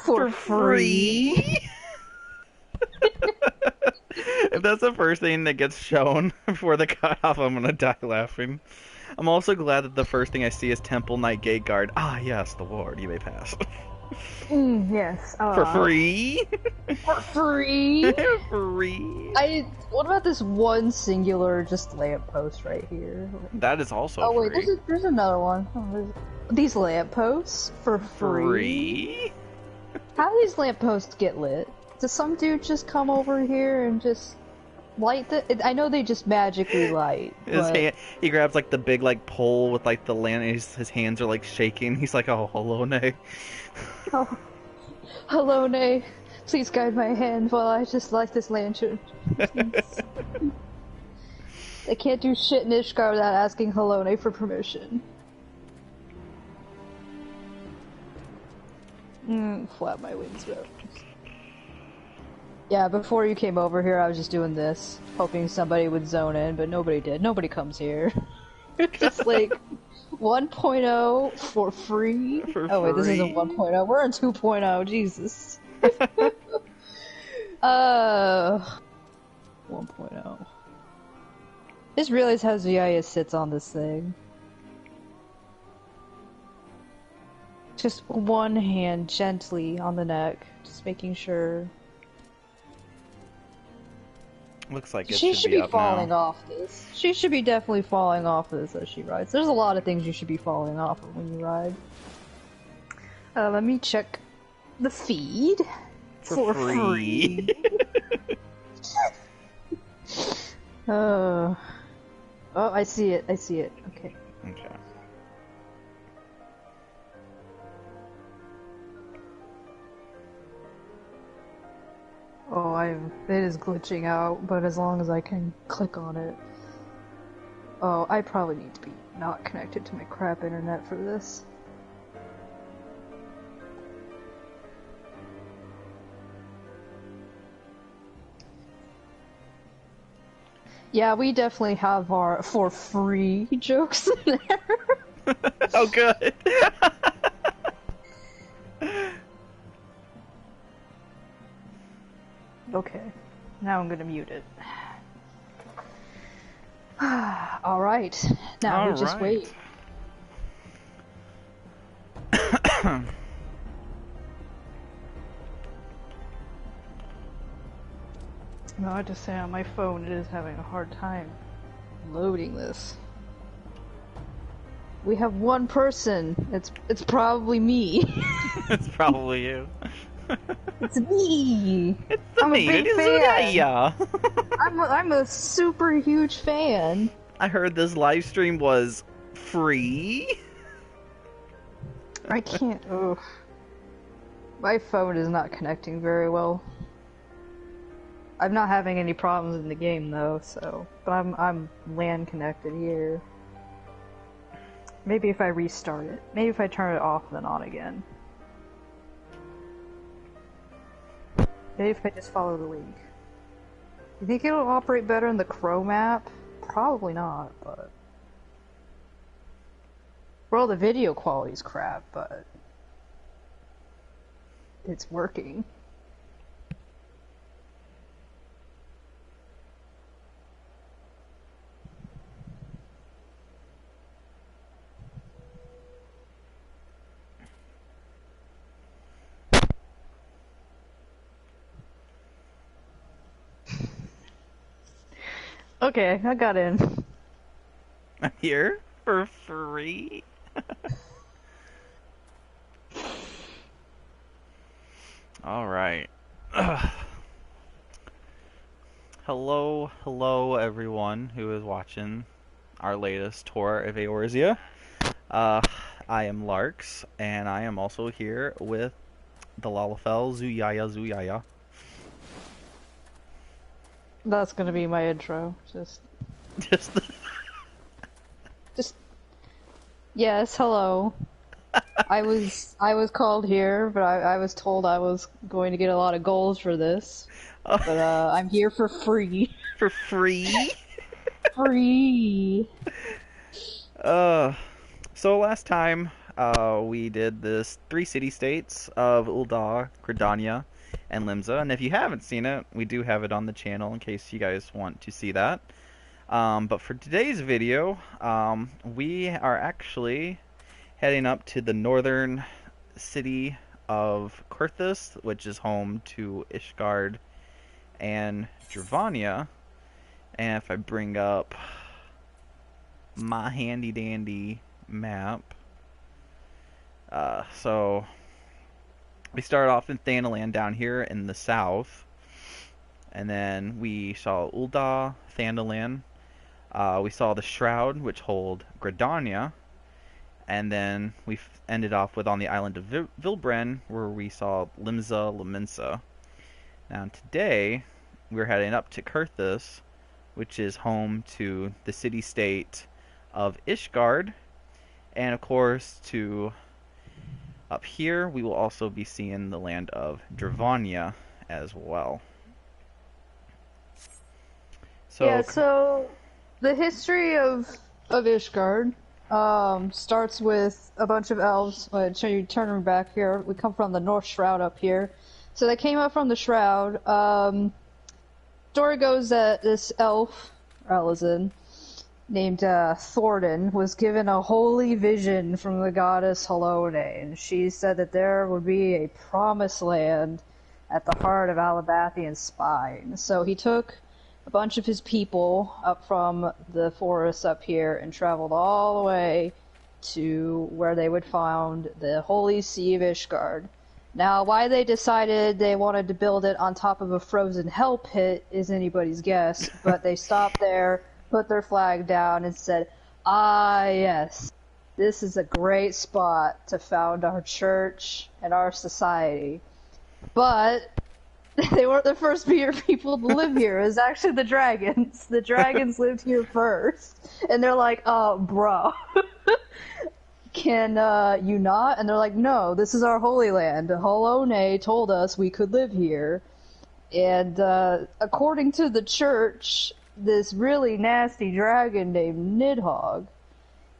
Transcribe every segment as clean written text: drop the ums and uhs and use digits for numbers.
For free? If that's the first thing that gets shown before the cutoff, I'm gonna die laughing. I'm also glad that the first thing I see is Temple Knight Gate Guard. Ah, yes, the ward. You may pass. Yes. For free? For free? Free? What about this one singular just lamppost right here? That is also Oh wait, free. there's another one. These lampposts for free? Free? How do these lampposts get lit? Does some dude just come over here and just light I know they just magically light. He grabs like the big like pole with like the land. And his hands are like shaking. He's like, "Oh, hello, Nay." Oh, hello, Nay. Please guide my hand while I just light this lantern. I can't do shit in Ishgard without asking Halone for permission. Flap my wings, bro. Yeah, before you came over here, I was just doing this, hoping somebody would zone in, but nobody did. Nobody comes here. Just like 1.0 for free. Oh wait, this isn't 1.0. We're in 2.0. Jesus. 1.0. Just realized how Zuya sits on this thing. Just one hand gently on the neck, just making sure. Looks like She should be up falling now. off this. She should be definitely falling off this as she rides. There's a lot of things you should be falling off of when you ride. Let me check the feed for free. Oh, I see it. I see it. Okay. Okay. Oh, it is glitching out, but as long as I can click on it. Oh, I probably need to be not connected to my crap internet for this. Yeah, we definitely have our for free jokes in there. Oh, good. Okay, now I'm gonna mute it. Alright, now we just wait. No, I just say on my phone it is having a hard time loading this. We have one person. It's probably me. It's probably you. It's me. I'm a big fan. I'm a super huge fan. I heard this live stream was free. I can't. Ugh. My phone is not connecting very well. I'm not having any problems in the game though, so. But I'm LAN connected here. Maybe if I restart it. Maybe if I turn it off then on again. Maybe if I just follow the link. You think it'll operate better in the Crow map? Probably not, but... Well, the video quality's crap, but... it's working. Okay, I got in. I'm here for free. All right. Hello, everyone who is watching our latest tour of Eorzea. I am Larx, and I am also here with the Lalafell Zuya. That's gonna be my intro. Just yes, hello. I was called here, but I was told I was going to get a lot of goals for this. But I'm here for free. For free? Free. So last time we did this 3 city-states of Ul'dah, Gridania, and Limsa. And if you haven't seen it, we do have it on the channel in case you guys want to see that. But for today's video, we are actually heading up to the northern city of Coerthas, which is home to Ishgard and Dravania. And if I bring up my handy dandy map, so we started off in Thanalan down here in the south, and then we saw Ul'dah, Thanalan. We saw the Shroud, which hold Gridania, and then we ended off with on the island of Vilbren, where we saw Limsa, Laminsa. Now today, we're heading up to Coerthas, which is home to the city-state of Ishgard, and of course, to up here, we will also be seeing the land of Dravania as well. So the history of Ishgard starts with a bunch of elves. I'll show you turning back here. We come from the North Shroud up here. So they came up from the Shroud. Story goes that this elf, Elizin, named Thordan, was given a holy vision from the goddess Halone, and she said that there would be a promised land at the heart of Alabathian's spine. So he took a bunch of his people up from the forest up here and traveled all the way to where they would find the holy Sea of Ishgard. Now, why they decided they wanted to build it on top of a frozen hell pit is anybody's guess, but they stopped there, put their flag down, and said, "Ah, yes, this is a great spot to found our church and our society." But they weren't the first people to live here. It was actually the dragons. The dragons lived here first. And they're like, "Oh, bro, can you not?" And they're like, "No, this is our holy land. Halone told us we could live here." And according to the church, this really nasty dragon named Nidhogg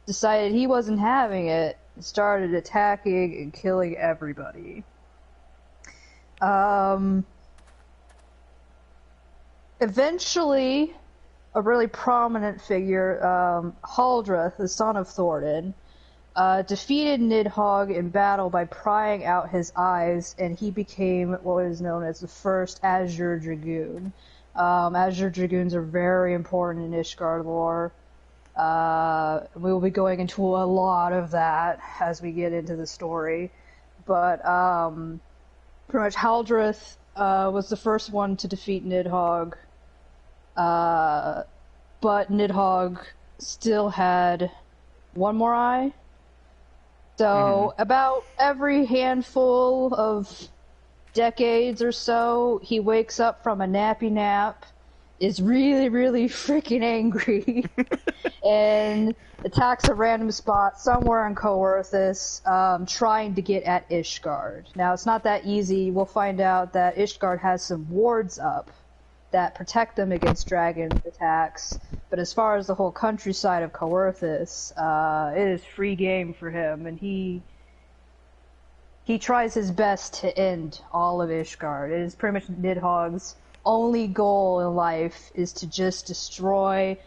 decided he wasn't having it and started attacking and killing everybody. Eventually, a really prominent figure, Haldreth, the son of Thordan, defeated Nidhogg in battle by prying out his eyes, and he became what is known as the first Azure Dragoon. Azure Dragoons are very important in Ishgard lore. We will be going into a lot of that as we get into the story. But pretty much Haldreth was the first one to defeat Nidhogg. But Nidhogg still had one more eye. So about every handful of decades or so, he wakes up from a nappy nap, is really, really freaking angry, and attacks a random spot somewhere in Coerthas, trying to get at Ishgard. Now, it's not that easy. We'll find out that Ishgard has some wards up that protect them against dragon attacks, but as far as the whole countryside of Coerthas, it is free game for him, and he tries his best to end all of Ishgard. It is pretty much Nidhogg's only goal in life is to just destroy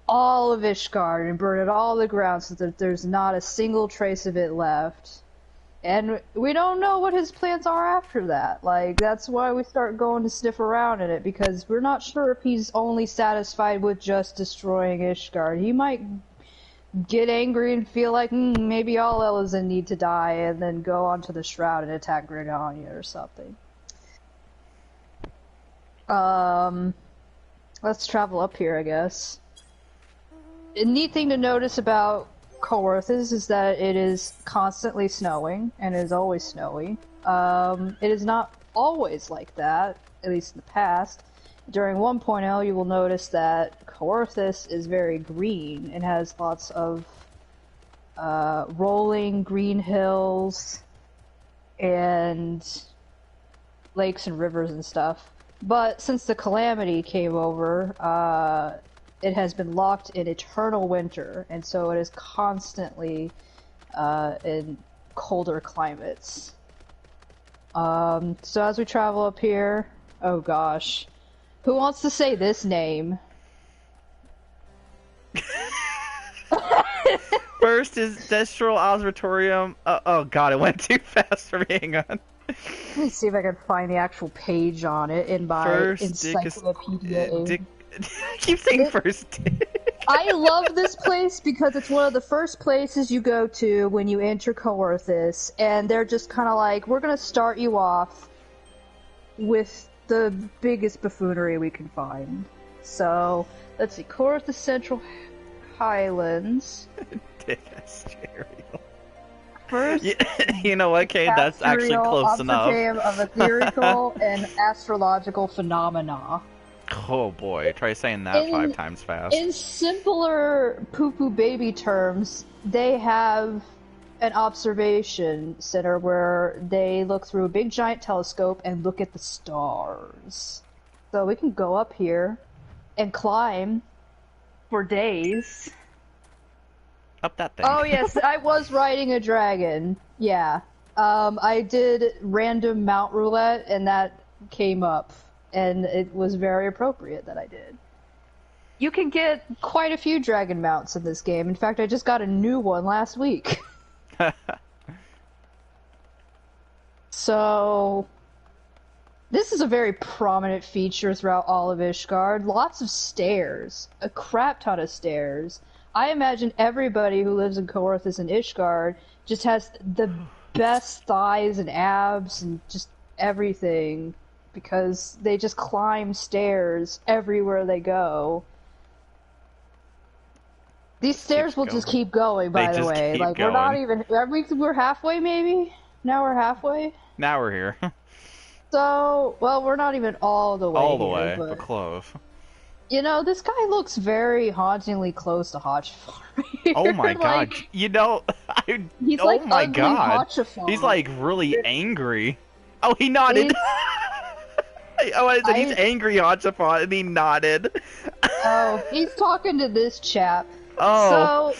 all of Ishgard and burn it all to the ground so that there's not a single trace of it left. And we don't know what his plans are after that. Like, that's why we start going to sniff around in it, because we're not sure if he's only satisfied with just destroying Ishgard. He might get angry and feel like, maybe all Elizin need to die, and then go onto the Shroud and attack Gridania or something. Let's travel up here, I guess. A neat thing to notice about Coerthas is that it is constantly snowing, and it is always snowy. It is not always like that, at least in the past. During 1.0, you will notice that Coerthas is very green and has lots of rolling green hills and lakes and rivers and stuff. But since the Calamity came over, it has been locked in eternal winter, and so it is constantly in colder climates. So as we travel up here, oh gosh, who wants to say this name? First is Destral Observatorium. Oh god, it went too fast for me. Hang on. Let me see if I can find the actual page on it in my First encyclopedia. I keep saying first Dick. I love this place because it's one of the first places you go to when you enter Coerthas, and they're just kind of like, we're going to start you off with the biggest buffoonery we can find. So, let's see, Coerthas Central Highlands. Dick Asterial. First, you know what, Kate? That's actually close enough. Of ethereal and astrological phenomena. Oh boy, try saying that 5 times fast. In simpler poo-poo baby terms, they have an observation center where they look through a big giant telescope and look at the stars. So we can go up here and climb for days. Up that thing. Oh yes, I was riding a dragon. Yeah. I did random mount roulette and that came up. And it was very appropriate that I did. You can get quite a few dragon mounts in this game. In fact, I just got a new one last week. So, this is a very prominent feature throughout all of Ishgard. Lots of stairs. A crap ton of stairs. I imagine everybody who lives in Coerthas and Ishgard just has the best thighs and abs and just everything. Because they just climb stairs everywhere they go. These stairs will just keep going, by the way. Like, we're not even... We're halfway, maybe? Now we're halfway? Now we're here. So, well, we're not even all the way all the way, but close. You know, this guy looks very hauntingly close to Hachifor. Oh my god. You know, he's oh like my ugly god. Hachifor. He's like really angry. Oh, he nodded. Oh, I said he's angry, Hachifor, and he nodded. Oh, he's talking to this chap. Oh. So,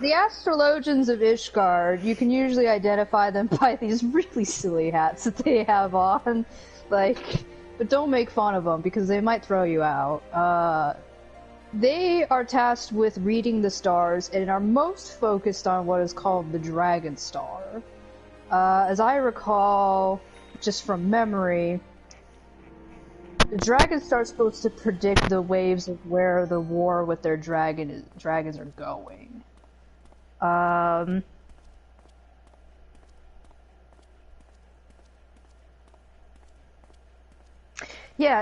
the astrologians of Ishgard, you can usually identify them by these really silly hats that they have on. Like, but don't make fun of them, because they might throw you out. They are tasked with reading the stars, and are most focused on what is called the Dragon Star. As I recall, just from memory... The Dragon Star is supposed to predict the waves of where the war with their dragons are going. Yeah,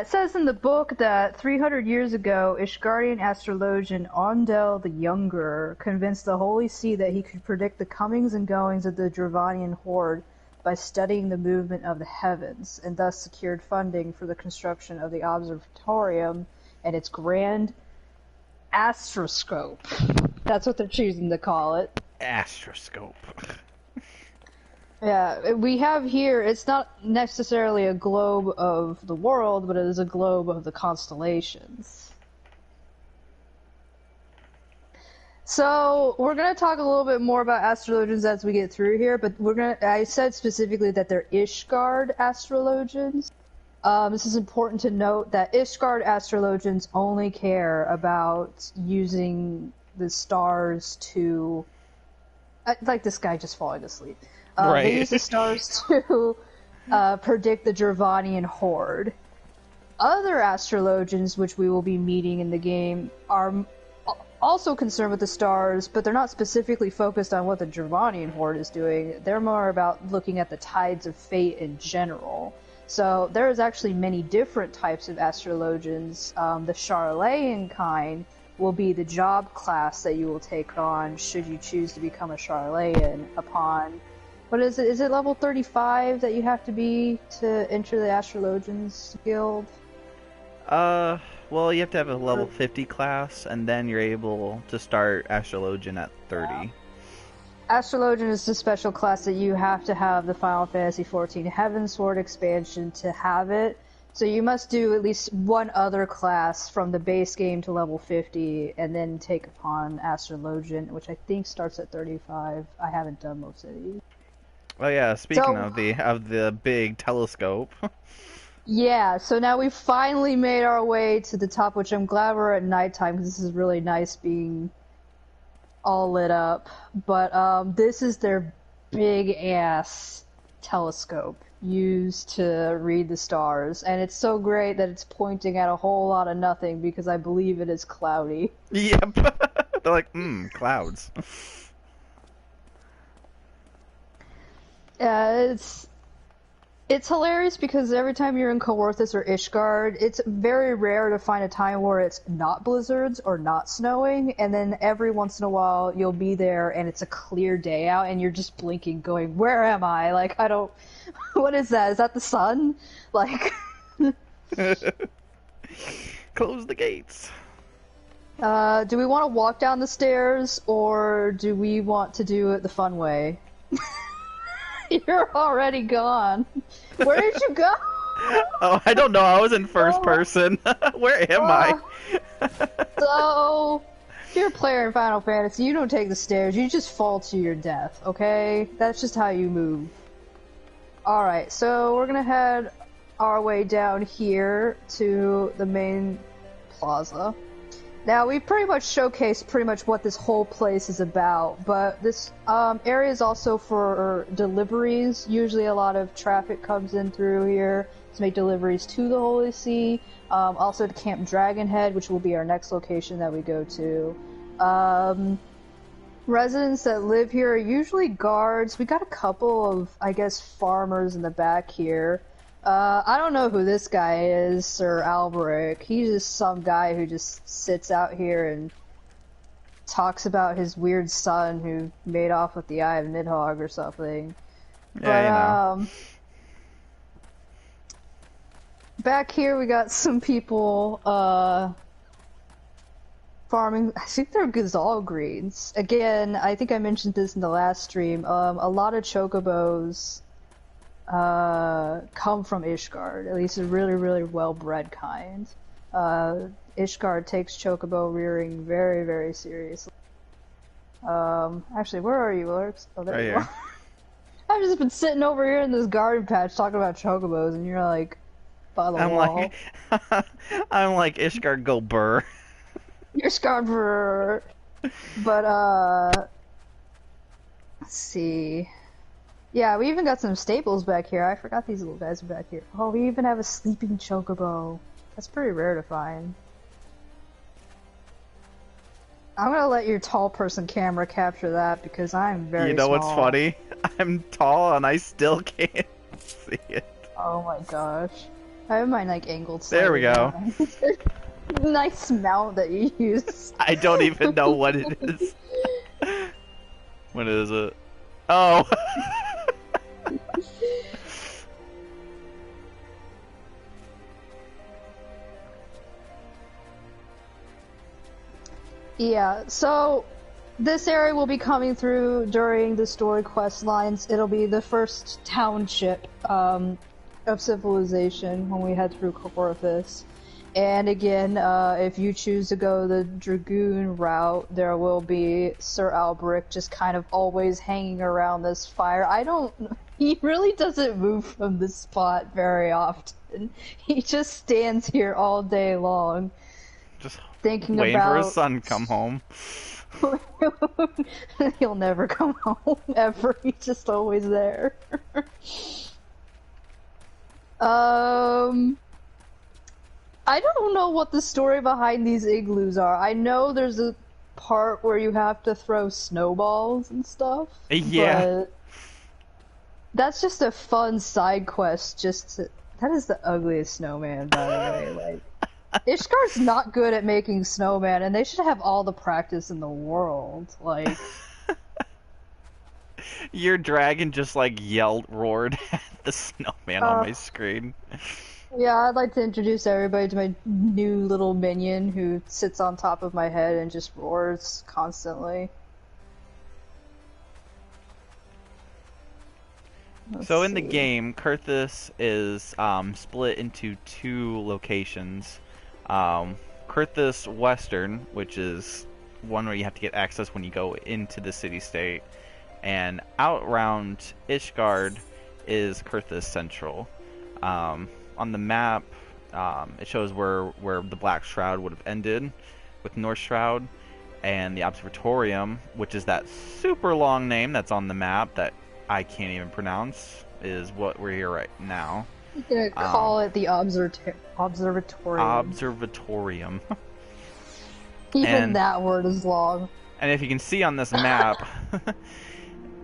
it says in the book that 300 years ago, Ishgardian astrologian Ondel the Younger convinced the Holy See that he could predict the comings and goings of the Dravanian horde by studying the movement of the heavens, and thus secured funding for the construction of the observatorium and its grand astroscope. That's what they're choosing to call it. Astroscope. Yeah, we have here, it's not necessarily a globe of the world, but it is a globe of the constellations. So, we're going to talk a little bit more about astrologians as we get through here, but I said specifically that they're Ishgard astrologians. This is important to note that Ishgard astrologians only care about using the stars to... like this guy just falling asleep. Right. They use the stars to predict the Dravanian horde. Other astrologians, which we will be meeting in the game, are also concerned with the stars, but they're not specifically focused on what the Dravanian horde is doing. They're more about looking at the tides of fate in general. So there is actually many different types of astrologians. The Charlatan kind will be the job class that you will take on should you choose to become a Charlatan upon... What is it? Is it level 35 that you have to be to enter the Astrologians Guild? Well, you have to have a level 50 class, and then you're able to start Astrologian at 30. Astrologian is the special class that you have to have the Final Fantasy XIV Heavensward expansion to have it. So you must do at least one other class from the base game to level 50, and then take upon Astrologian, which I think starts at 35. I haven't done most of these. Oh yeah, speaking So, of the big telescope. yeah, so now we finally made our way to the top, which I'm glad we're at nighttime because this is really nice being all lit up. But this is their big ass telescope used to read the stars, and it's so great that it's pointing at a whole lot of nothing because I believe it is cloudy. Yep. They're like, clouds. It's hilarious because every time you're in Coerthas or Ishgard, it's very rare to find a time where it's not blizzards or not snowing, and then every once in a while you'll be there and it's a clear day out and you're just blinking going, where am I? Like, I don't... What is that? Is that the sun? Like... Close the gates. Do we want to walk down the stairs or do we want to do it the fun way? You're already gone. Where did you go? Oh, I don't know. I was in first person. Where am I? So, if you're a player in Final Fantasy, you don't take the stairs. You just fall to your death, okay? That's just how you move. Alright, so we're gonna head our way down here to the main plaza. Now, we've pretty much showcased pretty much what this whole place is about, but this area is also for deliveries. Usually a lot of traffic comes in through here to make deliveries to the Holy See, also to Camp Dragonhead, which will be our next location that we go to. Residents that live here are usually guards. We got a couple of, I guess, farmers in the back here. I don't know who this guy is, Sir Alberic. He's just some guy who just sits out here and talks about his weird son who made off with the Eye of Nidhogg or something. Yeah, But, back here we got some people, farming. I think they're Gazal greens. Again, I think I mentioned this in the last stream. A lot of chocobos come from Ishgard, at least a really, really well-bred kind. Ishgard takes chocobo rearing very, very seriously. Actually, where are you, Larx? Oh, there you are. I've just been sitting over here in this garden patch talking about chocobos, and you're like, by the wall. I'm like, Ishgard go burr. Ishgard burr. But, let's see. Yeah, we even got some staples back here. I forgot these little guys were back here. Oh, we even have a sleeping chocobo. That's pretty rare to find. I'm gonna let your tall person camera capture that because I'm very small. You know what's funny? I'm tall and I still can't see it. Oh my gosh. I have mine like angled slightly. There we go. Nice mount that you use. I don't even know what it is. What is it? Oh! Yeah, so this area will be coming through during the story quest lines. It'll be the first township of civilization when we head through Coerthas. And again, if you choose to go the Dragoon route, there will be Sir Alberic just kind of always hanging around this fire. He really doesn't move from this spot very often. He just stands here all day long. Just thinking waiting about for his son to come home. He'll never come home, ever. He's just always there. I don't know what the story behind these igloos are. I know there's a part where you have to throw snowballs and stuff. Yeah. But that's just a fun side quest that is the ugliest snowman, by the way. Like, Ishgard's not good at making snowman, and they should have all the practice in the world. Like, your dragon just like roared at the snowman on my screen. Yeah, I'd like to introduce everybody to my new little minion who sits on top of my head and just roars constantly. So in the game, Coerthas is split into two locations. Coerthas Western, which is one where you have to get access when you go into the city-state, and out around Ishgard is Coerthas Central. On the map, it shows where the Black Shroud would have ended with North Shroud, and the Observatorium, which is that super long name that's on the map that I can't even pronounce, is what we're here right now. You're gonna call it the Observatorium. Observatorium. Even that word is long. And if you can see on this map,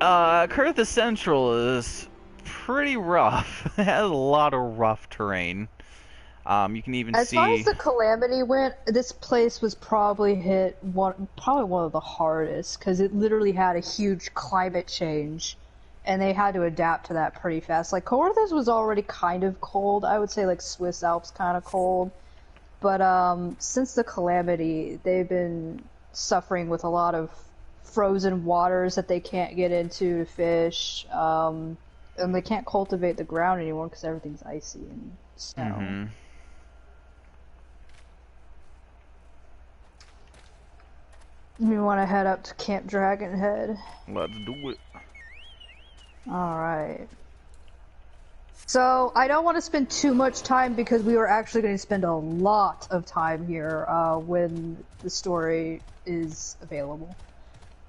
Coerthas Central is pretty rough. It has a lot of rough terrain. You can even see... As far as the Calamity went, this place was probably hit probably one of the hardest, because it literally had a huge climate change, and they had to adapt to that pretty fast. Like, Coerthas was already kind of cold. I would say, like, Swiss Alps kind of cold. But since the Calamity, they've been suffering with a lot of frozen waters that they can't get into to fish, and they can't cultivate the ground anymore because everything's icy and snow. Mm-hmm. We want to head up to Camp Dragonhead. Let's do it. Alright. So, I don't want to spend too much time because we were actually going to spend a lot of time here when the story is available.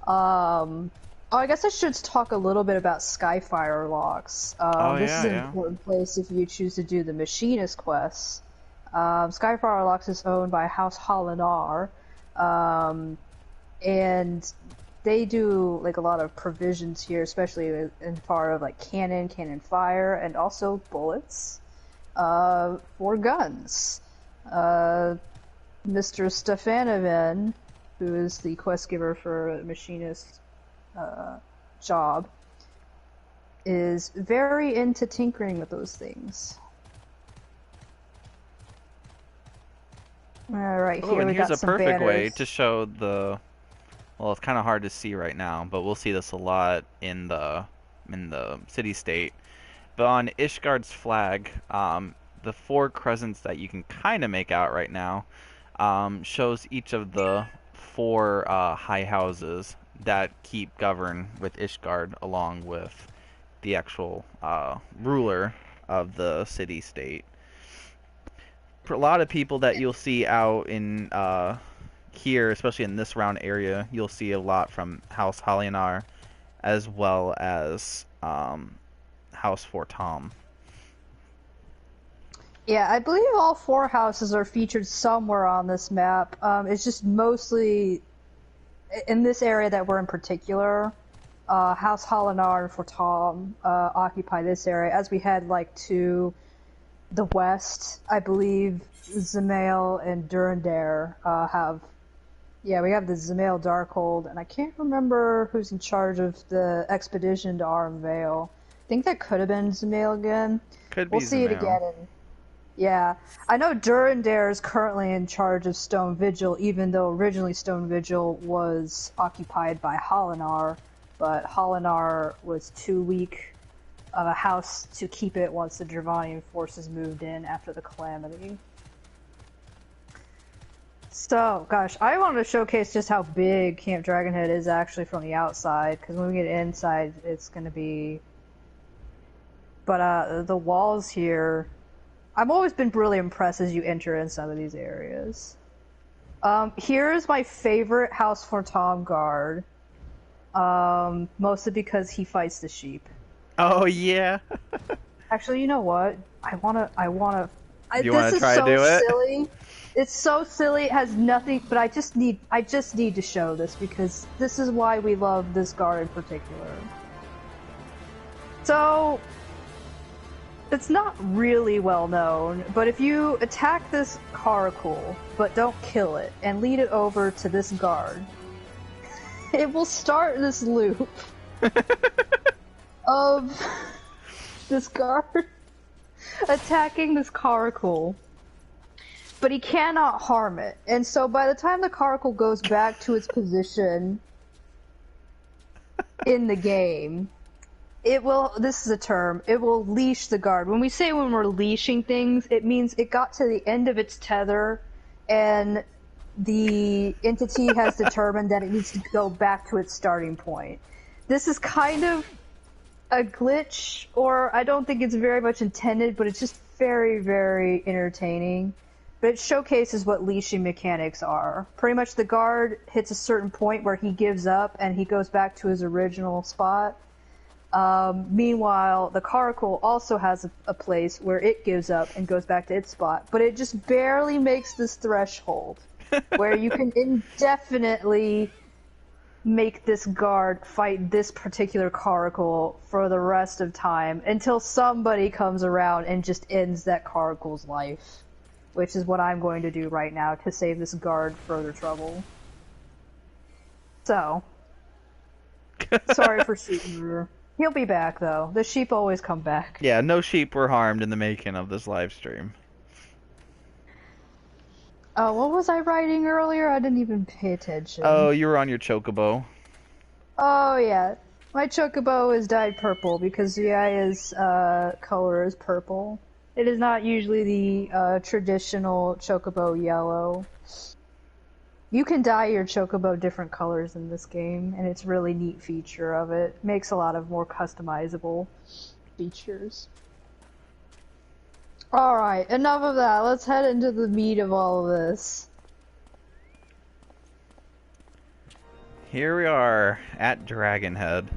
Oh, I guess I should talk a little bit about Skyfire Locks. This is an important place if you choose to do the Machinist quests. Skyfire Locks is owned by House Holinar. And they do like a lot of provisions here, especially in part of like cannon fire, and also bullets for guns. Mr. Stefanovan, who is the quest giver for Machinist job, is very into tinkering with those things. Alright, here we got some perfect banners. way to show the... Well, it's kind of hard to see right now, but we'll see this a lot in the city-state. But on Ishgard's flag, the 4 crescents that you can kind of make out right now shows each of the 4 high houses that keep govern with Ishgard, along with the actual ruler of the city-state. For a lot of people that you'll see out in here, especially in this round area, you'll see a lot from House Holinar, as well as House Fortom. Yeah, I believe all 4 houses are featured somewhere on this map. It's just mostly in this area that we're in particular. House Holinar and Fortom occupy this area. As we head like to the west, I believe Zemail and Durandare have... Yeah, we have the Zemail Darkhold, and I can't remember who's in charge of the expedition to Aram Vale. I think that could have been Zemail again. We'll see it again. Yeah, I know Durandare is currently in charge of Stone Vigil, even though originally Stone Vigil was occupied by Holinar, but Holinar was too weak of a house to keep it once the Dravanian forces moved in after the Calamity. So, gosh, I wanted to showcase just how big Camp Dragonhead is actually from the outside, because when we get inside, it's going to be... But, the walls here... I've always been really impressed as you enter in some of these areas. Here's my favorite House Fortom guard. Mostly because he fights the sheep. Oh, yeah? Actually, you know what? I wanna... You wanna try to do it? Silly. It's so silly, it has nothing, but I just need to show this, because this is why we love this guard in particular. So, it's not really well known, but if you attack this Caracal, but don't kill it, and lead it over to this guard, it will start this loop of this guard attacking this Caracal. But he cannot harm it. And so by the time the Caracal goes back to its position in the game, it will, this is a term, it will leash the guard. When we say when we're leashing things, it means it got to the end of its tether and the entity has determined that it needs to go back to its starting point. this is kind of a glitch, or I don't think it's very much intended, but it's just very, very entertaining. But it showcases what leashing mechanics are. Pretty much the guard hits a certain point where he gives up and he goes back to his original spot. Meanwhile, the Caracal also has a place where it gives up and goes back to its spot, but it just barely makes this threshold where you can indefinitely make this guard fight this particular Caracal for the rest of time until somebody comes around and just ends that Caracal's life, which is what I'm going to do right now to save this guard further trouble. So, sorry for shooting her. He'll be back, though. The sheep always come back. Yeah, no sheep were harmed in the making of this live stream. Oh, what was I writing earlier? I didn't even pay attention. Oh, you were on your chocobo. Oh, yeah. My chocobo is dyed purple because Zuya's color is purple. It is not usually the traditional chocobo yellow. You can dye your chocobo different colors in this game, and it's a really neat feature of it. Makes a lot of more customizable features. Alright, enough of that. Let's head into the meat of all of this. Here we are at Dragonhead.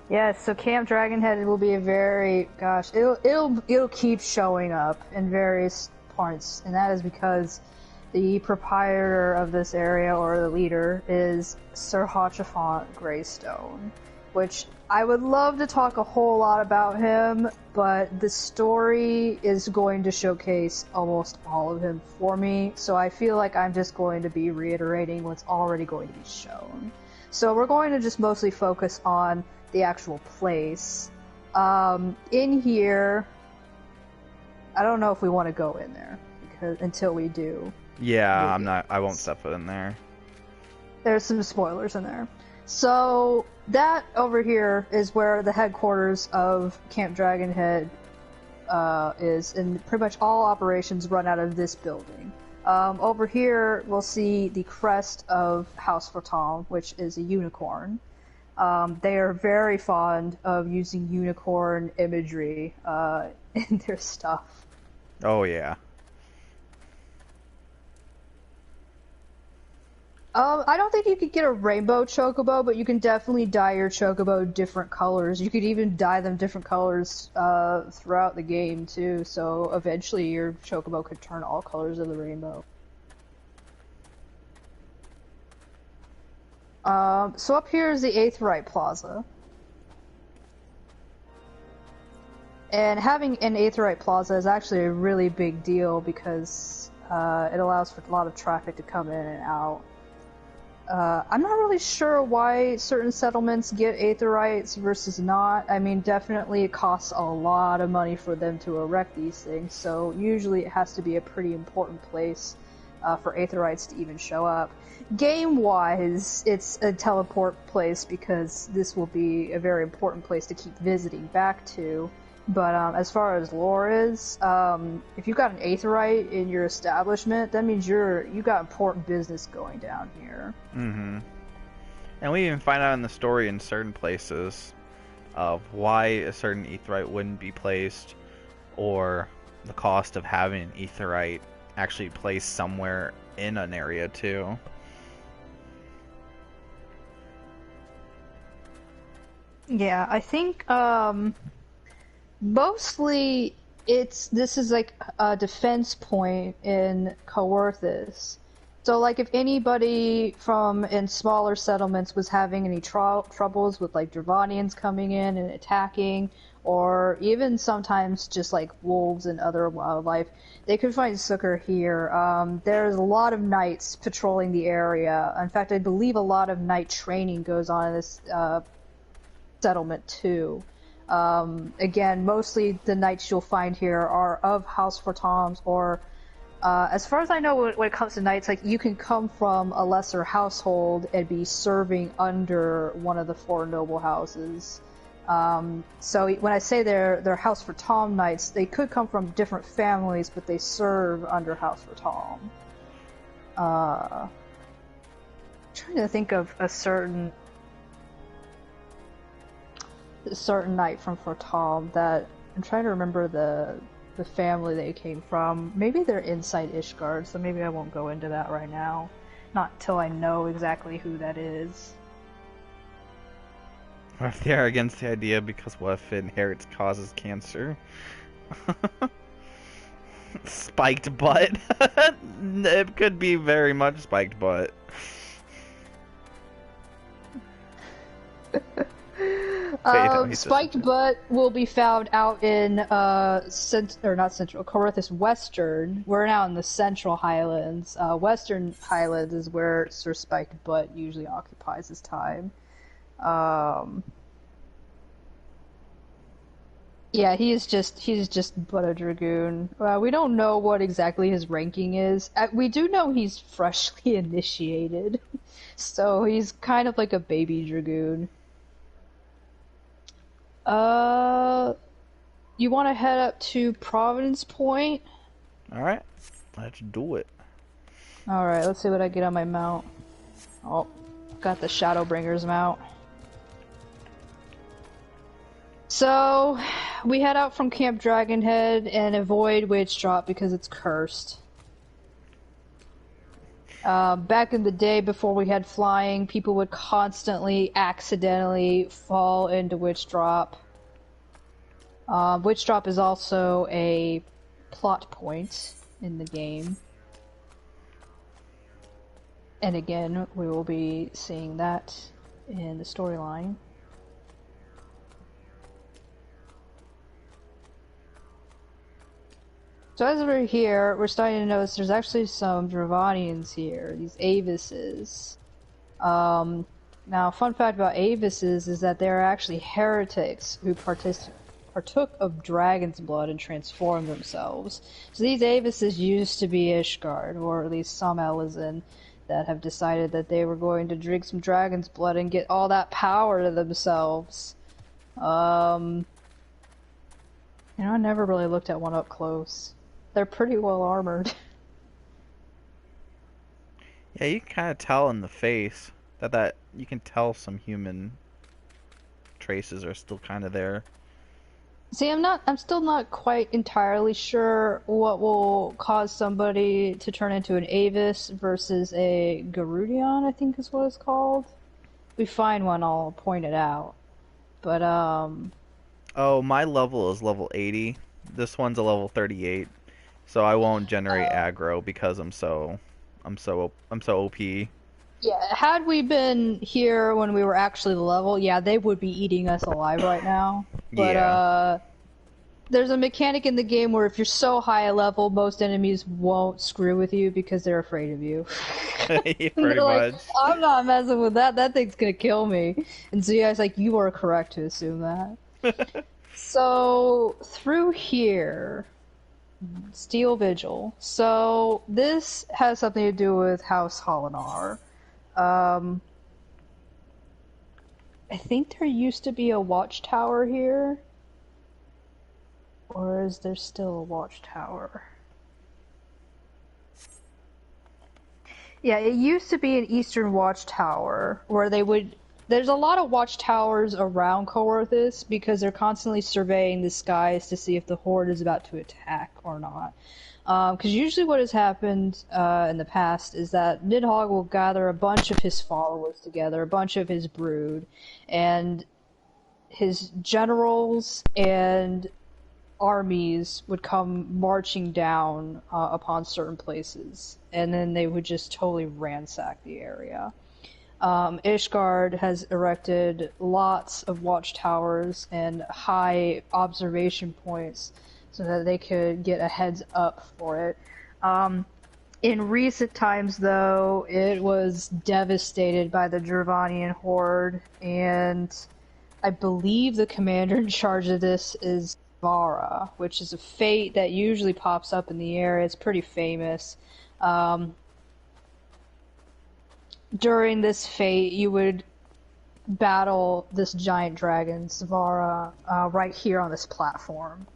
Yes, so Camp Dragonhead will be a very, gosh, it'll keep showing up in various parts, and that is because the proprietor of this area, or the leader, is Sir Hotchafont Greystone, which I would love to talk a whole lot about him, but the story is going to showcase almost all of him for me, so I feel like I'm just going to be reiterating what's already going to be shown. So we're going to just mostly focus on the actual place. In here, I don't know if we want to go in there, because until we do. Yeah, I won't step foot in there. There's some spoilers in there. So, that over here is where the headquarters of Camp Dragonhead is, and pretty much all operations run out of this building. Over here, we'll see the crest of House Fortom, which is a unicorn. They are very fond of using unicorn imagery in their stuff. Oh, yeah. I don't think you could get a rainbow chocobo, but you can definitely dye your chocobo different colors. You could even dye them different colors throughout the game, too, so eventually your chocobo could turn all colors of the rainbow. So up here is the Aetheryte Plaza. And having an Aetheryte Plaza is actually a really big deal because it allows for a lot of traffic to come in and out. I'm not really sure why certain settlements get Aetherites versus not. I mean, definitely it costs a lot of money for them to erect these things, so usually it has to be a pretty important place for Aetherites to even show up. Game-wise, it's a teleport place because this will be a very important place to keep visiting back to. But as far as lore is, if you've got an Aetherite in your establishment, that means you got important business going down here. Mm-hmm. And we even find out in the story in certain places of why a certain Aetherite wouldn't be placed, or the cost of having an Aetherite actually placed somewhere in an area too. Yeah, I think mostly this is like a defense point in Coerthas. So like if anybody in smaller settlements was having any troubles with like Dravanians coming in and attacking, or even sometimes just like wolves and other wildlife, they could find succor here. There's a lot of knights patrolling the area. In fact, I believe a lot of knight training goes on in this settlement too. Again, mostly the knights you'll find here are of House Fortoms, or as far as I know, when it comes to knights, like you can come from a lesser household and be serving under one of the four noble houses. So when I say they're House Fortom knights, they could come from different families, but they serve under House Fortom. I'm trying to think of a certain a certain knight from Fortal that I'm trying to remember the family they came from. Maybe they're inside Ishgard, so maybe I won't go into that right now. Not till I know exactly who that is. What if they are against the idea because what if it inherits causes cancer? Spiked butt? It could be very much spiked butt. Spiked butt will be found out in Coerthas Western. We're now in the Central Highlands. Western Highlands is where Sir Spiked Butt usually occupies his time. Yeah, he's just but a dragoon. We don't know what exactly his ranking is. We do know he's freshly initiated, so he's kind of like a baby dragoon. You want to head up to Providence Point? Alright, let's do it. Alright, let's see what I get on my mount. Oh, got the Shadowbringer's mount. So, we head out from Camp Dragonhead and avoid Witch Drop because it's cursed. Back in the day before we had flying, people would constantly accidentally fall into Witch Drop. Witch Drop is also a plot point in the game. And again, we will be seeing that in the storyline. So as we're here, we're starting to notice there's actually some Dravanians here, these Avises. Now, fun fact about Avises is that they're actually heretics who partook of dragon's blood and transformed themselves. So these Avises used to be Ishgard, or at least some Elezen, that have decided that they were going to drink some dragon's blood and get all that power to themselves. You know, I never really looked at one up close. They're pretty well armored. Yeah, you can kind of tell in the face that you can tell some human traces are still kind of there. See, I'm still not quite entirely sure what will cause somebody to turn into an Avis versus a Garudion, I think is what it's called. If we find one, I'll point it out. But, Oh, my level is level 80. This one's a level 38. So I won't generate aggro because I'm so OP. Yeah, had we been here when we were actually the level, yeah, they would be eating us alive right now. But Yeah. There's a mechanic in the game where if you're so high a level, most enemies won't screw with you because they're afraid of you. Pretty like, much. I'm not messing with that. That thing's gonna kill me. And Zuya's like, you are correct to assume that. So through here. Steel Vigil. So, this has something to do with House Holinar. I think there used to be a watchtower here. Or is there still a watchtower? Yeah, it used to be an Eastern watchtower where they would... There's a lot of watchtowers around Coerthas because they're constantly surveying the skies to see if the Horde is about to attack or not. Because usually what has happened in the past is that Nidhogg will gather a bunch of his followers together, a bunch of his brood, and his generals and armies would come marching down upon certain places, and then they would just totally ransack the area. Ishgard has erected lots of watchtowers and high observation points so that they could get a heads up for it. In recent times, though, it was devastated by the Dravanian horde, and I believe the commander in charge of this is Vara, which is a fate that usually pops up in the area. It's pretty famous. During this fate, you would battle this giant dragon, Svara, right here on this platform.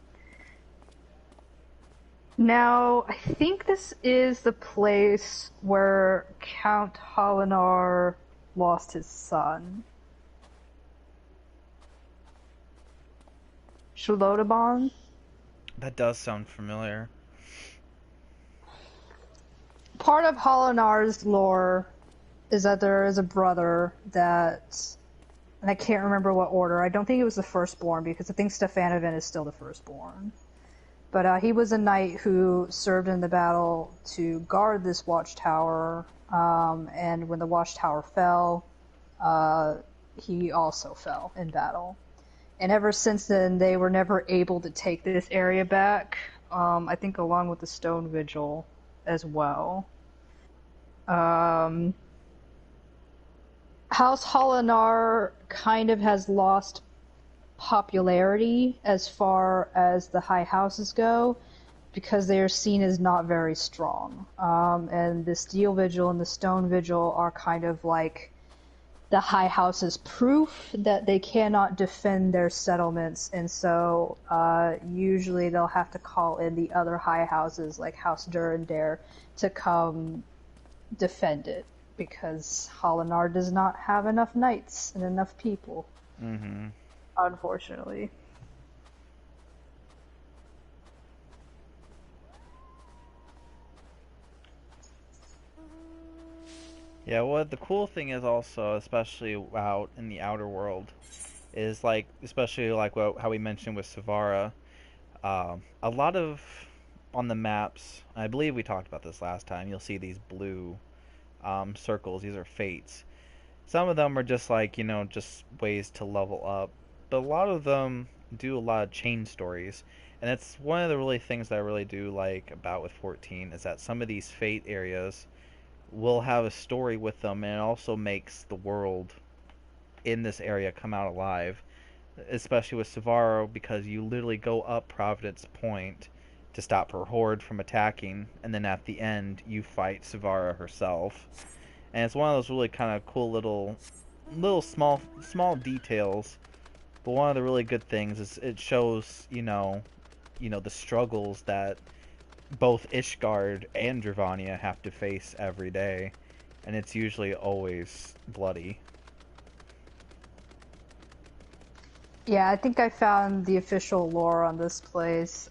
Now, I think this is the place where Count Holinar lost his son. Shalodabon. That does sound familiar. Part of Holonar's lore is that there is a brother that, and I can't remember what order. I don't think it was the firstborn because I think Stefanovan is still the firstborn. But he was a knight who served in the battle to guard this watchtower, and when the watchtower fell, he also fell in battle. And ever since then, they were never able to take this area back, I think along with the Stone Vigil as well. House Holonar kind of has lost popularity as far as the high houses go because they are seen as not very strong. And the Steel Vigil and the Stone Vigil are kind of like the high house's proof that they cannot defend their settlements, and so usually they'll have to call in the other high houses like House Dur and Dare to come defend it because Holonar does not have enough knights and enough people. Mm-hmm. Unfortunately. Yeah, well, the cool thing is also, especially out in the outer world, is like, especially like how we mentioned with Savara, a lot of on the maps, I believe we talked about this last time, you'll see these blue circles. These are fates. Some of them are just like, just ways to level up, but a lot of them do a lot of chain stories. And it's one of the really things that I really do like about with 14 is that some of these fate areas will have a story with them, and it also makes the world in this area come out alive. Especially with Savaro, because you literally go up Providence Point to stop her horde from attacking, and then at the end you fight Savara herself. And it's one of those really kind of cool little small details. But one of the really good things is it shows, the struggles that both Ishgard and Dravania have to face every day, and it's usually always bloody. Yeah, I think I found the official lore on this place.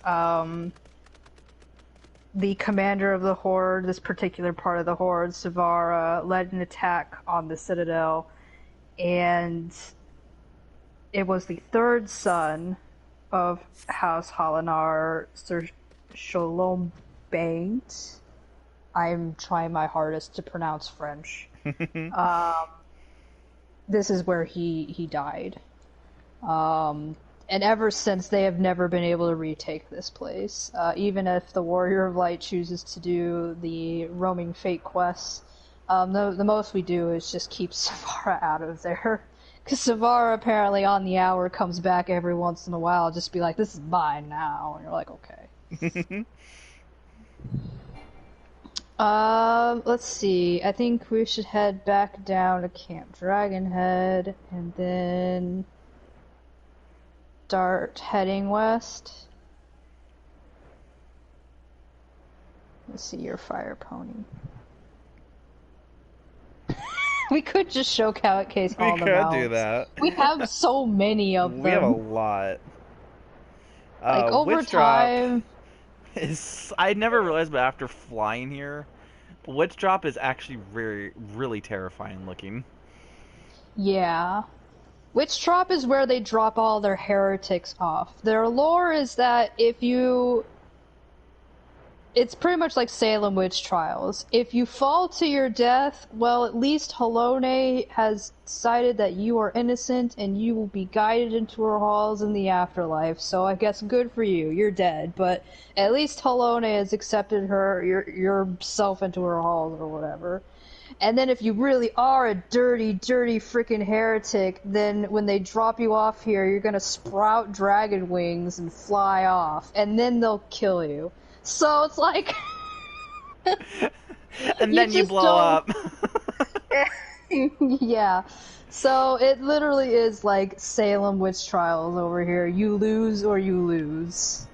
The commander of the Horde, this particular part of the Horde, Savara, led an attack on the Citadel, and it was the third son of House Holonar, Sir Shalom Baint. I'm trying my hardest to pronounce French. This is where he died. And ever since, they have never been able to retake this place. Even if the Warrior of Light chooses to do the roaming fate quests, the most we do is just keep Savara out of there. Because Savara apparently on the hour comes back every once in a while, just be like, this is mine now. And you're like, okay. Let's see. I think we should head back down to Camp Dragonhead, and then start heading west. Let's see your fire pony. We could just show case all the mounts. We could do that. We have so many of them. We have a lot. Like over time. I never realized, but after flying here, Witch Drop is actually really, really terrifying looking. Yeah. Witch Drop is where they drop all their heretics off. Their lore is that it's pretty much like Salem witch trials. If you fall to your death, well, at least Halone has decided that you are innocent and you will be guided into her halls in the afterlife. So I guess good for you. You're dead, but at least Halone has accepted yourself into her halls or whatever. And then if you really are a dirty, dirty freaking heretic, then when they drop you off here, you're gonna sprout dragon wings and fly off, and then they'll kill you. So it's like... and then you blow up. Yeah. So it literally is like Salem witch trials over here. You lose or you lose.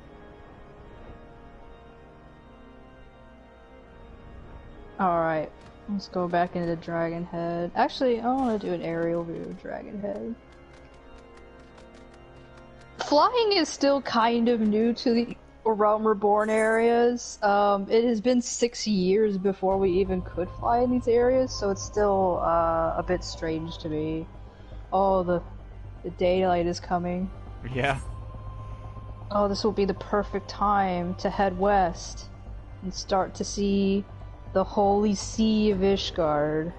Alright. Let's go back into Dragonhead. Actually, I want to do an aerial view of Dragonhead. flying is still kind of new to the Realm Reborn areas. It has been 6 years before we even could fly in these areas, so it's still a bit strange to me. Oh, the daylight is coming. Yeah. Oh, this will be the perfect time to head west and start to see the Holy Sea of Ishgard.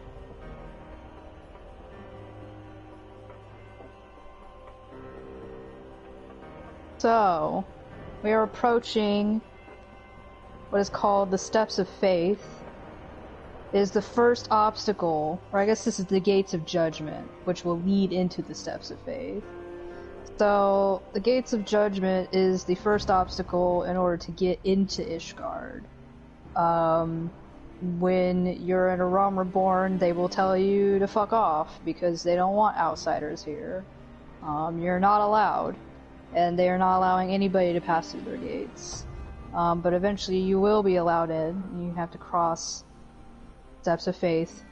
So, we are approaching what is called the Steps of Faith. It is the first obstacle, or I guess this is the Gates of Judgment, which will lead into the Steps of Faith. So, the Gates of Judgment is the first obstacle in order to get into Ishgard. When you're in a Realm Reborn, they will tell you to fuck off, because they don't want outsiders here. You're not allowed. And they are not allowing anybody to pass through their gates. But eventually you will be allowed in. You have to cross Steps of Faith,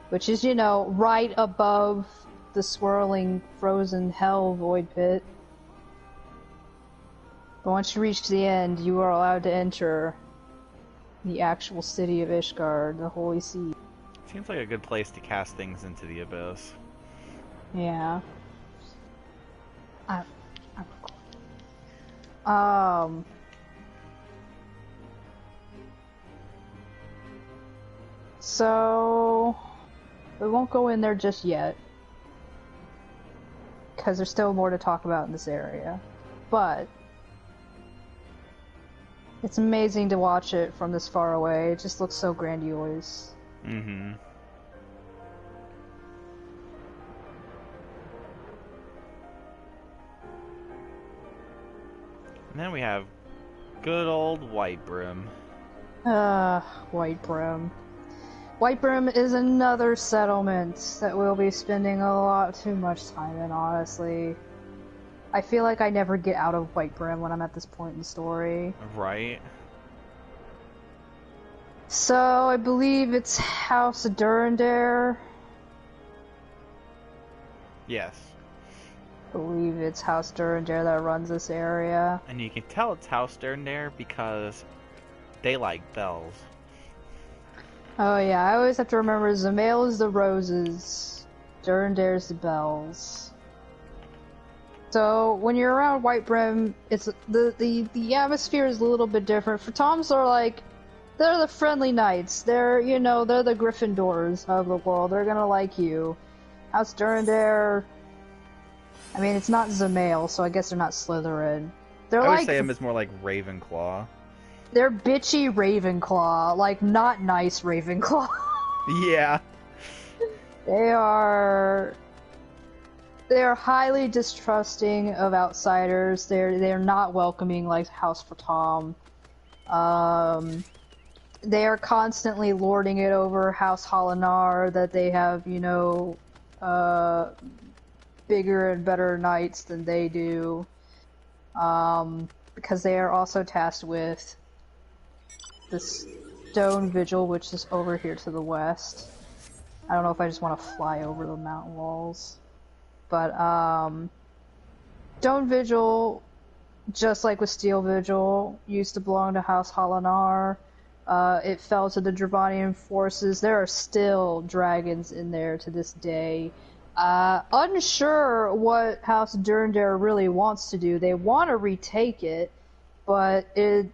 which is, you know, right above the swirling frozen hell void pit. But once you reach the end, you are allowed to enter the actual city of Ishgard, the Holy Sea. Seems like a good place to cast things into the abyss. Yeah. So we won't go in there just yet, because there's still more to talk about in this area. But it's amazing to watch it from this far away. It just looks so grandiose. Mm-hmm. And then we have good old Whitebrim. Whitebrim. Whitebrim is another settlement that we'll be spending a lot too much time in, honestly. I feel like I never get out of Whitebrim when I'm at this point in the story. Right. So, I believe it's House Durandare. Yes. I believe it's House Durandare that runs this area. And you can tell it's House Durandare because they like bells. Oh yeah, I always have to remember Zamail is the roses, Durandare's the bells. So when you're around Whitebrim, it's the atmosphere is a little bit different. For Toms are like, they're the friendly knights. They're, you know, they're the Gryffindors of the world. They're gonna like you. House Durandare, I mean, it's not Zamail, so I guess they're not Slytherin. They're I like, would say them as more like Ravenclaw. They're bitchy Ravenclaw, like not nice Ravenclaw. Yeah. They are highly distrusting of outsiders. They're not welcoming like House Fatam. They are constantly lording it over House Holinar, that they have, you know, bigger and better knights than they do. Because they are also tasked with the Stone Vigil, which is over here to the west. I don't know if I just want to fly over the mountain walls. But, Stone Vigil, just like with Steel Vigil, used to belong to House Holinar. It fell to the Dravanian forces. There are still dragons in there to this day. Unsure what House Durandare really wants to do. They want to retake it, but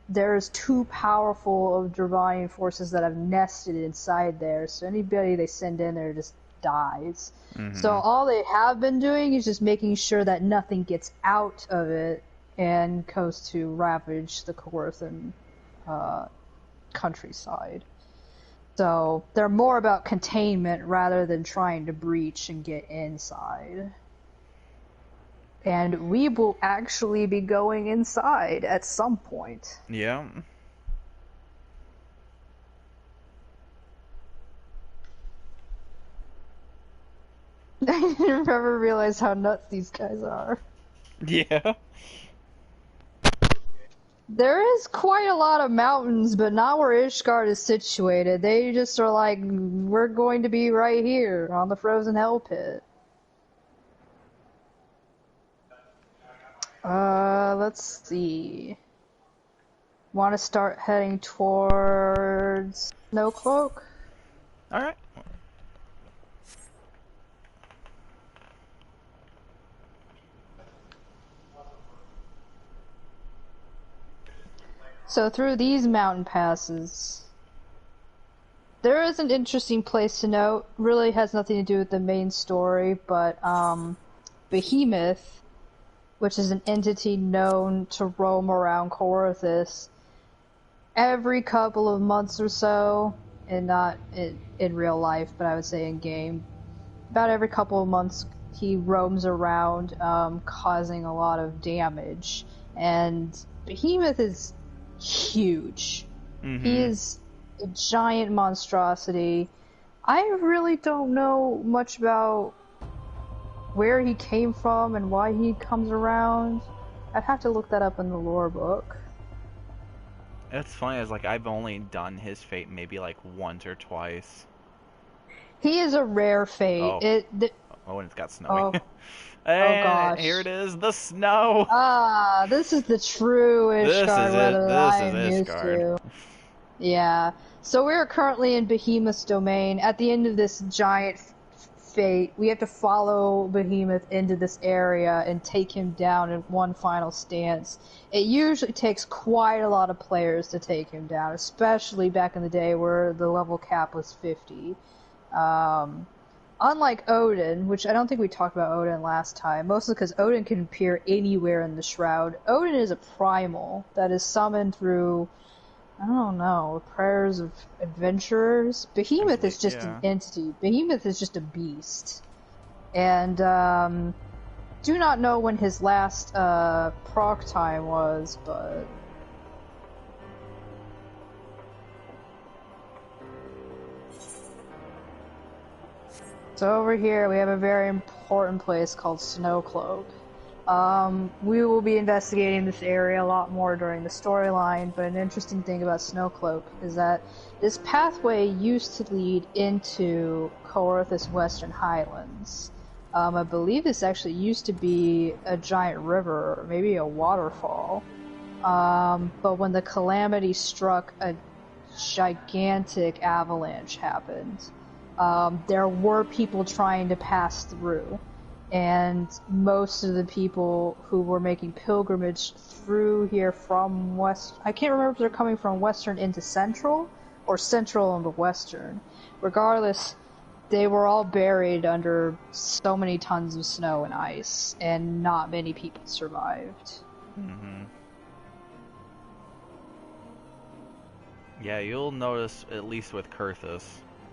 there's too powerful of Dravanian forces that have nested inside there, so anybody they send in there just dies. Mm-hmm. So all they have been doing is just making sure that nothing gets out of it and goes to ravage the Coerthan countryside. So they're more about containment rather than trying to breach and get inside. And we will actually be going inside at some point. Yeah. I never realized how nuts these guys are. Yeah. There is quite a lot of mountains, but not where Ishgard is situated. They just are like, we're going to be right here on the frozen hell pit. Let's see. Want to start heading towards Snowcloak? Alright. So through these mountain passes, there is an interesting place to note. Really has nothing to do with the main story, but Behemoth, which is an entity known to roam around Coerthas, every couple of months or so, and not in real life, but I would say in game, about every couple of months he roams around, causing a lot of damage. And Behemoth is huge. Mm-hmm. He is a giant monstrosity. I really don't know much about where he came from and why he comes around. I'd have to look that up in the lore book. It's funny, is like I've only done his fate maybe like once or twice. He is a rare fate. And it's got snowy. Oh, and oh gosh. here it is, the snow. Ah, this is the true Ishgard weather that I am used to. Yeah. So we're currently in Behemoth's domain. At the end of this giant fate, we have to follow Behemoth into this area and take him down in one final stance. It usually takes quite a lot of players to take him down, especially back in the day where the level cap was 50. Unlike Odin, which I don't think we talked about Odin last time, mostly because Odin can appear anywhere in the Shroud. Odin is a primal that is summoned through, I don't know, prayers of adventurers. Behemoth is just an entity. Behemoth is just a beast. And, do not know when his last, proc time was, but... So over here we have a very important place called Snowcloak. We will be investigating this area a lot more during the storyline, but an interesting thing about Snowcloak is that this pathway used to lead into Coerthas Western Highlands. I believe this actually used to be a giant river, or maybe a waterfall. But when the calamity struck, a gigantic avalanche happened. There were people trying to pass through, and most of the people who were making pilgrimage through here from west, I can't remember if they're coming from western into central, or central into western. Regardless, they were all buried under so many tons of snow and ice, and not many people survived. Mm-hmm. Yeah, you'll notice, at least with Coerthas,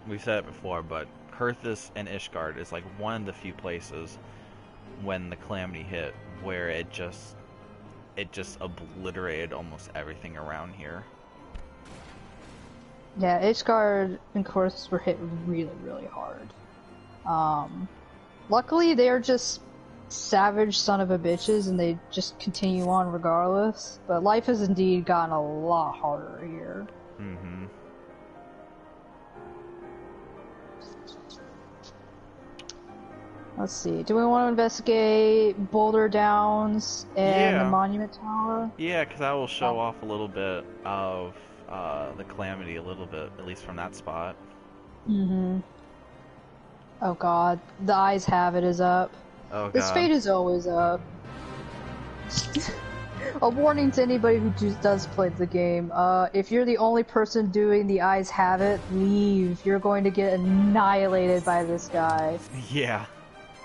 we've said it before, but Coerthas and Ishgard is like one of the few places when the calamity hit where it just obliterated almost everything around here. Yeah, Ishgard and Coerthas were hit really, really hard. Luckily, they're just savage son of a bitches, and they just continue on regardless. But life has indeed gotten a lot harder here. Mm-hmm. Let's see. Do we want to investigate Boulder Downs and the Monument Tower? Yeah, because I will show off a little bit of the calamity a little bit, at least from that spot. Mm-hmm. Oh god. The Eyes Have It is up. Oh god. This fate is always up. A warning to anybody who does play the game. If you're the only person doing the Eyes Have It, leave. You're going to get annihilated by this guy. Yeah.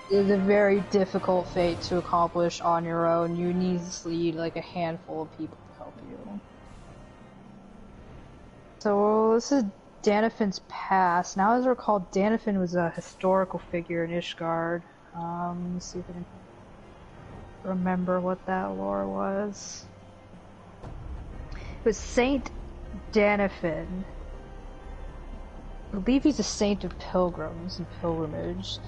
It is a very difficult fate to accomplish on your own. You need like a handful of people to help you. So this is Danafin's past. Now, as I recall, Danafin was a historical figure in Ishgard. Let's see if I can remember what that lore was. It was Saint Danafin. I believe he's a saint of pilgrims and pilgrimage.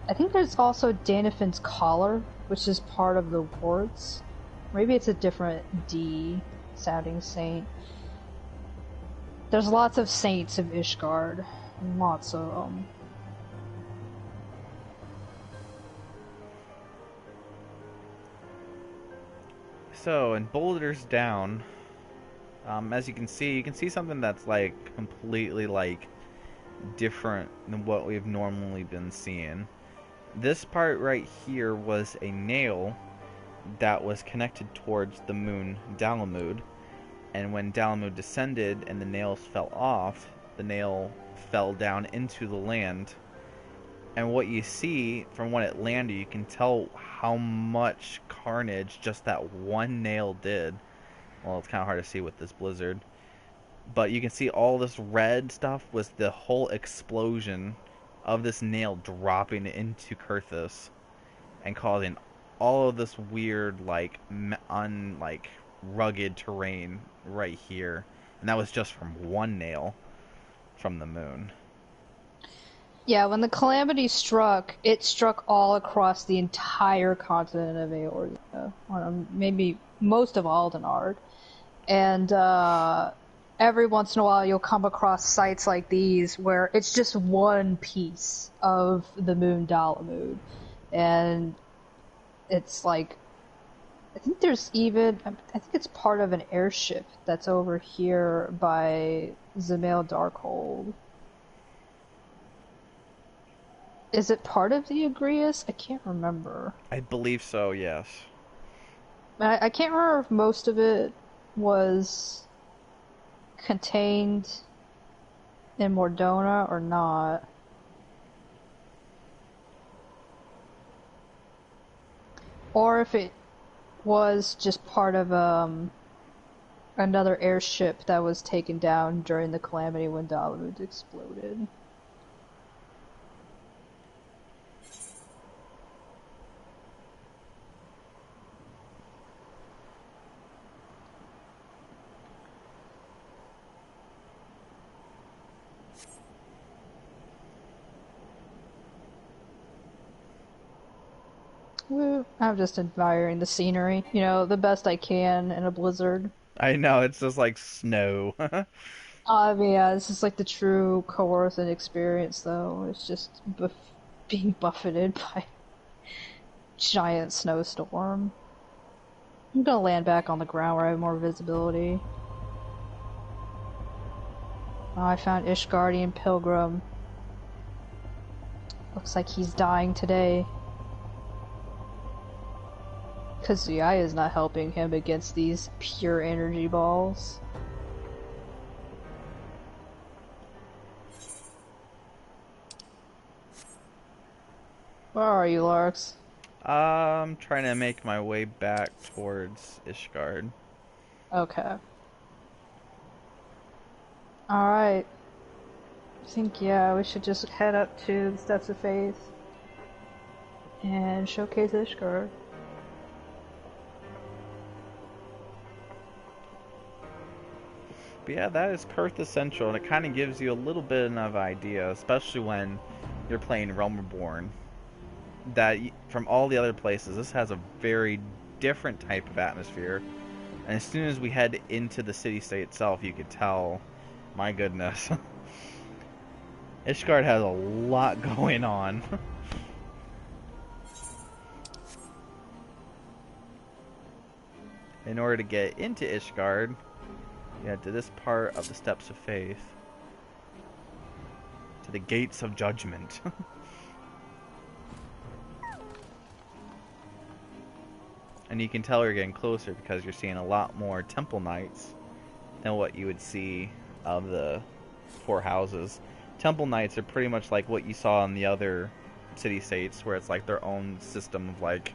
I think there's also Danafin's collar, which is part of the wards. Maybe it's a different D-sounding saint. There's lots of saints of Ishgard. Lots of them. So, in Boulders Down, as you can see something that's like completely like different than what we've normally been seeing. This part right here was a nail that was connected towards the moon Dalamud, and when Dalamud descended and the nails fell off, the nail fell down into the land. And what you see from when it landed, you can tell how much carnage just that one nail did. Well, it's kind of hard to see with this blizzard. But you can see all this red stuff was the whole explosion of this nail dropping into Coerthas and causing all of this weird, like, rugged terrain right here. And that was just from one nail from the moon. Yeah, when the calamity struck, it struck all across the entire continent of Eorzea. Maybe most of Aldenard. And every once in a while you'll come across sites like these where it's just one piece of the moon Dalamud. And it's like, I think it's part of an airship that's over here by Zemail Darkhold. Is it part of the Agrias? I can't remember. I believe so, yes. I can't remember if most of it was contained in Mordona or not. Or if it was just part of another airship that was taken down during the calamity when Dalamud exploded. Woo. I'm just admiring the scenery, the best I can in a blizzard. I know, it's just like snow. Yeah, this is like the true Coerthas experience, though. It's just being buffeted by a giant snowstorm. I'm gonna land back on the ground where I have more visibility. Oh, I found Ishgardian Pilgrim. Looks like he's dying today. Because Zuya is not helping him against these pure energy balls. Where are you, Larx? I'm trying to make my way back towards Ishgard. Okay. Alright. I think, we should just head up to the Steps of Faith and showcase Ishgard. But yeah, that is Coerthas Central, and it kind of gives you a little bit of idea, especially when you're playing Realm Reborn, that from all the other places, this has a very different type of atmosphere. And as soon as we head into the city-state itself, you could tell, my goodness, Ishgard has a lot going on. In order to get into Ishgard, yeah, to this part of the Steps of Faith. To the Gates of Judgment. And you can tell you're getting closer because you're seeing a lot more Temple Knights than what you would see of the four houses. Temple Knights are pretty much like what you saw in the other city-states, where it's like their own system of like,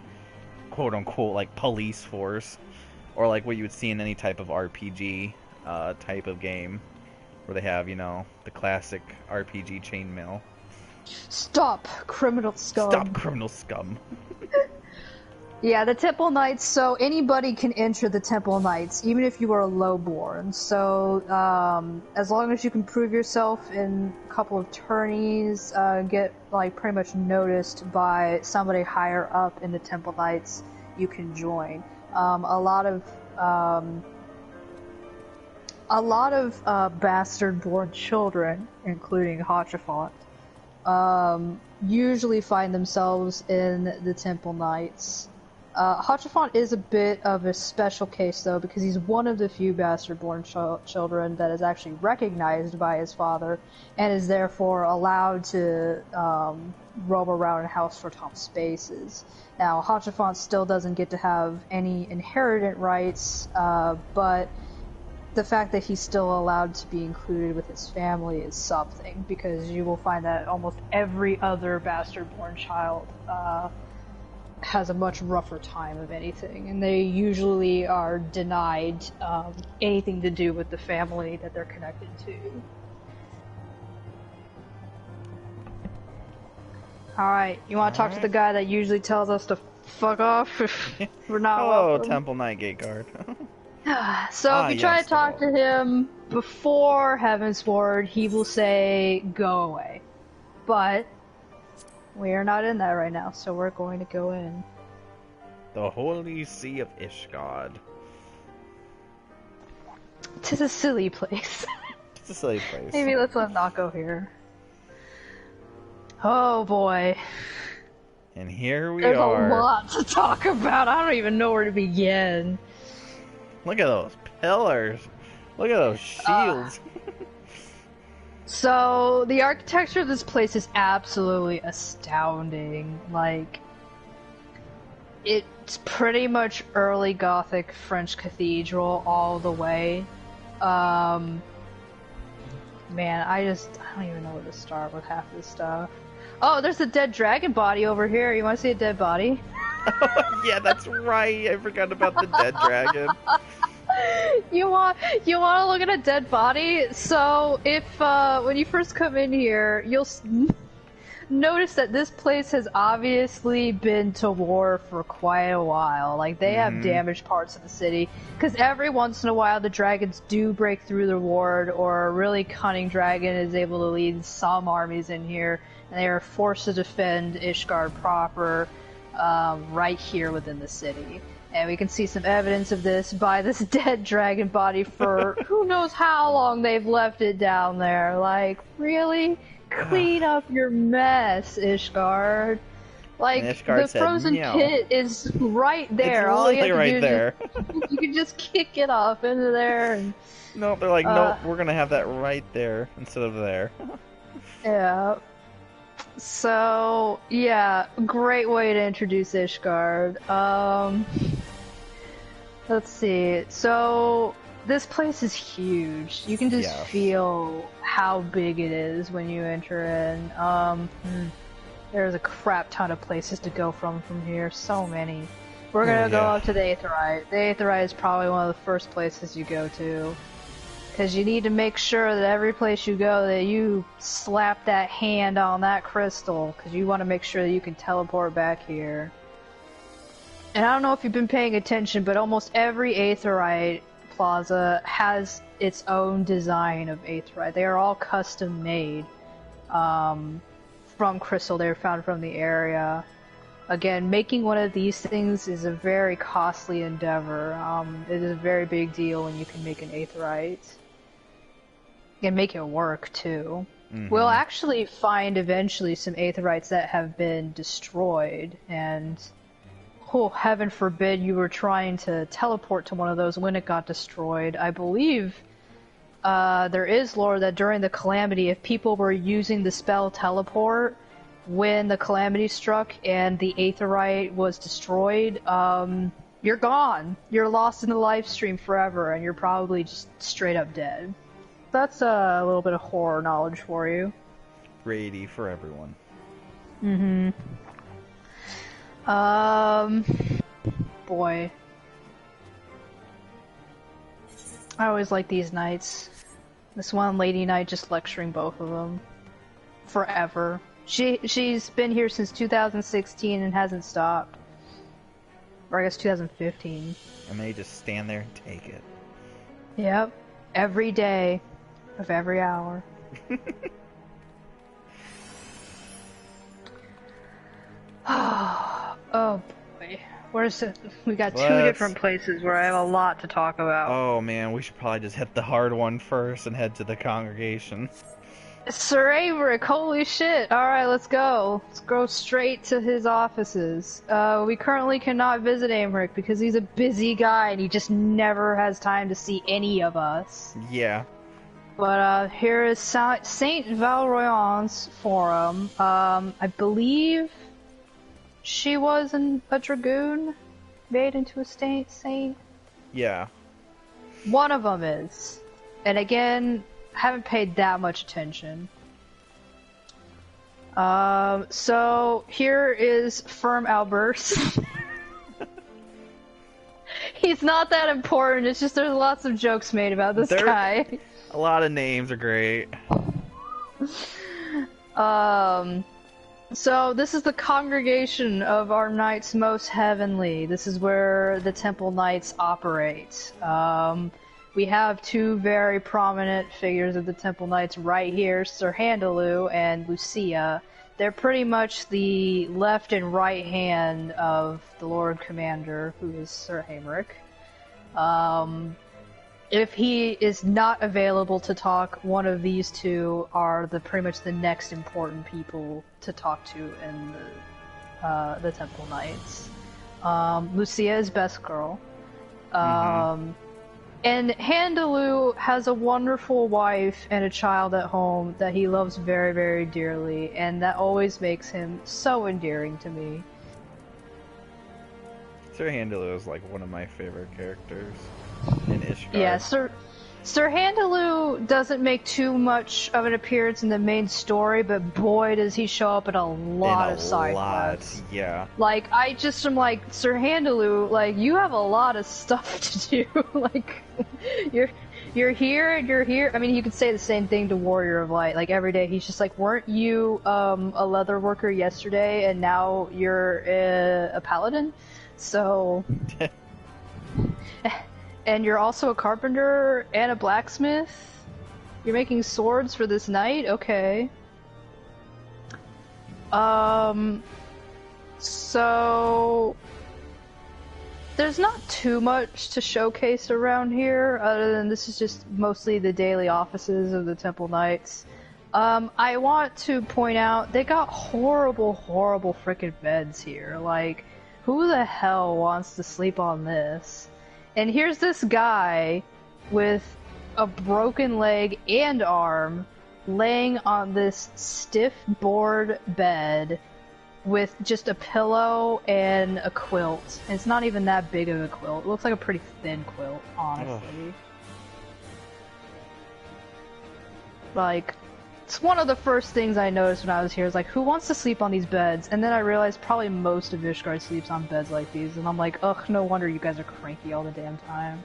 quote-unquote, like police force. Or like what you would see in any type of RPG type of game, where they have, the classic RPG chainmail. Stop, criminal scum. Stop, criminal scum. Yeah, the Temple Knights, so anybody can enter the Temple Knights, even if you are lowborn. So, as long as you can prove yourself in a couple of tourneys, get, pretty much noticed by somebody higher up in the Temple Knights, you can join. A lot of bastard-born children, including Hachafont, usually find themselves in the Temple Knights. Hachafont is a bit of a special case, though, because he's one of the few bastard-born children that is actually recognized by his father, and is therefore allowed to roam around and house for top spaces. Now, Hachafont still doesn't get to have any inheritance rights, but the fact that he's still allowed to be included with his family is something, because you will find that almost every other bastard-born child has a much rougher time of anything, and they usually are denied anything to do with the family that they're connected to. Alright, you want to talk to the guy that usually tells us to fuck off if we're not welcome? Temple Knight Gate Guard. So if you try to talk to him before Heavensward, he will say, go away. But we are not in that right now, so we're going to go in. The Holy See of Ishgard. It's a silly place. It's a silly place. Maybe let's not go here. Oh boy. And here we There's are. There's a lot to talk about. I don't even know where to begin. Look at those pillars. Look at those shields. So, the architecture of this place is absolutely astounding. Like, it's pretty much early Gothic French cathedral all the way. Man, I don't even know where to start with half this stuff. Oh, there's a dead dragon body over here. You want to see a dead body? Yeah, that's right. I forgot about the dead dragon. You want to look at a dead body? So if when you first come in here, you'll notice that this place has obviously been to war for quite a while. Like, they have damaged parts of the city, because every once in a while the dragons do break through the ward, or a really cunning dragon is able to lead some armies in here, and they are forced to defend Ishgard proper right here within the city. And we can see some evidence of this by this dead dragon body for who knows how long they've left it down there. Like, really? Clean up your mess, Ishgard. Like, the frozen pit is right there. It's all you have to right do there. you can just kick it off into there. And, no, they're like, nope, we're gonna have that right there instead of there. Yeah. So, yeah, great way to introduce Ishgard. Let's see. So, this place is huge. You can just feel how big it is when you enter in. There's a crap ton of places to go from here. So many. We're gonna go up to the Aetheryte. The Aetheryte is probably one of the first places you go to. Because you need to make sure that every place you go that you slap that hand on that crystal, because you want to make sure that you can teleport back here. And I don't know if you've been paying attention, but almost every Aetheryte plaza has its own design of Aetheryte. They are all custom made from crystal they were found from the area. Again, making one of these things is a very costly endeavor. It is a very big deal when you can make an Aetheryte. And make it work, too. We'll actually find eventually some Aetherites that have been destroyed, and oh, heaven forbid you were trying to teleport to one of those when it got destroyed. I believe there is lore that during the Calamity, if people were using the spell Teleport when the Calamity struck and the Aetherite was destroyed, you're gone. You're lost in the live stream forever, and you're probably just straight up dead. That's a little bit of horror knowledge for you. Brady for everyone. Boy. I always like these nights. This one lady night just lecturing both of them. Forever. She's been here since 2016 and hasn't stopped. Or I guess 2015. And they just stand there and take it. Yep. Every day. Of every hour. Oh boy. Where's it? We got two different places where I have a lot to talk about. Oh man, we should probably just hit the hard one first and head to the congregation. Sir Averick, holy shit! Alright, let's go. Let's go straight to his offices. We currently cannot visit Averick because he's a busy guy and he just never has time to see any of us. Yeah. But here is Saint Valroyan's forum. I believe she was a dragoon made into a saint. Yeah. One of them is. And again, haven't paid that much attention. So here is Firm Albert. He's not that important, it's just there's lots of jokes made about this guy. A lot of names are great. So this is the congregation of our knights most heavenly. This is where the temple knights operate. We have two very prominent figures of the temple knights right here, Sir Handaloo and Lucia. They're pretty much the left and right hand of the Lord Commander, who is Sir Hamerick. If he is not available to talk, one of these two are pretty much the next important people to talk to in the Temple Knights. Lucia is best girl. And Handaloo has a wonderful wife and a child at home that he loves very, very dearly, and that always makes him so endearing to me. Sir Handaloo is like one of my favorite characters in Ishgard. Yeah, Sir Handaloo doesn't make too much of an appearance in the main story, but boy does he show up in a lot of side quests. Yeah. Like, I just am like, Sir Handaloo, like, you have a lot of stuff to do. Like, you're here and you're here. I mean, you could say the same thing to Warrior of Light. Like, every day he's just like, weren't you a leather worker yesterday and now you're a paladin? So... And you're also a carpenter and a blacksmith? You're making swords for this knight? Okay. So... There's not too much to showcase around here, other than this is just mostly the daily offices of the Temple Knights. I want to point out, they got horrible, horrible frickin' beds here. Like, who the hell wants to sleep on this? And here's this guy with a broken leg and arm laying on this stiff board bed with just a pillow and a quilt. And it's not even that big of a quilt. It looks like a pretty thin quilt, honestly. Ugh. Like, it's one of the first things I noticed when I was here, is like, who wants to sleep on these beds? And then I realized probably most of Ishgard sleeps on beds like these, and I'm like, ugh, no wonder you guys are cranky all the damn time.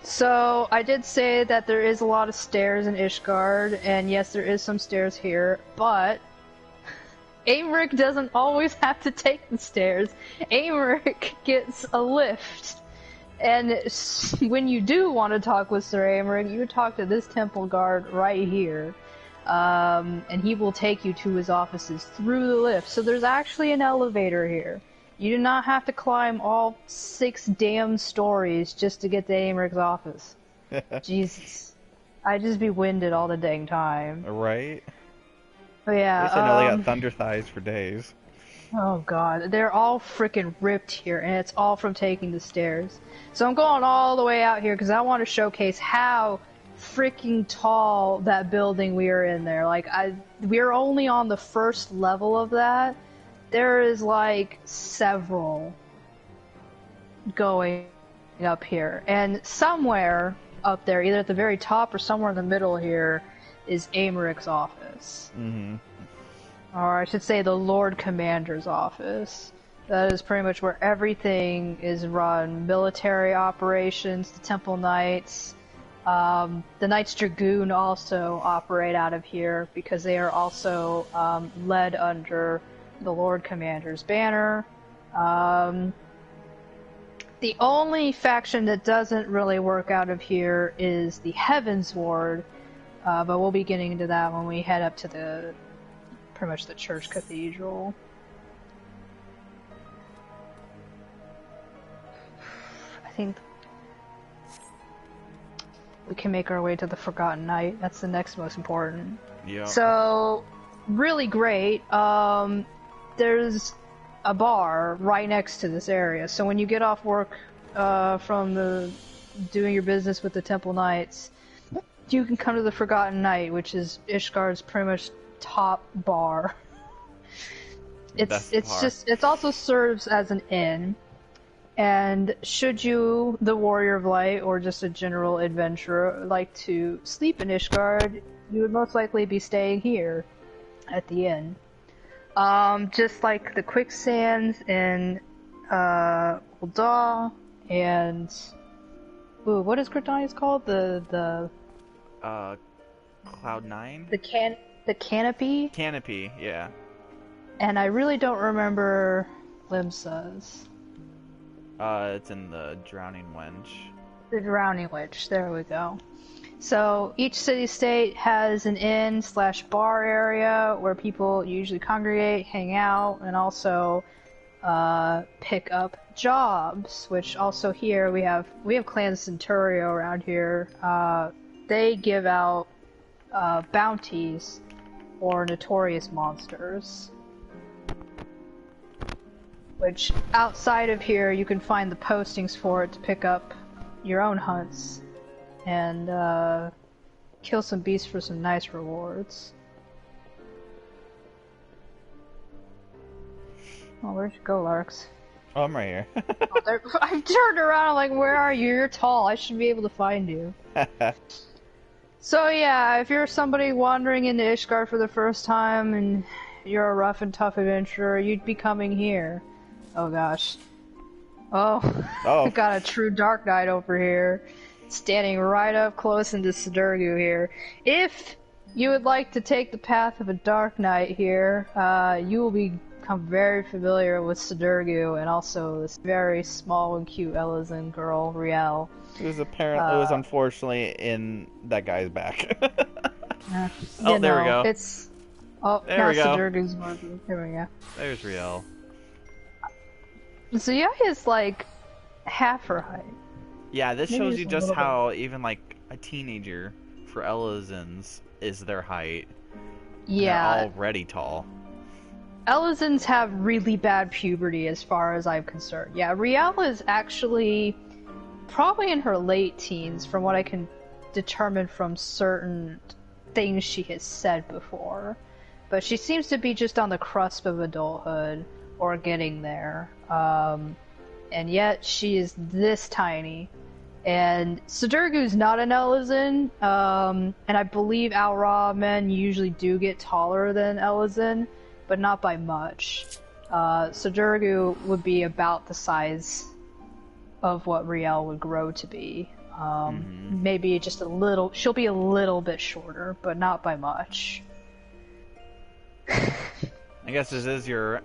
So I did say that there is a lot of stairs in Ishgard, and yes, there is some stairs here, but Aymeric doesn't always have to take the stairs. Aymeric gets a lift. And when you do want to talk with Sir Aymeric, you talk to this temple guard right here. And he will take you to his offices through the lift. So there's actually an elevator here. You do not have to climb all 6 damn stories just to get to Aymeric's office. Jesus. I'd just be winded all the dang time. Right? But yeah, at least I know they got thunder thighs for days. Oh god, they're all freaking ripped here, and it's all from taking the stairs. So I'm going all the way out here because I want to showcase how freaking tall that building we are in there. Like, we're only on the first level of that. There is like several going up here, and somewhere up there, either at the very top or somewhere in the middle here, is Aymeric's office. Mm-hmm. Or I should say the Lord Commander's office. That is pretty much where everything is run. Military operations, the Temple Knights, the Knights Dragoon also operate out of here because they are also led under the Lord Commander's banner. The only faction that doesn't really work out of here is the Heavens Ward, but we'll be getting into that when we head up to pretty much the church cathedral. I think we can make our way to the Forgotten Night. That's the next most important. Yeah. So, really great. There's a bar right next to this area. So when you get off work from doing your business with the Temple Knights, you can come to the Forgotten Night, which is Ishgard's pretty much top bar. It also serves as an inn. And should you, the Warrior of Light, or just a general adventurer, like to sleep in Ishgard, you would most likely be staying here at the inn. Just like the quicksands in Ul'dah and what is Gridania's called? The Cloud 9? The canopy? Canopy, yeah. And I really don't remember Limsa's. It's in the Drowning Wench. The Drowning Witch, there we go. So each city-state has an inn/bar area where people usually congregate, hang out, and also pick up jobs. Which also here we have Clan Centurio around here. They give out bounties for notorious monsters. Which outside of here you can find the postings for it to pick up your own hunts. And kill some beasts for some nice rewards. Oh, where'd you go, Larx? Oh, I'm right here. I turned around, I'm like, where are you? You're tall, I should be able to find you. So yeah, if you're somebody wandering into Ishgard for the first time and you're a rough and tough adventurer, you'd be coming here. Oh gosh. Oh, I got a true Dark Knight over here. Standing right up close into Sidurgu here. If you would like to take the path of a Dark Knight here, you will become very familiar with Sidurgu and also this very small and cute Elizan girl, Riel. It was unfortunately in that guy's back. Oh, there we go. There we go. Sidurgu's movie. Here we go. There's Riel. Zuya is like half her height. Yeah, this shows you just how even like a teenager for Elizans is their height. Yeah. They're already tall. Elizans have really bad puberty as far as I'm concerned. Yeah, Riel is actually probably in her late teens from what I can determine from certain things she has said before. But she seems to be just on the cusp of adulthood or getting there. And yet she is this tiny. And Sidurgu's not an Elizan, and I believe Al-Ra men usually do get taller than Elizan, but not by much. Sidurgu would be about the size of what Riel would grow to be. Maybe just a little, she'll be a little bit shorter, but not by much. I guess this is your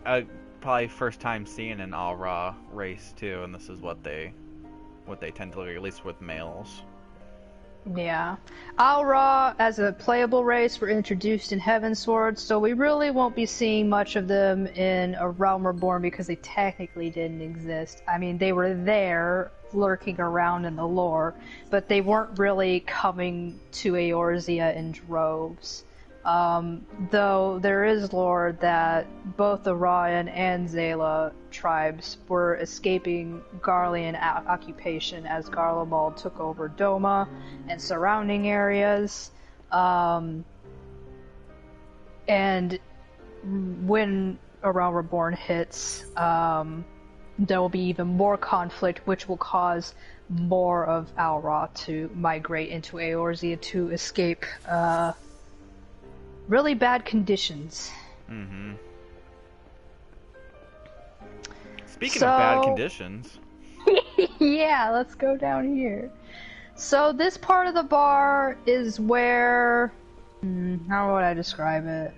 probably first time seeing an Al-Ra race too, and this is what they tend to look, at least with males. Yeah. Al-Ra, as a playable race, were introduced in Heavensward, so we really won't be seeing much of them in A Realm Reborn because they technically didn't exist. I mean, they were there, lurking around in the lore, but they weren't really coming to Eorzea in droves. Though there is lore that both the Ryan and Zayla tribes were escaping Garlean occupation as Garlemald took over Doma and surrounding areas. And when A Realm Reborn hits, there will be even more conflict, which will cause more of Al-Ra to migrate into Eorzea to escape really bad conditions. Speaking of bad conditions. Yeah, let's go down here. So this part of the bar is where... how would I describe it?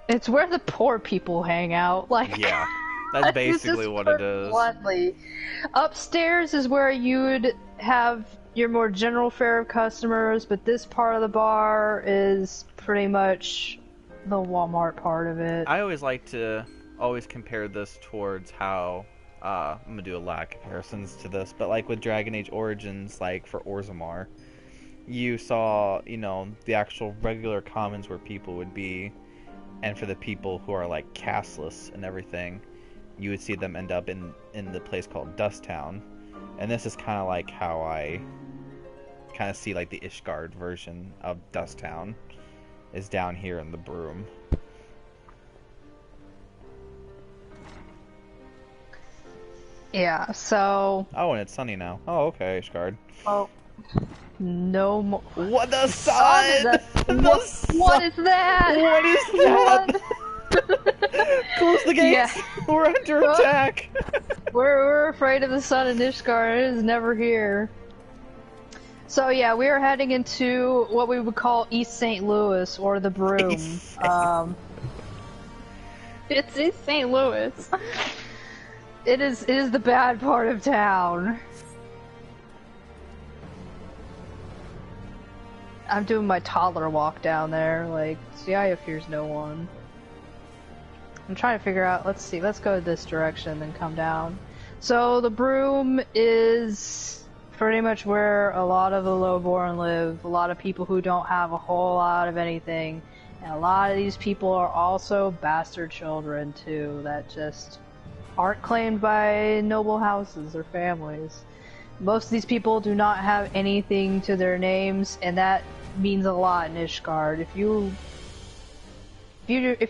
It's where the poor people hang out. Like, yeah, that's basically what it is. Bluntly. Upstairs is where you would have your more general fare of customers, but this part of the bar is pretty much the Walmart part of it. I always like to compare this towards how I'm gonna do a lot of comparisons to this, but like with Dragon Age Origins, like for Orzammar, you saw, you know, the actual regular commons where people would be, and for the people who are like casteless and everything, you would see them end up in the place called Dust Town, and this is kind of like how I kind of see like the Ishgard version of Dust Town is down here in the Broom. Yeah, so... Oh, and it's sunny now. Oh, okay, Ishgard. Oh, no more... What, the sun? What is that? What is that? Close the gates! Yeah. We're under attack! We're afraid of the sun in Ishgard. It is never here. So yeah, we are heading into what we would call East St. Louis, or the Broom. It's East St. Louis. It is the bad part of town. I'm doing my toddler walk down there, like, Zuya fears no one. I'm trying to figure out, let's see, let's go this direction, then come down. So, the Broom is pretty much where a lot of the lowborn live, a lot of people who don't have a whole lot of anything, and a lot of these people are also bastard children, too, that just aren't claimed by noble houses or families. Most of these people do not have anything to their names, and that means a lot in Ishgard. If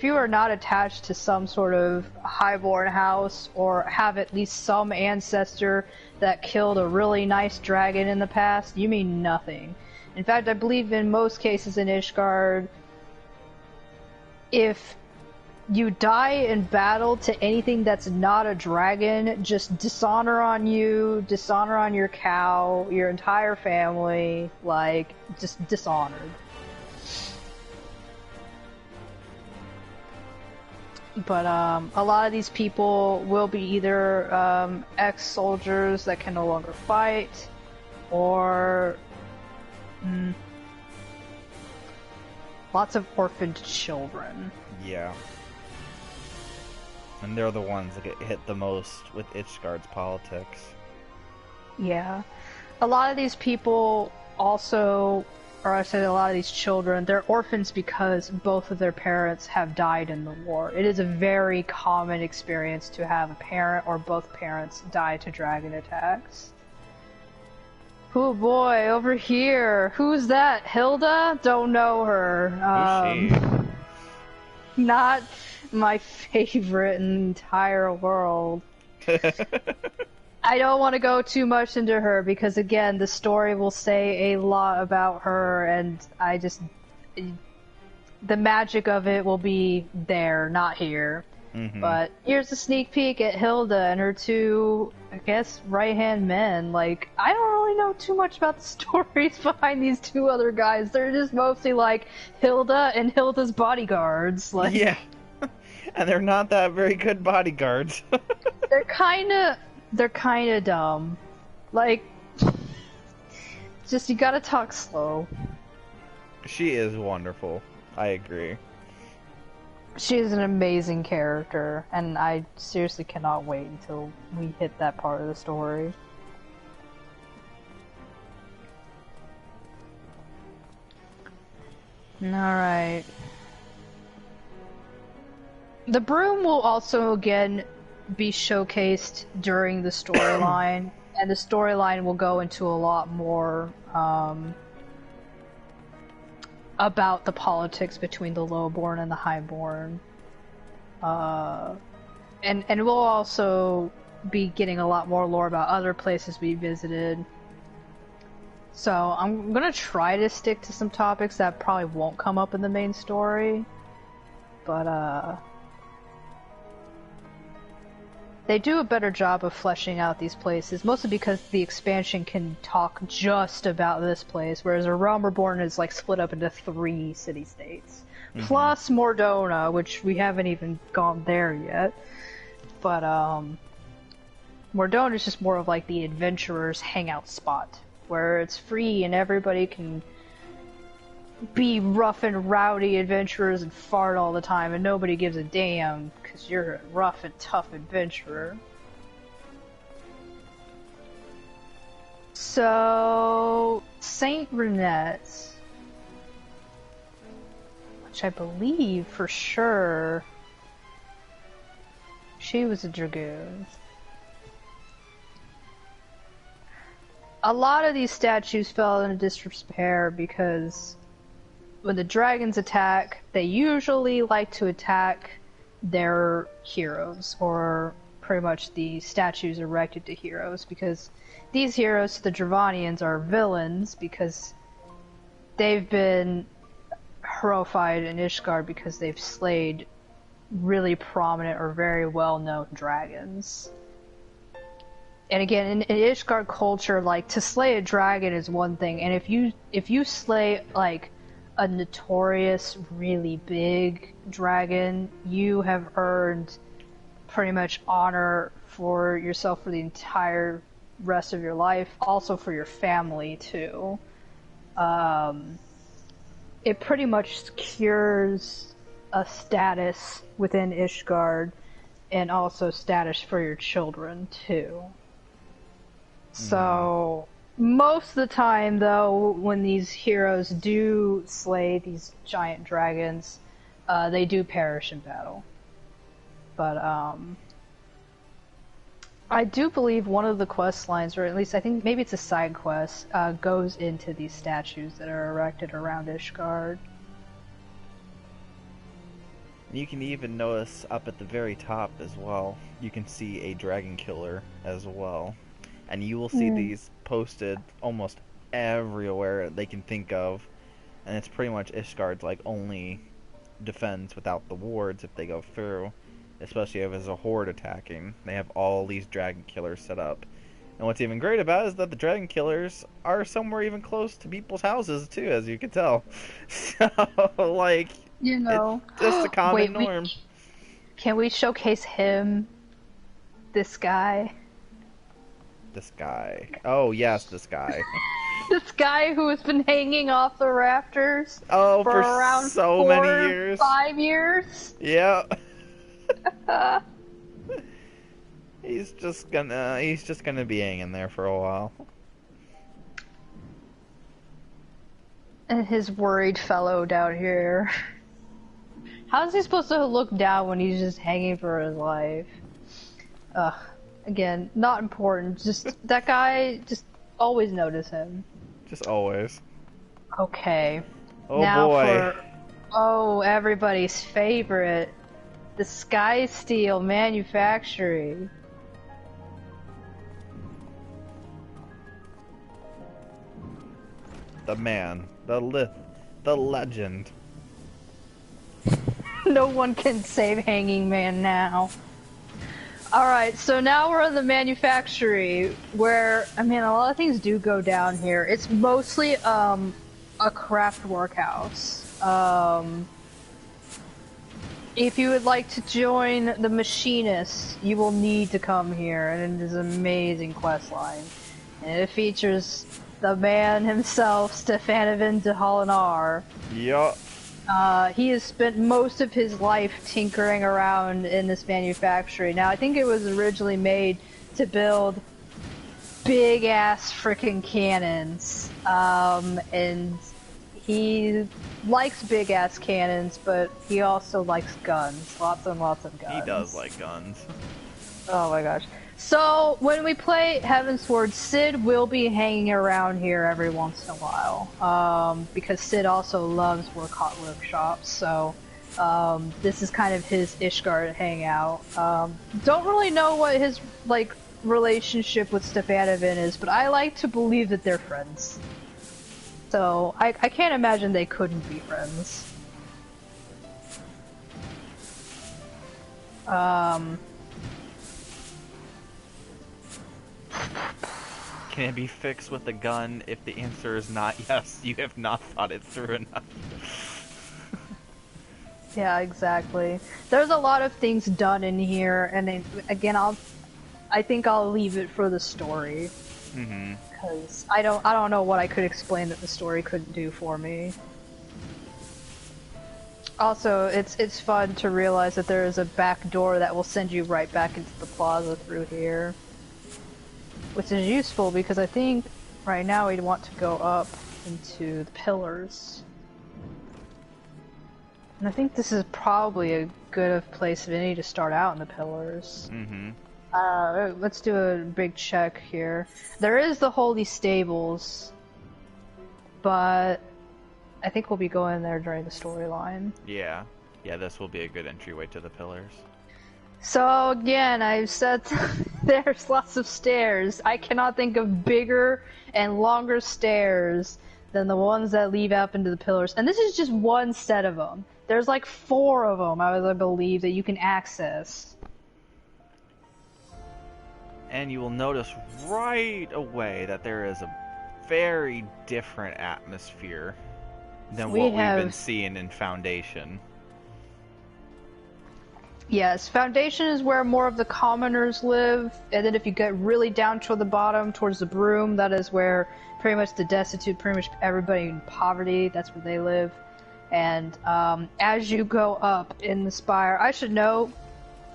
you are not attached to some sort of highborn house, or have at least some ancestor that killed a really nice dragon in the past, you mean nothing. In fact, I believe in most cases in Ishgard, if you die in battle to anything that's not a dragon, just dishonor on you, dishonor on your cow, your entire family, like, just dishonored. But, a lot of these people will be either, ex-soldiers that can no longer fight, or, lots of orphaned children. Yeah. And they're the ones that get hit the most with Ishgard's politics. Yeah. A lot of these people also, or I said a lot of these children, they're orphans because both of their parents have died in the war. It is a very common experience to have a parent or both parents die to dragon attacks. Oh boy, over here. Who's that? Hilda? Don't know her. Who's she? Not my favorite in the entire world. I don't want to go too much into her because, again, the story will say a lot about her, and the magic of it will be there, not here. Mm-hmm. But here's a sneak peek at Hilda and her two, I guess, right-hand men. Like, I don't really know too much about the stories behind these two other guys. They're just mostly like Hilda and Hilda's bodyguards. Like, yeah. And they're not that very good bodyguards. They're kinda dumb. Like, just, you gotta talk slow. She is wonderful. I agree. She is an amazing character, and I seriously cannot wait until we hit that part of the story. Alright. The Broom will also, again, be showcased during the storyline, and the storyline will go into a lot more, about the politics between the lowborn and the highborn. And we'll also be getting a lot more lore about other places we visited. So I'm gonna try to stick to some topics that probably won't come up in the main story, but they do a better job of fleshing out these places, mostly because the expansion can talk just about this place, whereas A Realm Reborn is like split up into 3 city-states. Mm-hmm. Plus Mordona, which we haven't even gone there yet. But Mordona is just more of like the adventurer's hangout spot, where it's free and everybody can be rough and rowdy adventurers and fart all the time, and nobody gives a damn because you're a rough and tough adventurer. So, Saint Renette, which I believe for sure she was a dragoon. A lot of these statues fell into disrepair because when the dragons attack, they usually like to attack their heroes, or pretty much the statues erected to heroes, because these heroes, the Dravanians, are villains because they've been heroified in Ishgard because they've slayed really prominent or very well-known dragons. And again, in Ishgard culture, like, to slay a dragon is one thing, and if you slay, like, a notorious, really big dragon, you have earned pretty much honor for yourself for the entire rest of your life, also for your family too. It pretty much secures a status within Ishgard, and also status for your children too. So most of the time, though, when these heroes do slay these giant dragons, they do perish in battle. But I do believe one of the quest lines, or at least I think maybe it's a side quest, goes into these statues that are erected around Ishgard. You can even notice up at the very top as well, you can see a dragon killer as well. And you will see these posted almost everywhere they can think of. And it's pretty much Ishgard's like only defense without the wards if they go through. Especially if it's a horde attacking. They have all these dragon killers set up. And what's even great about it is that the dragon killers are somewhere even close to people's houses too, as you can tell. So, like, you know, it's just a common norm. Can we showcase him? This guy? This guy. Oh, yes, this guy. This guy who has been hanging off the rafters for around so many years. 5 years? Yeah. He's just gonna be hanging there for a while. And his worried fellow down here. How is he supposed to look down when he's just hanging for his life? Ugh. Again, not important. Just that guy. Just always notice him. Just always. Okay. Oh now boy. For everybody's favorite, the Sky Steel Manufactory. The man, the legend. No one can save Hanging Man now. Alright, so now we're in the manufactory, where, I mean, a lot of things do go down here. It's mostly, a craft workhouse. If you would like to join the Machinists, you will need to come here, and it is an amazing questline. And it features the man himself, Stefanovan de Holinar. Yup. He has spent most of his life tinkering around in this manufactory. Now, I think it was originally made to build big-ass frickin' cannons. And he likes big-ass cannons, but he also likes guns. Lots and lots of guns. He does like guns. Oh my gosh. So, when we play Heavensward, Sid will be hanging around here every once in a while, because Sid also loves hot workshops, so this is kind of his Ishgard hangout. Don't really know what his, like, relationship with Stefanovan is, but I like to believe that they're friends. So, I can't imagine they couldn't be friends. Can it be fixed with a gun? If the answer is not yes, you have not thought it through enough. Yeah, exactly. There's a lot of things done in here, and then, again, I think I'll leave it for the story. Because I don't know what I could explain that the story couldn't do for me. Also, it's fun to realize that there is a back door that will send you right back into the plaza through here. Which is useful because I think right now we'd want to go up into the pillars. And I think this is probably a good place of any to start out in the pillars. Mm-hmm. Let's do a big check here. There is the Holy Stables, but I think we'll be going there during the storyline. Yeah. Yeah, this will be a good entryway to the pillars. So again, I've said there's lots of stairs. I cannot think of bigger and longer stairs than the ones that lead up into the pillars. And this is just one set of them. There's like 4 of them, I believe, that you can access. And you will notice right away that there is a very different atmosphere than what we've been seeing in Foundation. Yes, Foundation is where more of the commoners live, and then if you get really down toward the bottom, towards the Broom, that is where pretty much the destitute, pretty much everybody in poverty, that's where they live. And as you go up in the spire, I should know,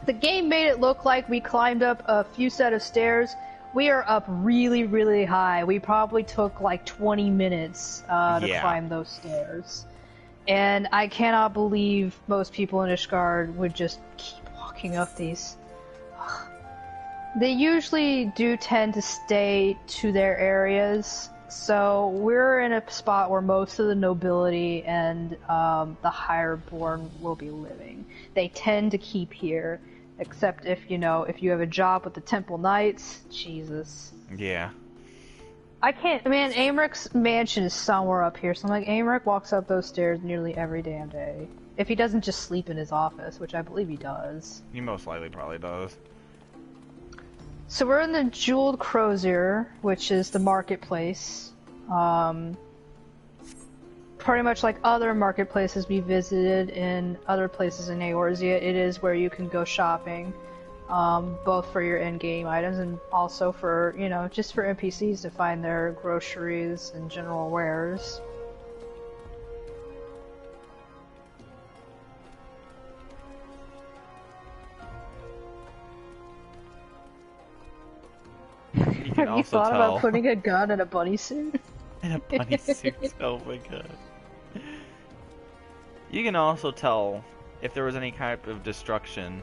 the game made it look like we climbed up a few set of stairs. We are up really, really high. We probably took like 20 minutes to climb those stairs. And I cannot believe most people in Ishgard would just keep walking up these. They usually do tend to stay to their areas, so we're in a spot where most of the nobility and the higher born will be living. They tend to keep here, except if you have a job with the Temple Knights. Jesus. Yeah. I can't, man, Aimric's mansion is somewhere up here, so I'm like, Aimric walks up those stairs nearly every damn day. If he doesn't just sleep in his office, which I believe he does. He most likely probably does. So we're in the Jeweled Crozier, which is the marketplace. Pretty much like other marketplaces we visited in other places in Eorzea, it is where you can go shopping. Both for your in-game items and also for, just for NPCs to find their groceries and general wares. Have you thought about putting a gun in a bunny suit? In a bunny suit, oh my god. You can also tell if there was any kind of destruction.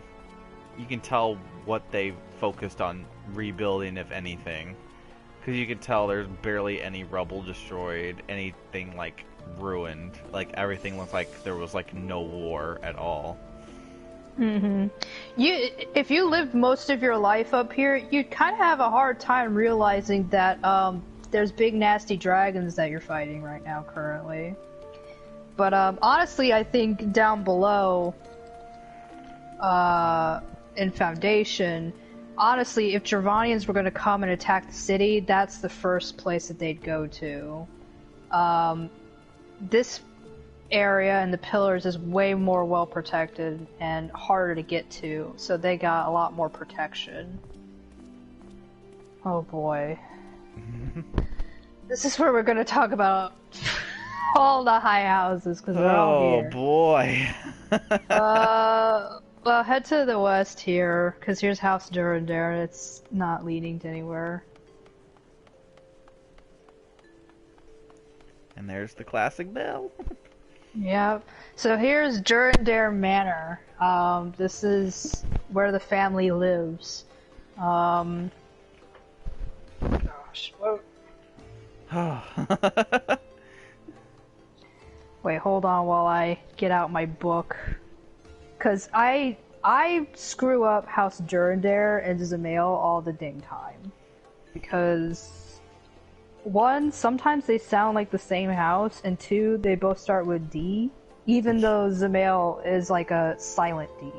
You can tell what they focused on rebuilding, if anything. Because you can tell there's barely any rubble destroyed, anything, like, ruined. Like, everything looks like there was, like, no war at all. Mm-hmm. If you lived most of your life up here, you'd kind of have a hard time realizing that, there's big nasty dragons that you're fighting right now, currently. But, honestly, I think down below, in Foundation, honestly, if Dravanians were going to come and attack the city, that's the first place that they'd go to. This area and the pillars is way more well protected and harder to get to, so they got a lot more protection. Oh boy. This is where we're going to talk about all the high houses, because they're all here. Oh boy. Well, head to the west here, because here's House Durandare, and it's not leading to anywhere. And there's the classic bell. Yep. So here's Durandare Manor. This is where the family lives. Gosh, what? Wait, hold on while I get out my book. Because I screw up House Durandare and Zamail all the dang time. Because, 1, sometimes they sound like the same house, and 2, they both start with D, even though Zamail is like a silent D.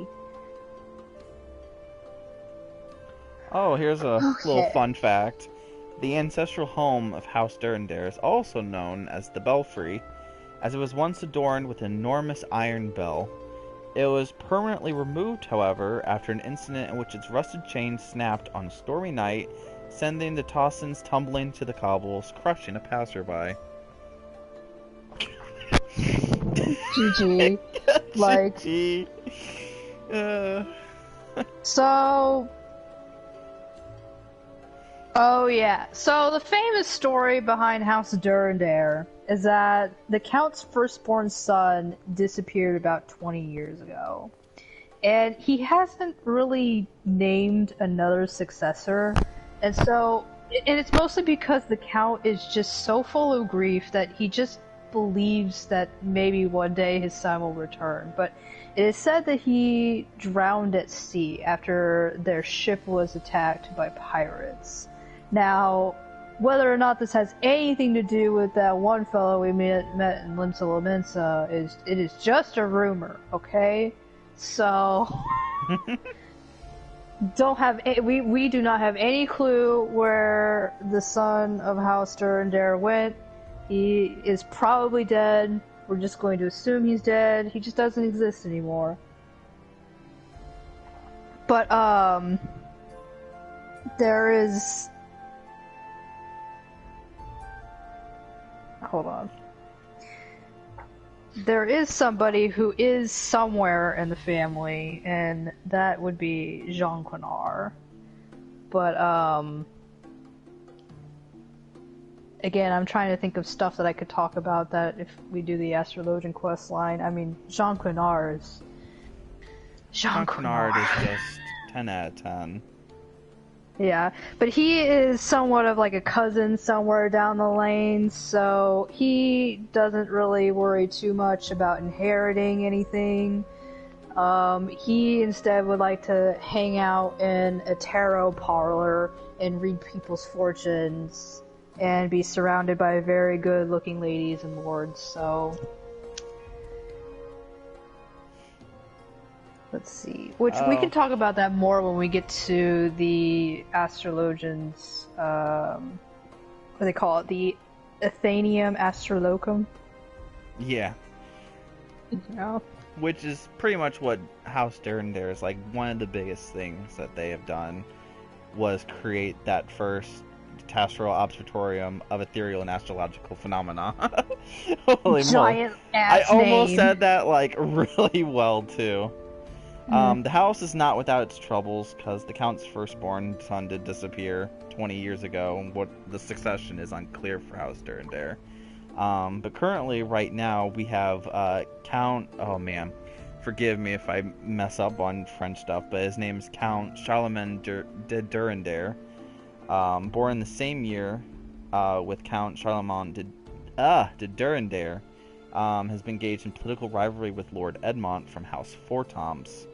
Oh, here's a little fun fact. The ancestral home of House Durandare is also known as the Belfry, as it was once adorned with an enormous iron bell. It was permanently removed, however, after an incident in which its rusted chain snapped on a stormy night, sending the Tossins tumbling to the cobbles, crushing a passerby. GG. Like... GG. So... Oh yeah. So the famous story behind House Durandare is that the Count's firstborn son disappeared about 20 years ago. And he hasn't really named another successor. And it's mostly because the Count is just so full of grief that he just believes that maybe one day his son will return. But it is said that he drowned at sea after their ship was attacked by pirates. Now, whether or not this has anything to do with that one fellow we met in Limsa Lominsa it is just a rumor, okay? So we do not have any clue where the son of House Durandare went. He is probably dead. We're just going to assume he's dead. He just doesn't exist anymore. But there is. Hold on. There is somebody who is somewhere in the family, and that would be Jean Quinard. But, again, I'm trying to think of stuff that I could talk about that if we do the Astrologian quest line. I mean, Jean Quinard is... Jean Quinard is just 10 out of 10. Yeah, but he is somewhat of like a cousin somewhere down the lane, so he doesn't really worry too much about inheriting anything. He instead would like to hang out in a tarot parlor and read people's fortunes and be surrounded by very good-looking ladies and lords, so... Let's see. Which we can talk about that more when we get to the astrologians. What do they call it? The Athenium Astrolocum. Yeah. Yeah. Which is pretty much what House Durandare is like. One of the biggest things that they have done was create that first Astral Observatorium of ethereal and astrological phenomena. Holy Giant ass I almost name. said that like really well too. The house is not without its troubles, because the Count's firstborn son did disappear 20 years ago. What the succession is unclear for House Durandare. But currently, right now, we have Count... Oh, man. Forgive me if I mess up on French stuff, but his name is Count Charlemagne de Durandare. Born the same year with Count Charlemagne de Durandare. Has been engaged in political rivalry with Lord Edmont from House Fortoms.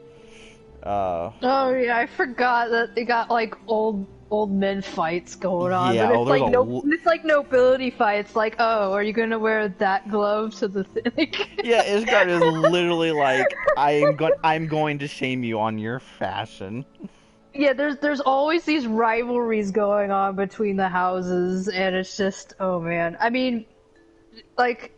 Oh yeah, I forgot that they got like old men fights going on. Yeah, but it's like nobility fights. Like, oh, are you gonna wear that glove to the thing? Yeah, Ishgard is literally like, I'm going to shame you on your fashion. Yeah, there's always these rivalries going on between the houses, and it's just, oh man. I mean, like.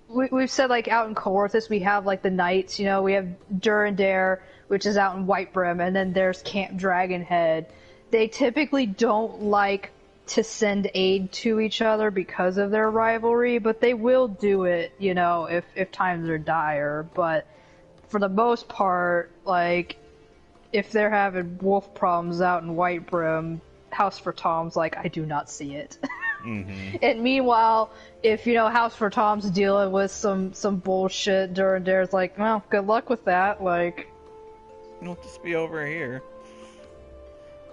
We've said, like, out in Coerthas, we have, like, the knights, you know, we have Durandare, which is out in Whitebrim, and then there's Camp Dragonhead. They typically don't like to send aid to each other because of their rivalry, but they will do it, you know, if times are dire. But for the most part, like, if they're having wolf problems out in Whitebrim, House for Tom's like, I do not see it. Mm-hmm. And meanwhile, if, you know, House for Tom's dealing with some bullshit, Durandare's like, well, good luck with that, like... It'll just be over here.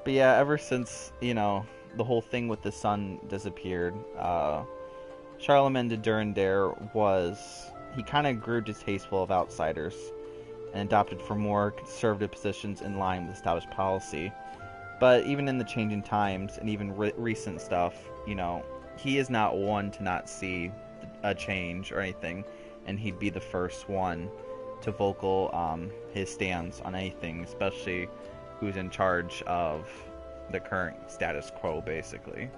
But yeah, ever since, you know, the whole thing with the son disappeared, Charlemagne de Durandare he kind of grew distasteful of outsiders and adopted for more conservative positions in line with established policy. But even in the changing times and even recent stuff, you know, he is not one to not see a change or anything, and he'd be the first one to vocal his stance on anything, especially who's in charge of the current status quo, basically.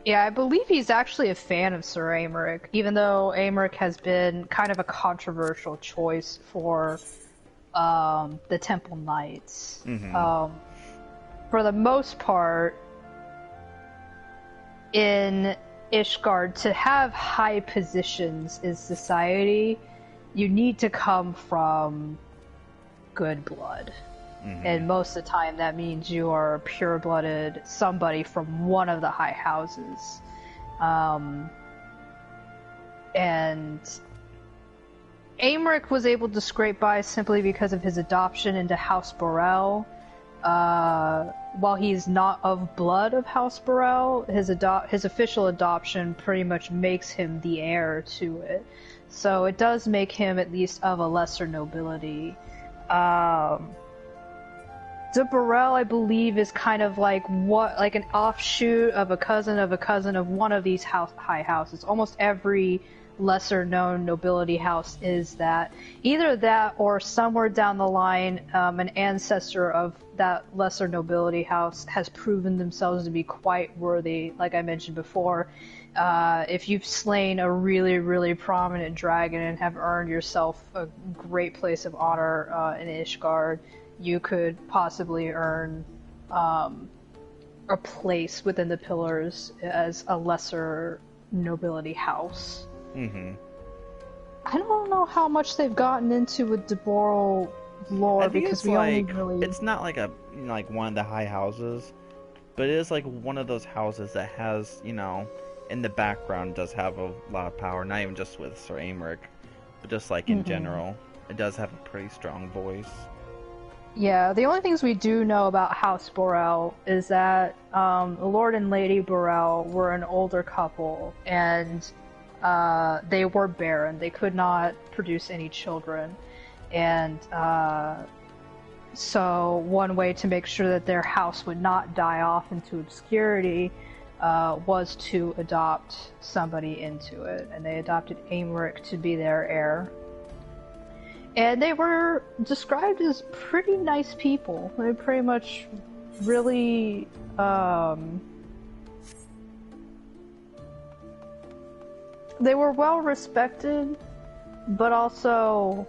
Yeah, I believe he's actually a fan of Sir Aymeric, even though Aymeric has been kind of a controversial choice for the Temple Knights. Mm-hmm. For the most part, in Ishgard, to have high positions in society, you need to come from good blood. And most of the time that means you are a pure-blooded somebody from one of the high houses. And Aymeric was able to scrape by simply because of his adoption into House Burrell. While he's not of blood of House Burrell, his official adoption pretty much makes him the heir to it. So it does make him at least of a lesser nobility. De Burrell, I believe, is kind of like an offshoot of a cousin of one of these high houses. Almost every lesser-known nobility house is that. Either that, or somewhere down the line, an ancestor of that lesser nobility house has proven themselves to be quite worthy. Like I mentioned before, if you've slain a really, really prominent dragon and have earned yourself a great place of honor in Ishgard, you could possibly earn a place within the pillars as a lesser nobility house. Mm-hmm. I don't know how much they've gotten into with De Burrell lore because we only really... It's not like one of the high houses, but it is like one of those houses that has, in the background does have a lot of power. Not even just with Sir Aymeric, but just like in general, it does have a pretty strong voice. Yeah, the only things we do know about House Burrell is that Lord and Lady Burrell were an older couple, and they were barren. They could not produce any children. And so one way to make sure that their house would not die off into obscurity was to adopt somebody into it. And they adopted Aymeric to be their heir. And they were described as pretty nice people. They pretty much really, they were well respected, but also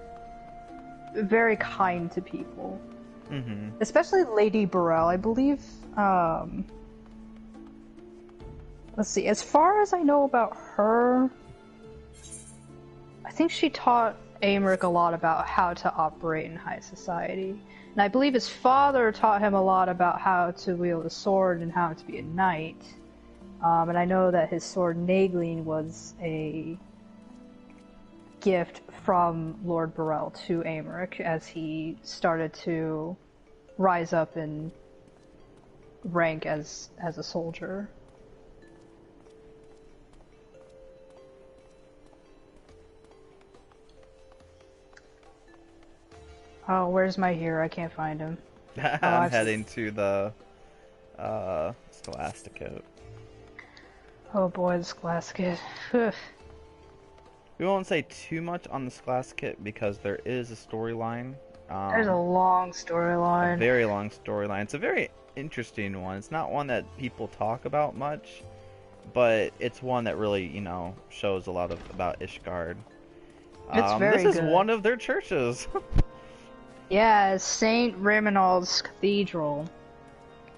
very kind to people. Mm-hmm. Especially Lady Burrell, I believe, let's see, as far as I know about her, I think she taught Aymeric a lot about how to operate in high society. And I believe his father taught him a lot about how to wield a sword and how to be a knight. And I know that his sword Naegling was a gift from Lord Burrell to Aymeric as he started to rise up in rank as a soldier. Oh, where's my hero? I can't find him. I'm heading to the Scholasticote. Oh boy, the Scholasticote. We won't say too much on the Scholasticote because there is a storyline. There's a long storyline. A very long storyline. It's a very interesting one. It's not one that people talk about much, but it's one that really, shows a lot about Ishgard. It's very This is good. one of their churches. Yeah, St. Raymond's Cathedral.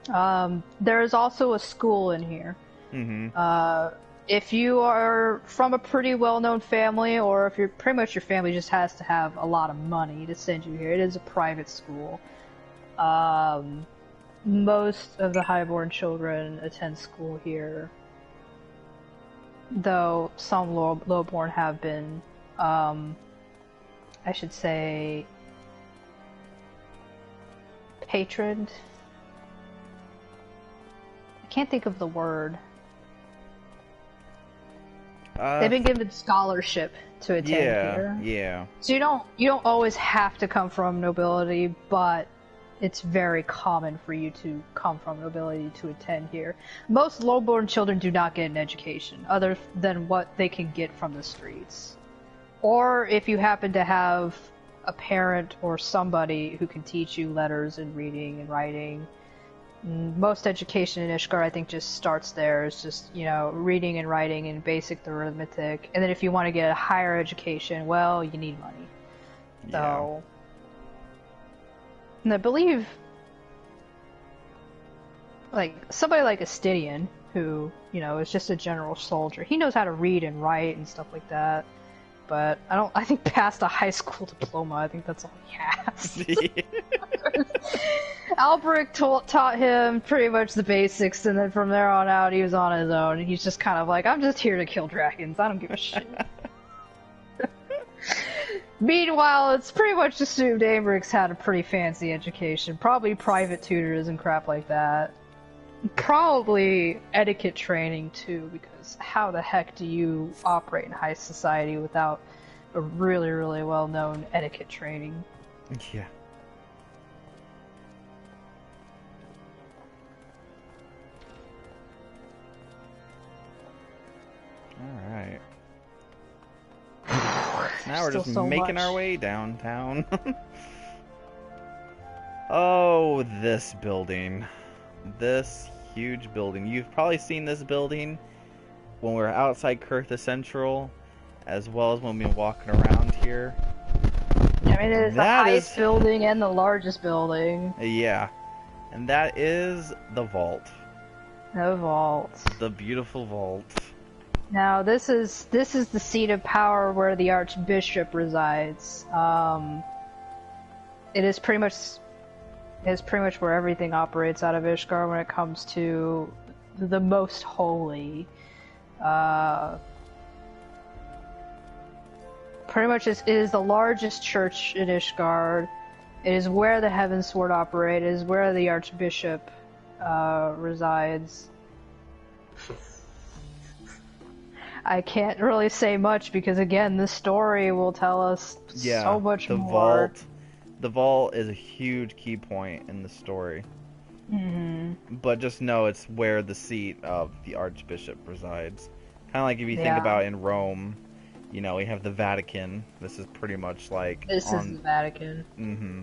There is also a school in here. Mm-hmm. If you are from a pretty well-known family, or if you're pretty much your family just has to have a lot of money to send you here, it is a private school. Most of the highborn children attend school here, though some lowborn have been, I should say, patroned. I can't think of the word. They've been given scholarship to attend here. Yeah. So you don't always have to come from nobility, but it's very common for you to come from nobility to attend here. Most lowborn children do not get an education other than what they can get from the streets. Or if you happen to have a parent or somebody who can teach you letters and reading and writing. Most education in Ishgard, I think, just starts there. It's just, reading and writing and basic arithmetic. And then if you want to get a higher education, well, you need money. Yeah. So, and I believe, somebody like Astidian, who, is just a general soldier, he knows how to read and write and stuff like that. But I think past a high school diploma, I think that's all he has. Albrecht taught him pretty much the basics, and then from there on out, he was on his own. And he's just kind of like, I'm just here to kill dragons. I don't give a shit. Meanwhile, it's pretty much assumed Albrecht's had a pretty fancy education. Probably private tutors and crap like that. Probably etiquette training, too, because how the heck do you operate in high society without a really, really well-known etiquette training? Yeah. Alright. Now we're just making our way downtown. Oh, this building. This huge building. You've probably seen this building when we're outside Coerthas Central, as well as when we've been walking around here. I mean, it is the highest building and the largest building. Yeah. And that is the vault. The vault. The beautiful vault. Now, this is the seat of power where the Archbishop resides. It is pretty much where everything operates out of Ishgard when it comes to the most holy. Pretty much it is the largest church in Ishgard. It is where the Heavensward operates. It is where the Archbishop resides. I can't really say much because, again, the story will tell us so much more. The vault is a huge key point in the story. Mm-hmm. But just know it's where the seat of the Archbishop resides. Kind of like if you think about in Rome, you know, we have the Vatican. This is pretty much like... This is the Vatican. Mm-hmm.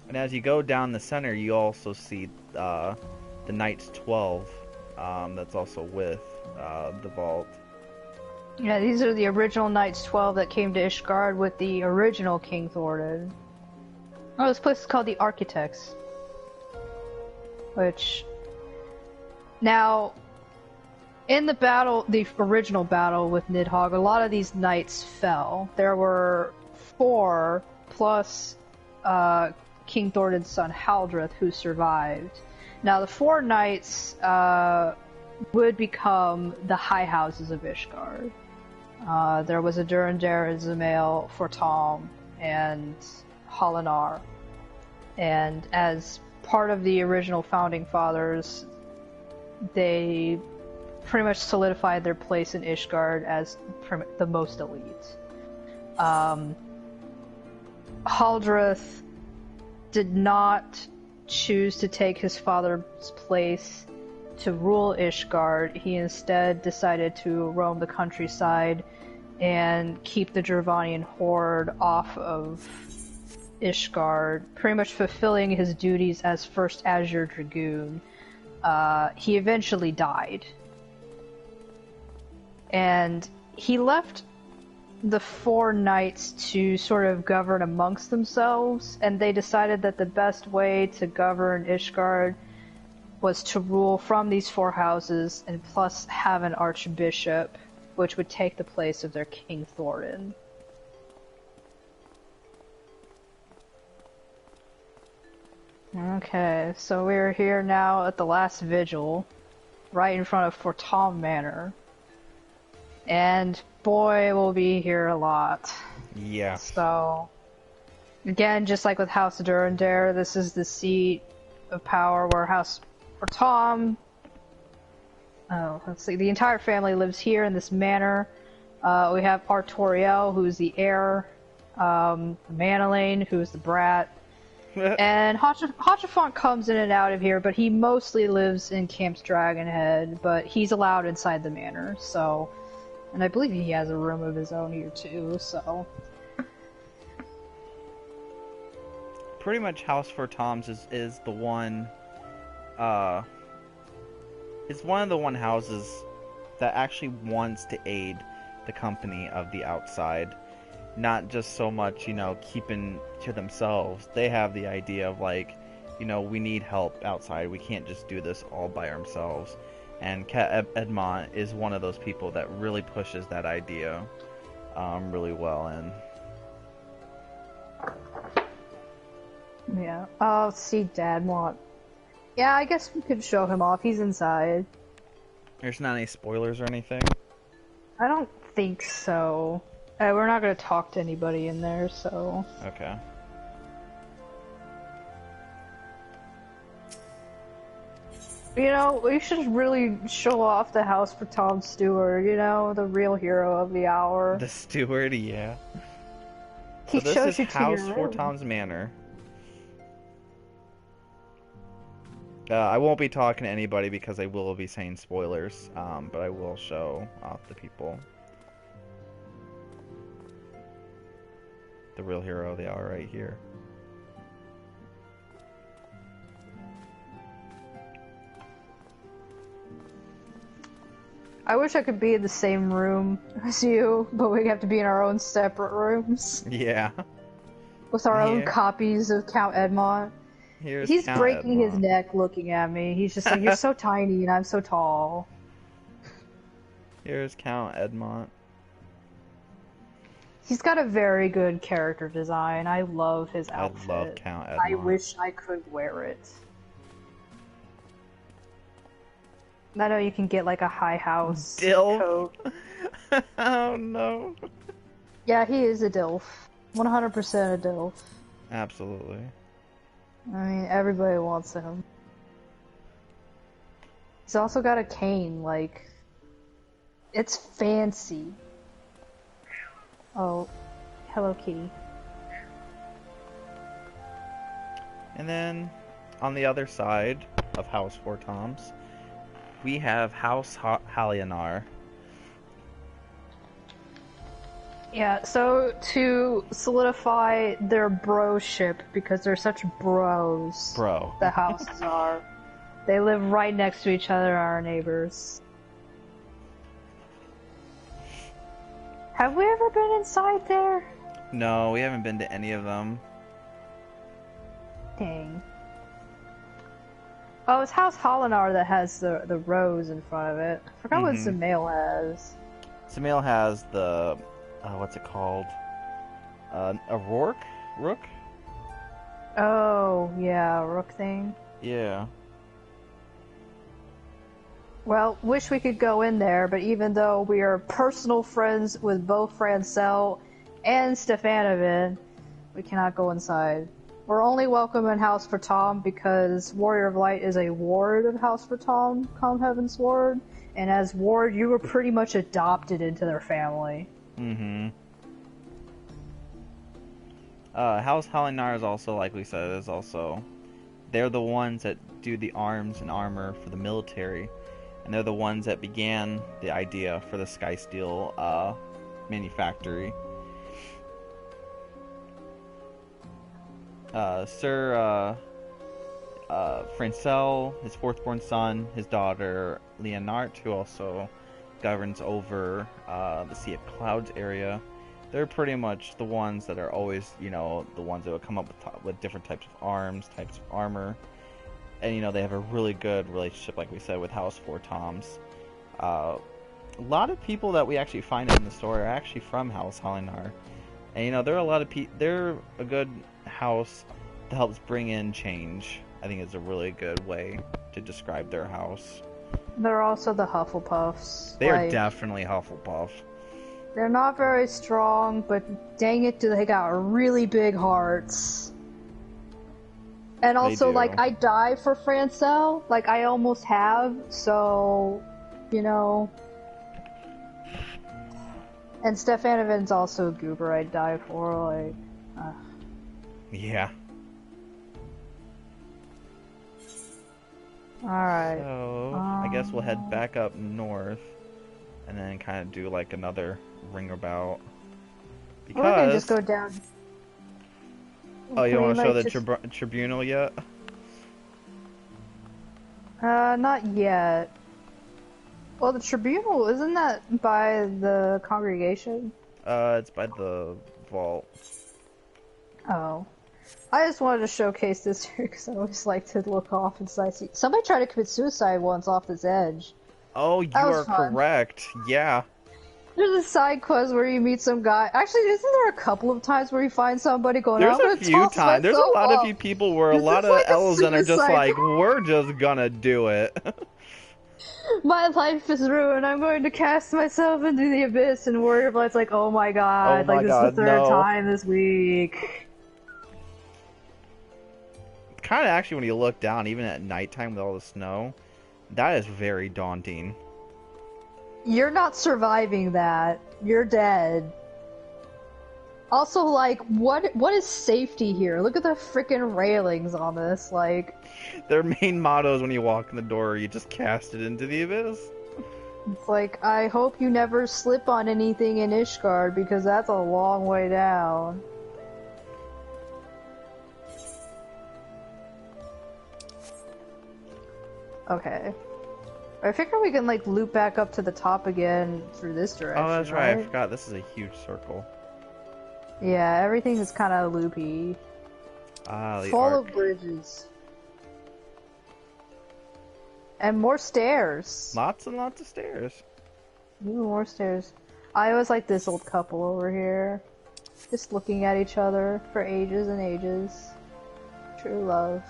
And as you go down the center, you also see the Knights 12. That's also with the vault. Yeah, these are the original Knights 12 that came to Ishgard with the original King Thordan. Oh, this place is called the Architects. Which... Now, in the battle, the original battle with Nidhogg, a lot of these knights fell. There were 4, plus King Thordan's son Haldreth, who survived. Now, the 4 knights would become the High Houses of Ishgard. There was a Durandar, Zamael, Fortam, and Holinar. And as part of the original Founding Fathers, they pretty much solidified their place in Ishgard as the most elite. Haldreth did not choose to take his father's place to rule Ishgard. He instead decided to roam the countryside and keep the Dravanian horde off of Ishgard, pretty much fulfilling his duties as First Azure Dragoon. He eventually died. And he left the 4 knights to sort of govern amongst themselves, and they decided that the best way to govern Ishgard was to rule from these 4 houses, and plus have an archbishop, which would take the place of their King Thordan. Okay, so we're here now at the last vigil, right in front of Fortam Manor. And boy, we'll be here a lot. Yeah. So, again, just like with House Durandar, this is the seat of power where House Fortam... Oh, let's see. The entire family lives here in this manor. We have Artoriel, who's the heir. Manelaine, who's the brat. And Hachafont comes in and out of here, but he mostly lives in Camp Dragonhead, but he's allowed inside the manor, so... And I believe he has a room of his own here too, so... Pretty much House Fortam's is the one... It's one of the one houses that actually wants to aid the company of the outside. Not just so much, you know, keeping to themselves. They have the idea of like, you know, we need help outside. We can't just do this all by ourselves. And Cat Edmont is one of those people that really pushes that idea really well. And Yeah. Oh, see, Dad want. Yeah, I guess we could show him off. He's inside. There's not any spoilers or anything? I don't think so. We're not gonna talk to anybody in there, so... Okay. You know, we should really show off the house for Tom Stewart, you know, the real hero of the hour. The steward, yeah. He so shows this you is to House your for room. Tom's Manor. I won't be talking to anybody because I will be saying spoilers, but I will show off the people. The real hero of the hour right here. I wish I could be in the same room as you, but we have to be in our own separate rooms. Yeah. With our own copies of Count Edmont. He's Count breaking Edmont. his neck looking at me. He's just like, you're so tiny and I'm so tall. Here's Count Edmont. He's got a very good character design. I love his outfit. I love Count Edmont. I wish I could wear it. I know you can get like a high house coat. Oh no. Yeah, he is a DILF. 100% a DILF. Absolutely. I mean, everybody wants him. He's also got a cane, like... It's fancy. Oh, Hello Kitty. And then, on the other side of House Four Toms, we have House Halionar. Yeah, so to solidify their bro-ship, because they're such bros, the houses are, they live right next to each other, our neighbors. Have we ever been inside there? No, we haven't been to any of them. Dang. Oh, it's House Holinar that has the rose in front of it. I forgot what Zamail has. Zamail has the... what's it called? A rook? Rook? Oh, yeah, rook thing. Yeah. Well, wish we could go in there, but even though we are personal friends with both Francel and Stefanovic, we cannot go inside. We're only welcome in House for Tom because Warrior of Light is a ward of House for Tom, Calm Heaven's ward, and as ward, you were pretty much adopted into their family. Mm-hmm. House Halinar is also, like we said, is also... They're the ones that do the arms and armor for the military. And they're the ones that began the idea for the Skysteel manufactory. Sir Francel, his fourth-born son, his daughter Leonard, who also governs over the Sea of Clouds area. They're pretty much the ones that are always, you know, the ones that would come up with different types of arms, types of armor. And, you know, they have a really good relationship, like we said, with House Four Toms. A lot of people that we actually find in the story are actually from House Halinar. And, you know, there are a lot of they're a good house that helps bring in change. I think it's a really good way to describe their house. They're also the Hufflepuffs. They are definitely Hufflepuff. They're not very strong, but dang it, do they got really big hearts. And also, like, I die for Francel. Like, I almost have, so, you know. And Stefanovin's also a goober I'd die for, like... Yeah. Alright. So, I guess we'll head back up north, and then kind of do, like, another ringabout. Because... Or we can just go down... Oh, you want to show the tribunal yet? Not yet. Well, the tribunal, isn't that by the congregation? It's by the vault. Oh. I just wanted to showcase this here because I always like to look off and see. Somebody tried to commit suicide once off this edge. Oh, you are correct. Yeah. There's a side quest where you meet some guy. Actually, isn't there a couple of times where you find somebody going, There's I'm a gonna few toss times. There's a myself lot of off. few people where a This lot is of like a elves are just suicide. like, we're just gonna do it. My life is ruined. I'm going to cast myself into the abyss, and Warrior's like, oh my Oh god, like my this is the god, third no. time this week. Kind of actually, when you look down, even at nighttime with all the snow, that is very daunting. You're not surviving that. You're dead. Also, like, what is safety here? Look at the freaking railings on this, like... Their main motto is when you walk in the door, you just cast it into the abyss. It's like, I hope you never slip on anything in Ishgard, because that's a long way down. Okay. I figure we can, like, loop back up to the top again through this direction, Oh, that's right. I forgot. This is a huge circle. Yeah, everything is kind of loopy. Ah, the Full arc. of bridges. And more stairs. Lots and lots of stairs. Ooh, more stairs. I always like this old couple over here. Just looking at each other for ages and ages. True love.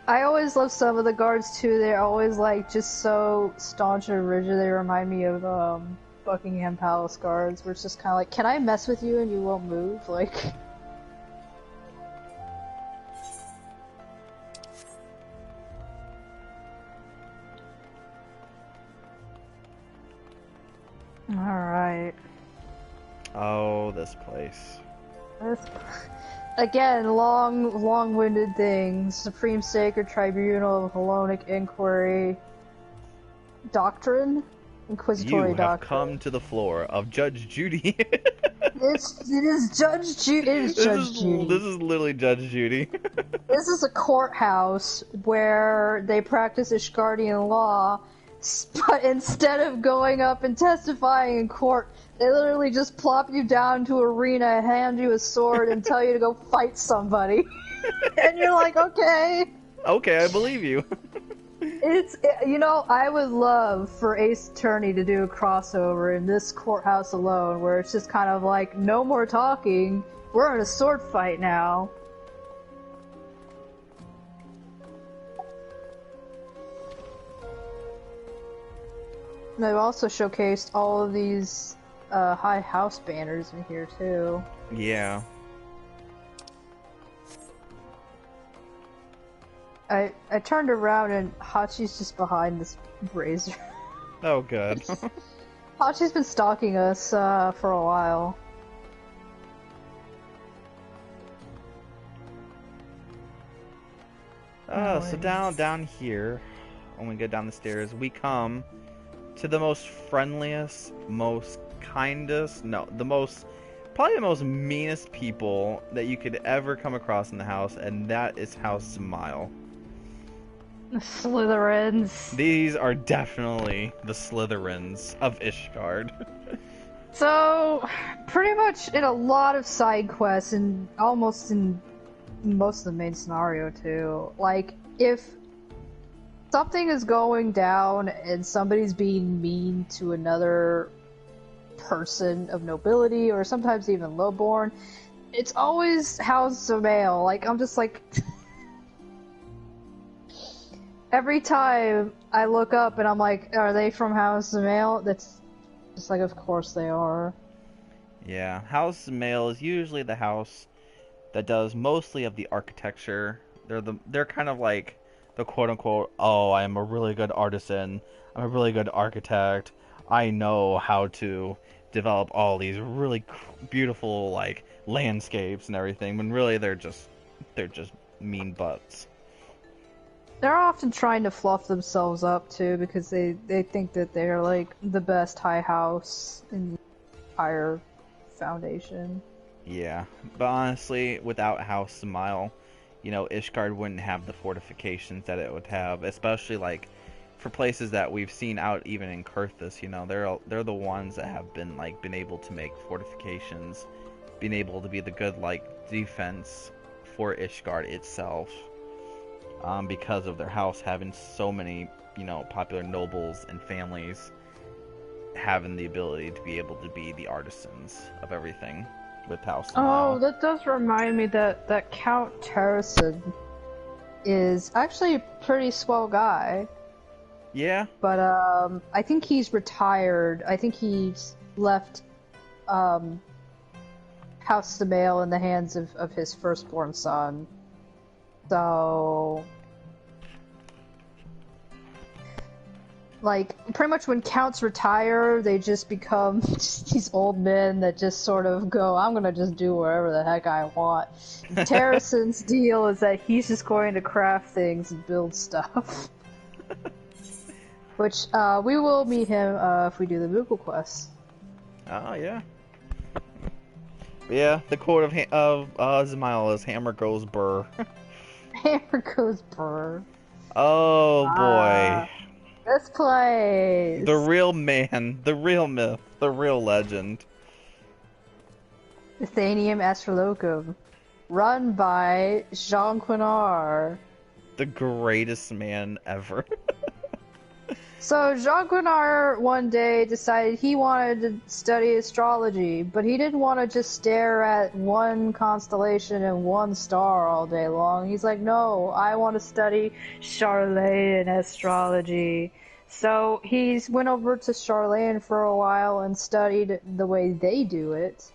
I always love some of the guards too. They're always like just so staunch and rigid. They remind me of Buckingham Palace guards, where it's just kind of like, can I mess with you and you won't move? Like. Alright. Oh, this place. Again, long-winded things. Supreme Sacred Tribunal of Hellenic Inquiry. Doctrine? Inquisitory You have Doctrine. come to the floor of Judge Judy. It is Judge Judy. It is Judge Judy. This is literally Judge Judy. This is a courthouse where they practice Ishgardian law, but instead of going up and testifying in court, they literally just plop you down to arena, hand you a sword, and tell you to go fight somebody. And you're like, okay. Okay, I believe you. You know, I would love for Ace Attorney to do a crossover in this courthouse alone, where it's just kind of like, no more talking, we're in a sword fight now. And they've also showcased all of these high house banners in here too. Yeah. I turned around and Hachi's just behind this brazier. Oh, good. Hachi's been stalking us for a while. So down here, when we go down the stairs, we come to the most friendliest, most kindest, probably the most meanest people that you could ever come across in the house, and that is House Smile. The Slytherins. These are definitely the Slytherins of Ishgard. So, pretty much in a lot of side quests, and almost in most of the main scenario too, like, if something is going down and somebody's being mean to another person of nobility, or sometimes even lowborn, it's always House of Male. Like, I'm just like... Every time I look up and I'm like, are they from House of Male? That's just like, of course they are. Yeah, House Male is usually the house that does mostly of the architecture. They're kind of like the quote-unquote, oh, I'm a really good artisan, I'm a really good architect, I know how to develop all these really beautiful, like, landscapes and everything, when really they're just mean butts. They're often trying to fluff themselves up too, because they think that they're like the best high house in the entire foundation. Yeah, but honestly, without House Smile, you know, Ishgard wouldn't have the fortifications that it would have, especially like for places that we've seen out even in Coerthas, you know, they're the ones that have been able to make fortifications, been able to be the good defense for Ishgard itself, because of their house having so many, you know, popular nobles and families having the ability to be able to be the artisans of everything with House Smile. Oh, that does remind me that Count Terrason is actually a pretty swell guy. Yeah. But I think he's retired. I think he's left House Samael in the hands of his firstborn son. So, like, pretty much when counts retire, they just become these old men that just sort of go, I'm gonna just do whatever the heck I want. Terrason's deal is that he's just going to craft things and build stuff. Which, we will meet him, if we do the Moogle quest. Oh, yeah. Yeah, the quote of Zamael is "Hammer goes burr." Hammer goes burr. Oh, boy. This place! The real man, the real myth, the real legend. Athenium Astrolocum. Run by Jean Quinar. The greatest man ever. So Jean Quinar one day decided he wanted to study astrology, but he didn't want to just stare at one constellation and one star all day long. He's like, no, I want to study Charlatan astrology. So he went over to Charlatan for a while and studied the way they do it,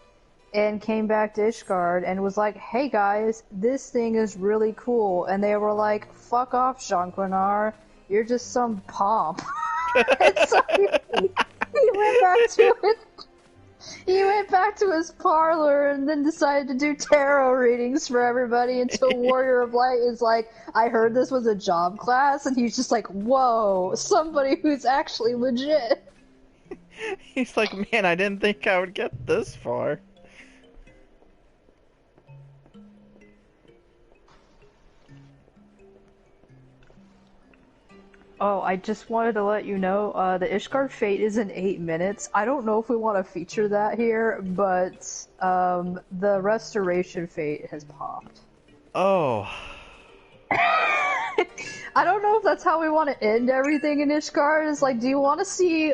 and came back to Ishgard and was like, hey guys, this thing is really cool. And they were like, fuck off, Jean Quinar. You're just some pomp. And so he went back to his parlor and then decided to do tarot readings for everybody until Warrior of Light is like, I heard this was a job class, and he's just like, whoa, somebody who's actually legit. He's like, man, I didn't think I would get this far. Oh, I just wanted to let you know, the Ishgard Fate is in 8 minutes. I don't know if we want to feature that here, but the Restoration Fate has popped. Oh. I don't know if that's how we want to end everything in Ishgard. It's like, do you want to see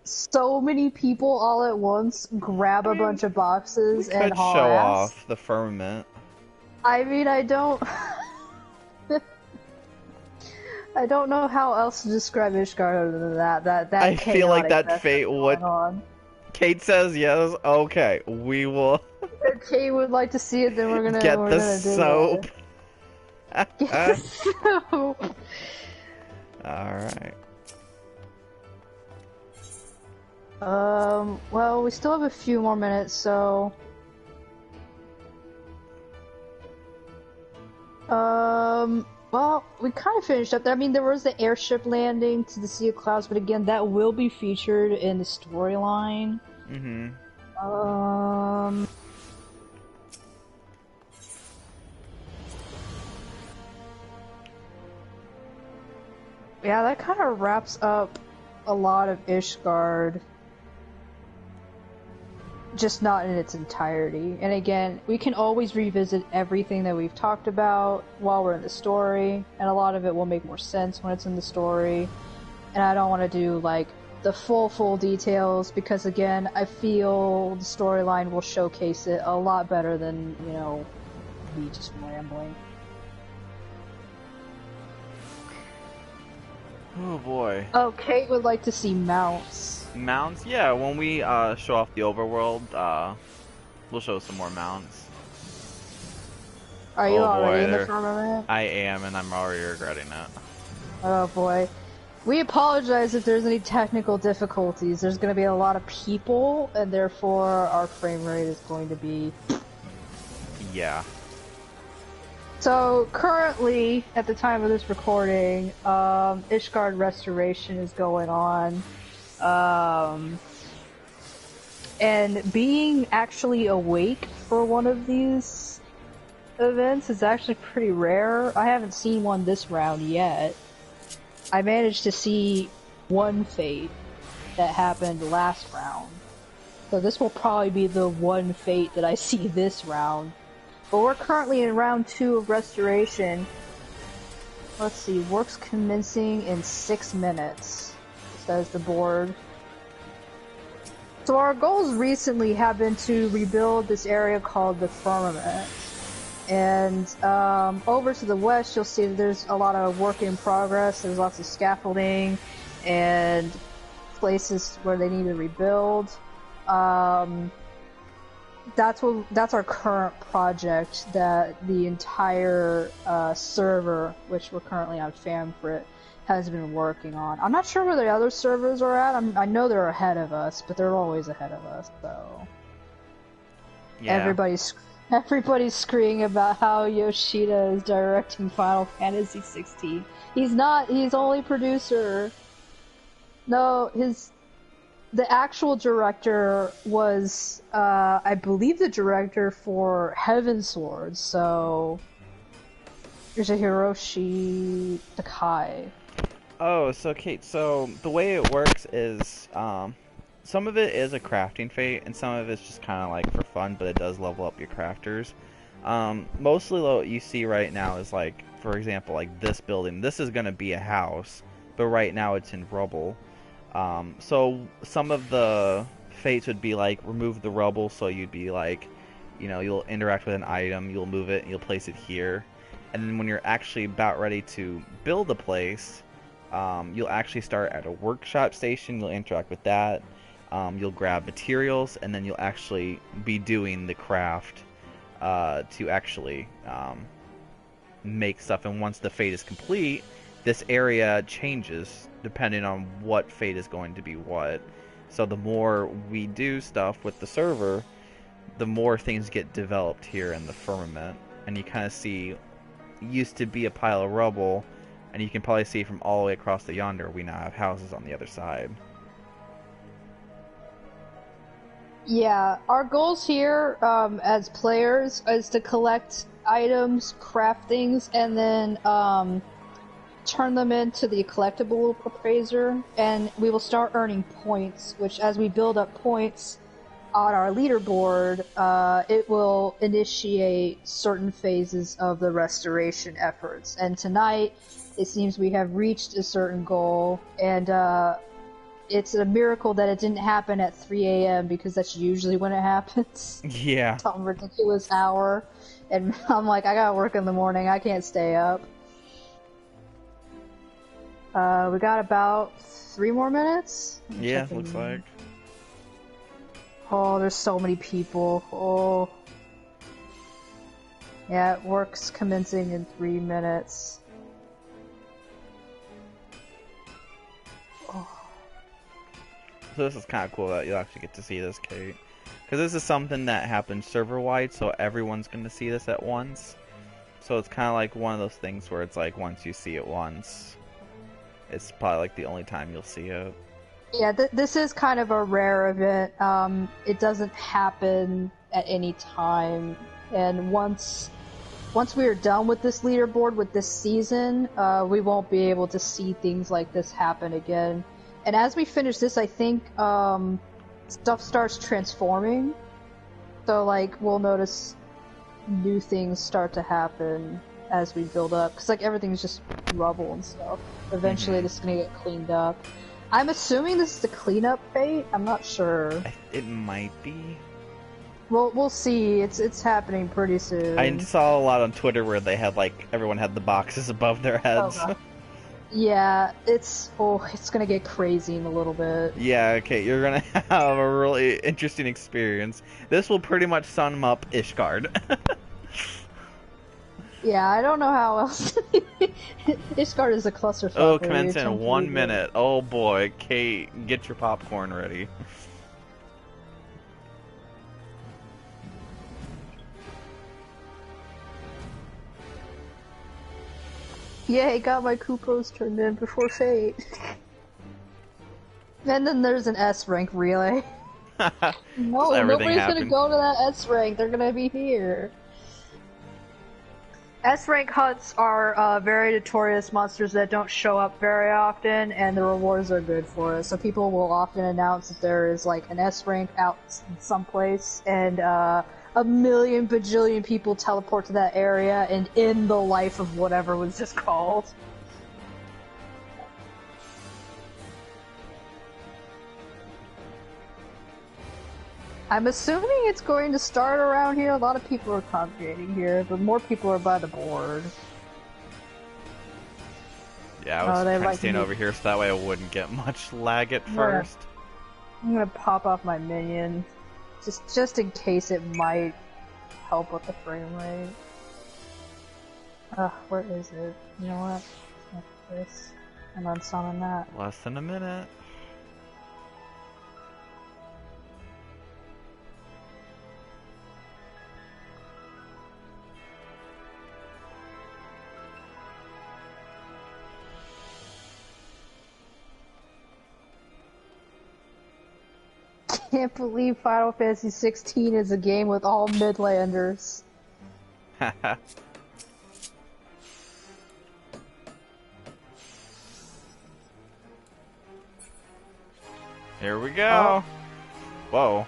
so many people all at once grab a bunch of boxes and haul show ass? off the firmament. I mean, I don't... I don't know how else to describe Ishgard other than that. I feel like that fate would... Kate says yes, okay, we will... If Kate would like to see it, then we're gonna... Get the soap. Get the soap. Alright. Well, we still have a few more minutes, so... Well, we kind of finished up there. I mean, there was the airship landing to the Sea of Clouds, but again, that will be featured in the storyline. Mm-hmm. Yeah, that kind of wraps up a lot of Ishgard. Just not in its entirety. And again, we can always revisit everything that we've talked about while we're in the story, and a lot of it will make more sense when it's in the story. And I don't want to do, like, the full details, because again, I feel the storyline will showcase it a lot better than, you know, me just rambling. Oh boy. Oh, Kate would like to see mounts. Mounts? Yeah, when we show off the overworld, we'll show some more mounts. Are you already in the firmament? I am, and I'm already regretting it. Oh boy. We apologize if there's any technical difficulties. There's going to be a lot of people, and therefore our frame rate is going to be... Yeah. So, currently, at the time of this recording, Ishgard Restoration is going on. And being actually awake for one of these events is actually pretty rare. I haven't seen one this round yet. I managed to see one fate that happened last round. So this will probably be the one fate that I see this round. But we're currently in round 2 of Restoration. Let's see, works commencing in 6 minutes, says the board. So our goals recently have been to rebuild this area called the Firmament. And over to the west, you'll see that there's a lot of work in progress. There's lots of scaffolding and places where they need to rebuild. That's our current project that the entire server, which we're currently on Famfrit, has been working on. I'm not sure where the other servers are at. I know they're ahead of us, but they're always ahead of us, so... Yeah. Everybody's screaming about how Yoshida is directing Final Fantasy XVI. He's not, he's only producer. No, the actual director was, I believe the director for Heavensward, so... There's a Hiroshi Takai. Oh, so Kate, so the way it works is, some of it is a crafting fate, and some of it's just kind of like for fun, but it does level up your crafters. Mostly what you see right now is like, for example, like this building. This is going to be a house, but right now it's in rubble. So some of the fates would be like remove the rubble, so you'd be like, you know, you'll interact with an item, you'll move it, and you'll place it here. And then when you're actually about ready to build a place, you'll actually start at a workshop station, you'll interact with that. You'll grab materials, and then you'll actually be doing the craft to actually make stuff. And once the fate is complete, this area changes depending on what fate is going to be what. So the more we do stuff with the server, the more things get developed here in the Firmament. And you kind of see, used to be a pile of rubble, and you can probably see from all the way across the yonder, we now have houses on the other side. Yeah, our goals here, as players, is to collect items, craft things, and then, turn them into the collectible appraiser, and we will start earning points, which as we build up points on our leaderboard, it will initiate certain phases of the restoration efforts. And tonight, it seems we have reached a certain goal, and, it's a miracle that it didn't happen at 3 a.m. because that's usually when it happens. Yeah. Some ridiculous hour. And I'm like, I gotta work in the morning, I can't stay up. We got about 3 more minutes? Yeah, looks like. Oh, there's so many people. Oh. Yeah, it works commencing in 3 minutes. So this is kind of cool that you'll actually get to see this, Kate. Because this is something that happens server-wide, so everyone's going to see this at once. So it's kind of like one of those things where it's like, once you see it once, it's probably like the only time you'll see it. Yeah, this is kind of a rare event. It doesn't happen at any time. And once we are done with this leaderboard, with this season, we won't be able to see things like this happen again. And as we finish this, I think stuff starts transforming. So, like, we'll notice new things start to happen as we build up. Because, like, everything's just rubble and stuff. Eventually, this is going to get cleaned up. I'm assuming this is the cleanup fate? I'm not sure. It might be. Well, we'll see. It's happening pretty soon. I saw a lot on Twitter where they had, like, everyone had the boxes above their heads. Oh, yeah, it's gonna get crazy in a little bit. Yeah, okay, you're gonna have a really interesting experience. This will pretty much sum up Ishgard. Yeah, I don't know how else. Ishgard is a clusterfuck. Oh, commence in 1 minute. Oh boy, Kate, get your popcorn ready. Yay, got my Kupros turned in before Fate. And then there's an S rank relay. No, nobody's gonna go to that S rank, they're gonna be here. S-rank huts are very notorious monsters that don't show up very often, and the rewards are good for it. So people will often announce that there is like an S-rank out someplace, and a million bajillion people teleport to that area and end the life of whatever was just called. I'm assuming it's going to start around here. A lot of people are congregating here, but more people are by the board. Yeah, I was kind of staying over here so that way I wouldn't get much lag at first. I'm gonna pop off my minion, just in case it might help with the frame rate. Where is it? You know what? This. I'm gonna summon that. Less than a minute. Can't believe Final Fantasy 16 is a game with all Midlanders. Here we go. Whoa.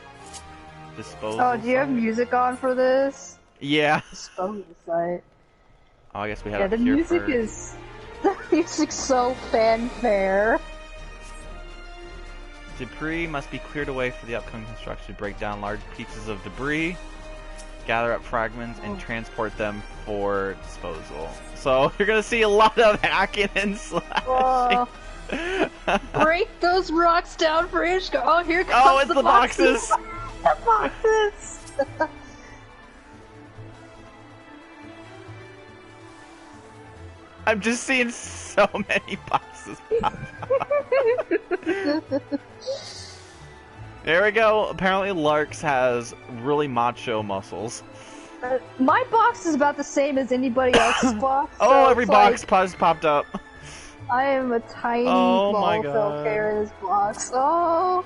Disposal. Oh, do you have music on for this? Yeah. Disposal site. Oh, I guess we have. Yeah, the music's so fanfare. Debris must be cleared away for the upcoming construction. Break down large pieces of debris, gather up fragments, and transport them for disposal. So you're gonna see a lot of hacking and slashing. Break those rocks down for Ishgard. Oh, here comes oh, it's the boxes. The boxes. I'm just seeing so many boxes pop out. There we go. Apparently Larx has really macho muscles. My box is about the same as anybody else's box. Oh, every box popped up. I am a tiny volatile carrying this box. Oh,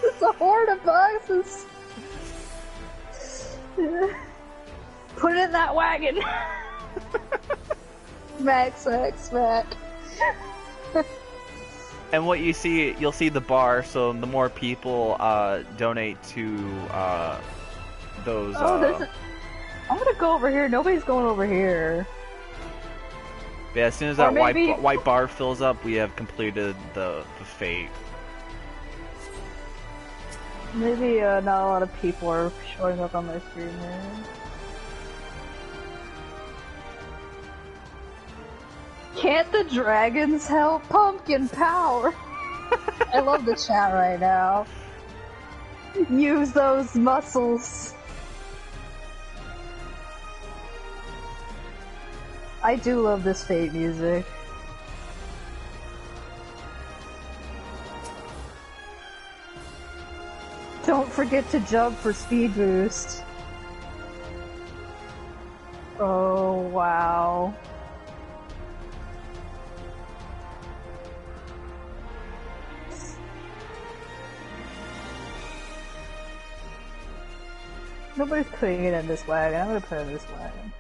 it's a horde of boxes. Put it in that wagon. Smack, smack, smack. And what you see, you'll see the bar, so the more people donate to those... I'm gonna go over here. Nobody's going over here. Yeah, as soon as that white bar fills up, we have completed the fate. Maybe not a lot of people are showing up on my stream there. Can't the dragons help? Pumpkin power! I love the chat right now. Use those muscles. I do love this Fate music. Don't forget to jump for speed boost. Oh, wow. Nobody's putting it in this wagon. I'm gonna put it in this wagon.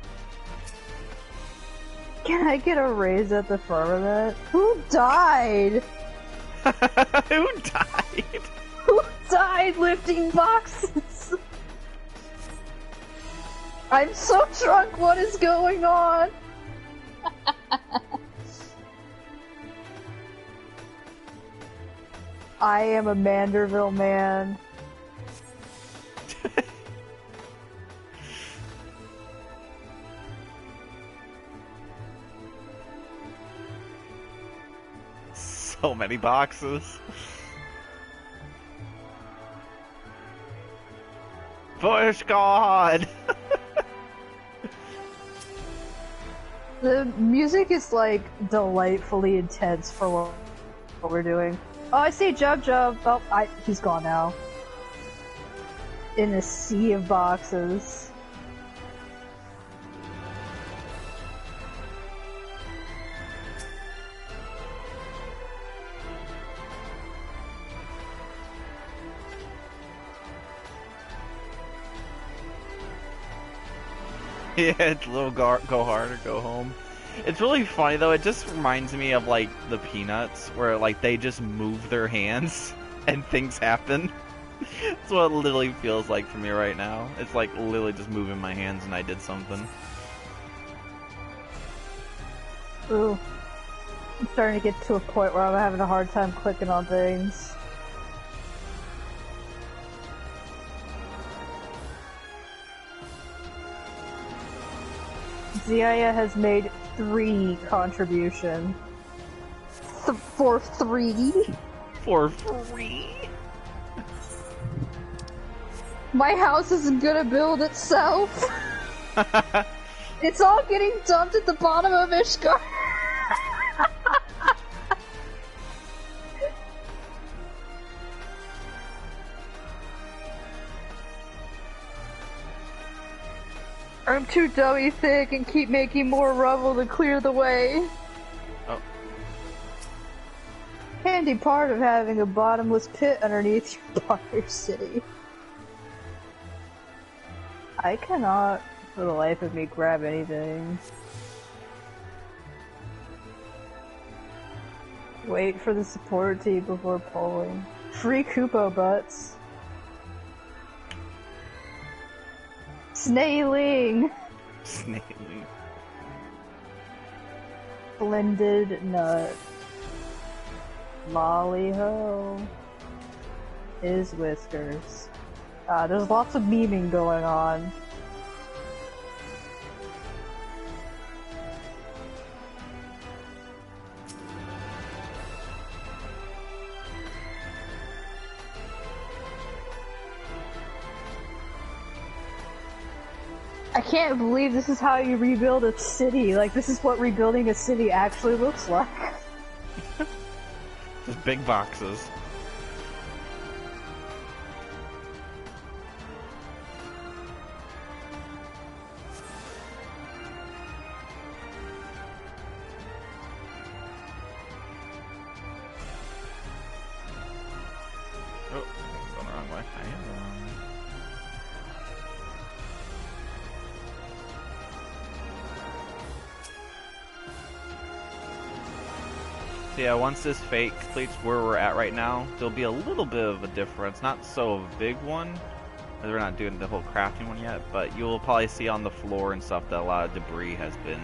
Can I get a raise at the front of that? Who died? Who died? Who died lifting boxes? I'm so drunk, what is going on? I am a Manderville man. So many boxes. Push God! The music is like delightfully intense for what we're doing. Oh, I see Jub Jub. Oh, he's gone now. In a sea of boxes. Yeah, it's a little go hard or go home. It's really funny though. It just reminds me of like the Peanuts, where like they just move their hands and things happen. That's what it literally feels like for me right now. It's like literally just moving my hands and I did something. Ooh. I'm starting to get to a point where I'm having a hard time clicking on things. Zuya has made 3 contributions. For 3? For free? My house isn't gonna build itself. It's all getting dumped at the bottom of Ishgard. I'm too dummy thick and keep making more rubble to clear the way. Oh. Handy part of having a bottomless pit underneath your barter city. I cannot, for the life of me, grab anything. Wait for the support tea before pulling. Free Koopo butts. Snailing! Snailing. Blended nut. Lolly-ho. His whiskers. There's lots of memeing going on. I can't believe this is how you rebuild a city. Like, this is what rebuilding a city actually looks like. Just big boxes. Oh, going the wrong way. I am the wrong way. So yeah, once this fate completes where we're at right now, there'll be a little bit of a difference. Not so a big one, because we're not doing the whole crafting one yet, but you'll probably see on the floor and stuff that a lot of debris has been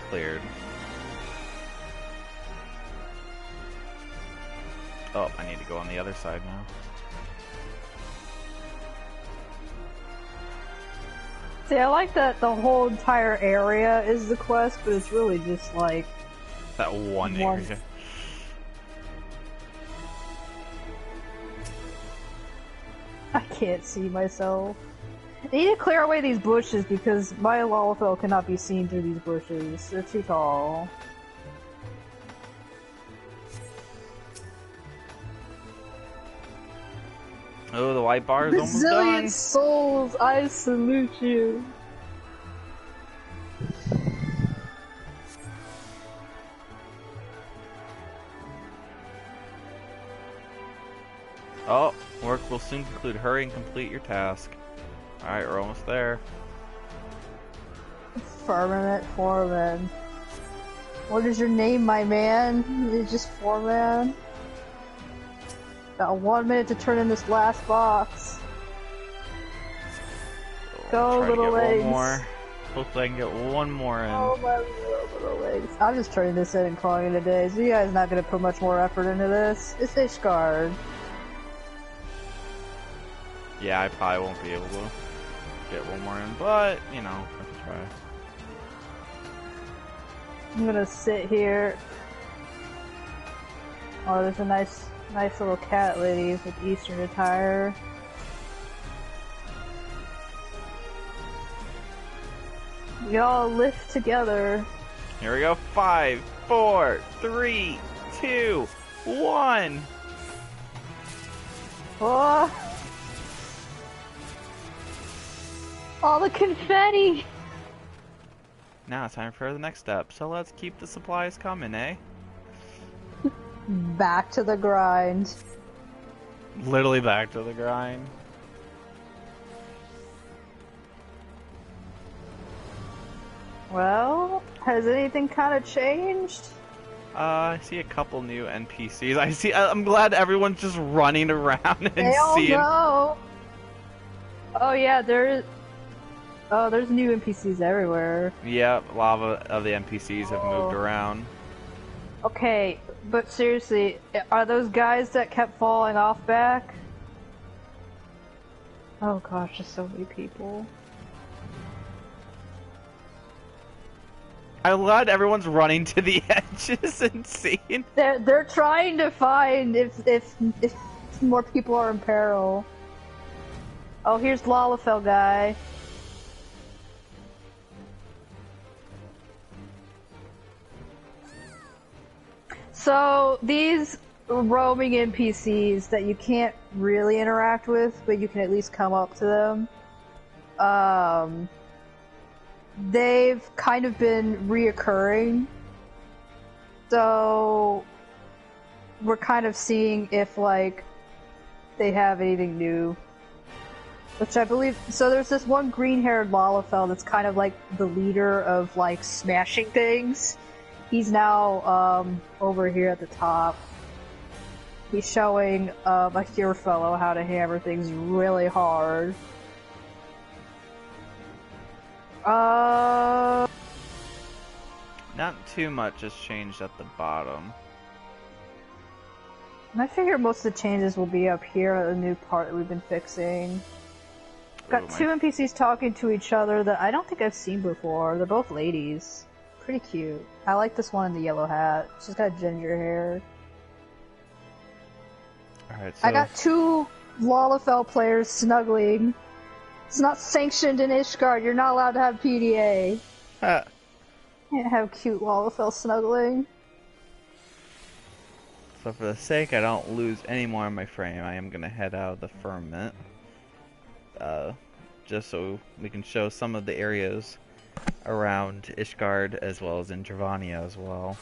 cleared. Oh, I need to go on the other side now. See, I like that the whole entire area is the quest, but it's really just like... That one area. I can't see myself. I need to clear away these bushes because my Lalafell cannot be seen through these bushes. They're too tall. Oh, the white bar is almost done. Bazillion souls, I salute you. Oh, work will soon conclude. Hurry and complete your task. Alright, we're almost there. Firmament Foreman. What is your name, my man? It's just Foreman. Got 1 minute to turn in this last box. Go, little legs. One more. Hopefully I can get one more in. Oh, my little legs. I'm just turning this in and calling it a day, so you guys not gonna put much more effort into this. It's Ishgard. Yeah, I probably won't be able to get one more in, but, you know, I can try. I'm gonna sit here. Oh, there's a nice little cat lady with Eastern attire. We all lift together. Here we go. 5, 4, 3, 2, 1. Oh! All the confetti! Now it's time for the next step, so let's keep the supplies coming, eh? Back to the grind. Literally back to the grind. Well, has anything kind of changed? I see a couple new NPCs. I'm glad everyone's just running around and They all seeing. know. Oh yeah, there's new NPCs everywhere. Yep, a lot of the NPCs have moved around. Okay, but seriously, are those guys that kept falling off back? Oh gosh, there's so many people. I'm glad everyone's running to the edges and seeing. They're trying to find if more people are in peril. Oh, here's Lalafell guy. So these roaming NPCs that you can't really interact with, but you can at least come up to them. They've kind of been reoccurring. So we're kind of seeing if like they have anything new. Which I believe, so there's this one green-haired Lalafell that's kind of like the leader of like smashing things. He's now over here at the top. He's showing a here fellow how to hammer things really hard. Not too much has changed at the bottom. I figure most of the changes will be up here at the new part that we've been fixing. Got two NPCs talking to each other that I don't think I've seen before. They're both ladies. Pretty cute. I like this one in the yellow hat. She's got ginger hair. Alright, so... I got two Lalafell players snuggling. It's not sanctioned in Ishgard. You're not allowed to have PDA. Can't have cute Lalafell snuggling. So for the sake I don't lose any more of my frame, I am going to head out of the firmament. Just so we can show some of the areas around Ishgard as well as in Dravania as well.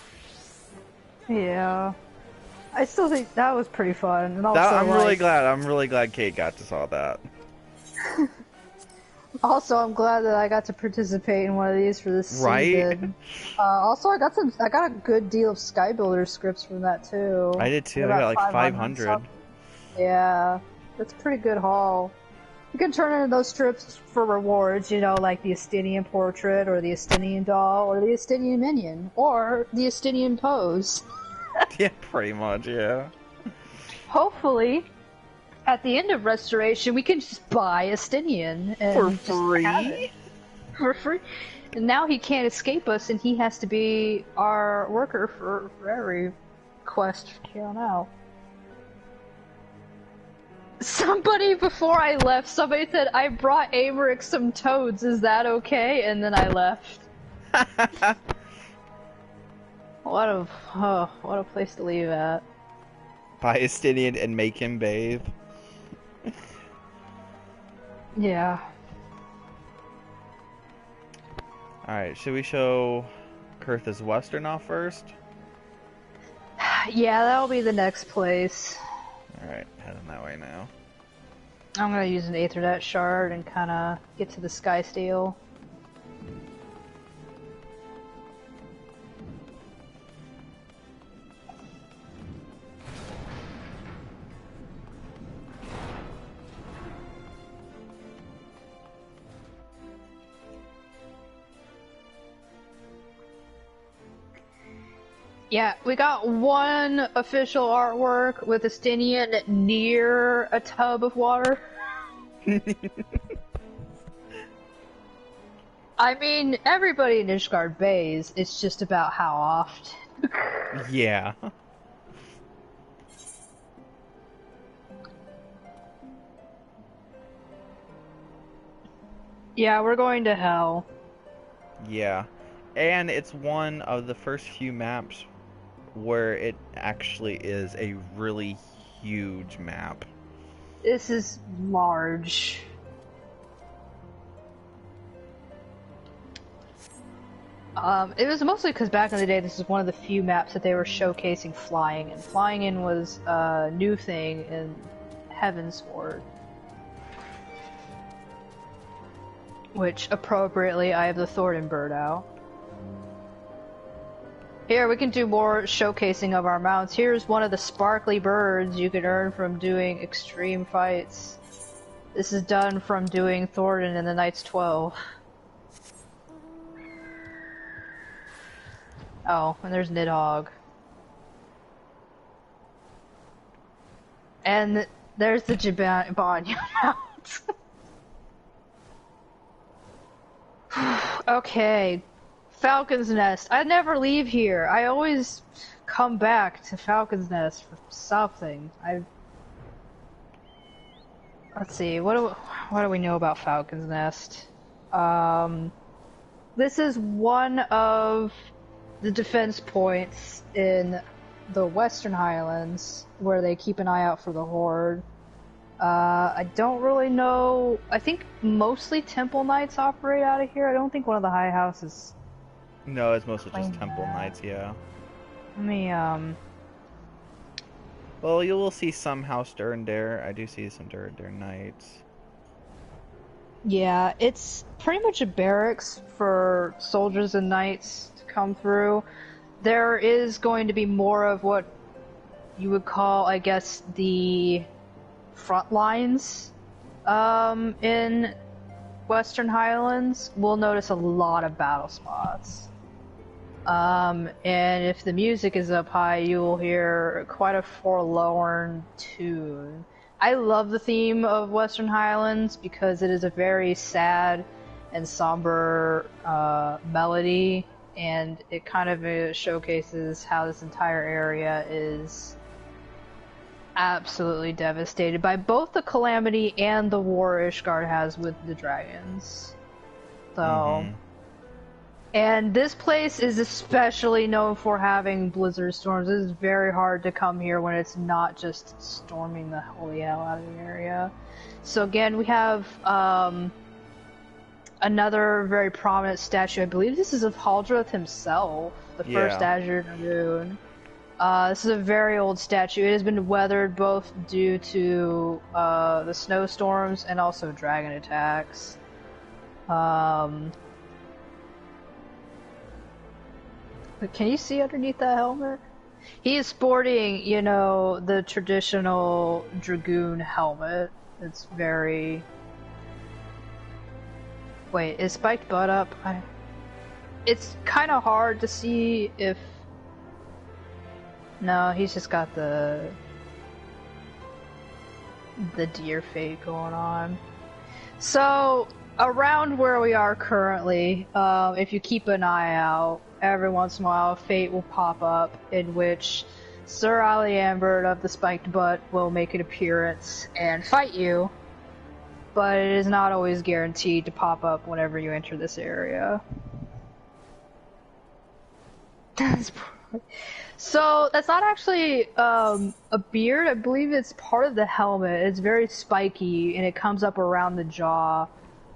Yeah. I still think that was pretty fun. And also, I'm really glad Kate got to saw that. Also, I'm glad that I got to participate in one of these for this season. Also, I got a good deal of Skybuilder scripts from that too. I did too. I got like 500. Yeah, that's a pretty good haul. You can turn in those strips for rewards, you know, like the Estinian portrait, or the Estinian doll, or the Estinian minion, or the Estinian pose. Yeah, pretty much, yeah. Hopefully, at the end of Restoration, we can just buy Estinian. And for free? For free. And now he can't escape us, and he has to be our worker for every quest from here on out. Somebody, before I left, somebody said, I brought Amaric some toads, is that okay? And then I left. What a place to leave at. Buy Estinian and make him bathe. Yeah. Alright, should we show Coerthas Western off first? Yeah, that'll be the next place. Alright, heading that way now. I'm gonna use an Aethernet shard and kinda get to the Sky Steel. Yeah, we got one official artwork with Estinian near a tub of water. I mean, everybody in Ishgard bathes, it's just about how often. Yeah. Yeah, we're going to hell. Yeah. And it's one of the first few maps where it actually is a really huge map. This is large. It was mostly because back in the day this is one of the few maps that they were showcasing flying in. Flying in was a new thing in Heavensward. Which, appropriately, I have the Thornton bird out. Here, we can do more showcasing of our mounts. Here's one of the sparkly birds you can earn from doing extreme fights. This is done from doing Thornton and the Knights 12. Oh, and there's Nidhogg. And there's the Jabanya mount. Okay. Falcon's Nest. I never leave here. I always come back to Falcon's Nest for something. Let's see. What do we know about Falcon's Nest? This is one of the defense points in the Western Highlands where they keep an eye out for the Horde. I don't really know. I think mostly Temple Knights operate out of here. I don't think one of the High Houses. No, it's mostly just Temple Knights, yeah. Let me, Well, you will see some House Durandare. I do see some Durandare Knights. Yeah, it's pretty much a barracks for soldiers and knights to come through. There is going to be more of what you would call, I guess, the front lines in Western Highlands. We'll notice a lot of battle spots. And if the music is up high, you will hear quite a forlorn tune. I love the theme of Western Highlands because it is a very sad and somber melody, and it kind of showcases how this entire area is absolutely devastated by both the calamity and the war Ishgard has with the dragons. So, and this place is especially known for having blizzard storms. It is very hard to come here when it's not just storming the holy hell out of the area. So again, we have another very prominent statue. I believe this is of Haldroth himself, the first Azure Dragoon. This is a very old statue. It has been weathered both due to the snowstorms and also dragon attacks. But can you see underneath that helmet? He is sporting, you know, the traditional dragoon helmet. It's very... Wait, is Spiked Butt up? It's kind of hard to see if... No, he's just got the deer fate going on. So, around where we are currently, if you keep an eye out, every once in a while, fate will pop up in which Sir Aliambert of the Spiked Butt will make an appearance and fight you, but it is not always guaranteed to pop up whenever you enter this area. So, that's not actually a beard. I believe it's part of the helmet. It's very spiky, and it comes up around the jaw.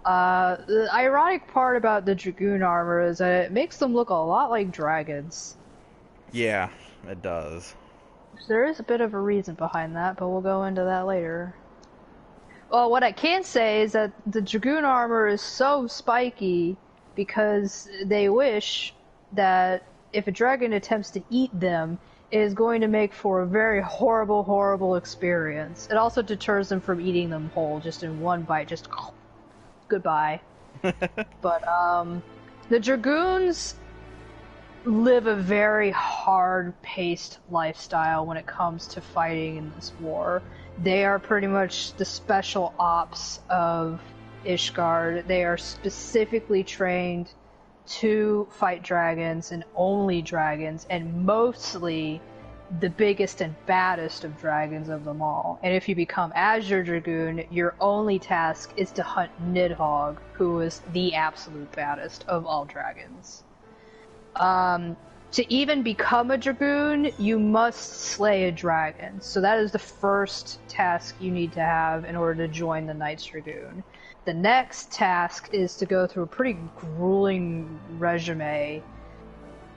The ironic part about the Dragoon armor is that it makes them look a lot like dragons. Yeah, it does. There is a bit of a reason behind that, but we'll go into that later. Well, what I can say is that the Dragoon armor is so spiky because they wish that if a dragon attempts to eat them, it is going to make for a very horrible, horrible experience. It also deters them from eating them whole, just in one bite, just... goodbye. But, the Dragoons live a very hard-paced lifestyle when it comes to fighting in this war. They are pretty much the special ops of Ishgard. They are specifically trained to fight dragons, and only dragons, and mostly the biggest and baddest of dragons of them all. And if you become Azure Dragoon, your only task is to hunt Nidhogg, who is the absolute baddest of all dragons. To even become a Dragoon, you must slay a dragon. So that is the first task you need to have in order to join the Knights Dragoon. The next task is to go through a pretty grueling resume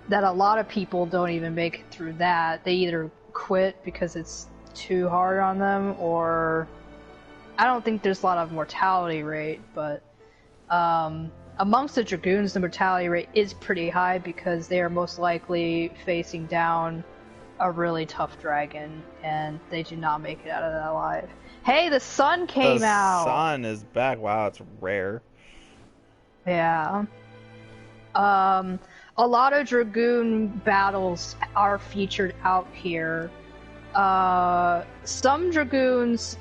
that a lot of people don't even make it through that. They either quit because it's too hard on them, or I don't think there's a lot of mortality rate, but I amongst the Dragoons, the mortality rate is pretty high because they are most likely facing down a really tough dragon, and they do not make it out of that alive. Hey, the sun came out! The sun is back. Wow, it's rare. Yeah. A lot of Dragoon battles are featured out here. Some Dragoons,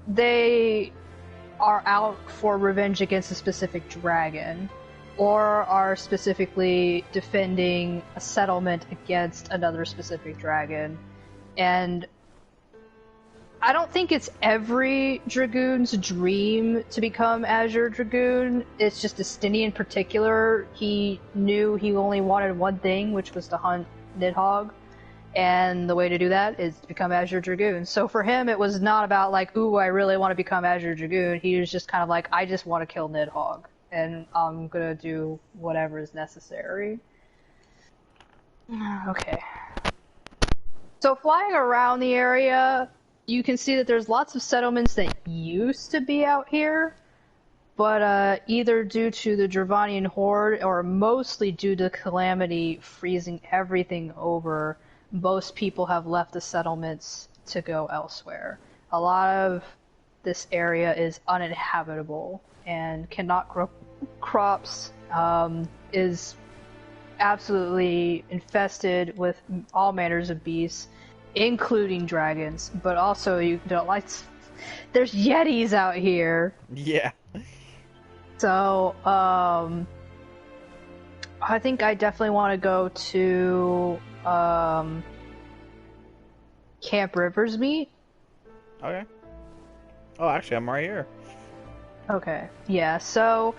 they are out for revenge against a specific dragon, or are specifically defending a settlement against another specific dragon. And I don't think it's every Dragoon's dream to become Azure Dragoon. It's just Destiny in particular. He knew he only wanted one thing, which was to hunt Nidhogg. And the way to do that is to become Azure Dragoon. So for him, it was not about like, ooh, I really want to become Azure Dragoon. He was just kind of like, I just want to kill Nidhogg, and I'm gonna do whatever is necessary. Okay. So flying around the area, you can see that there's lots of settlements that used to be out here, but either due to the Dravanian horde or mostly due to Calamity freezing everything over, most people have left the settlements to go elsewhere. A lot of this area is uninhabitable and cannot grow crops, is absolutely infested with all manners of beasts, including dragons, but also you don't like. There's yetis out here. Yeah. So, I think I definitely want to go to Camp Riversmeet. Okay. Oh, actually, I'm right here. Okay. Yeah. So,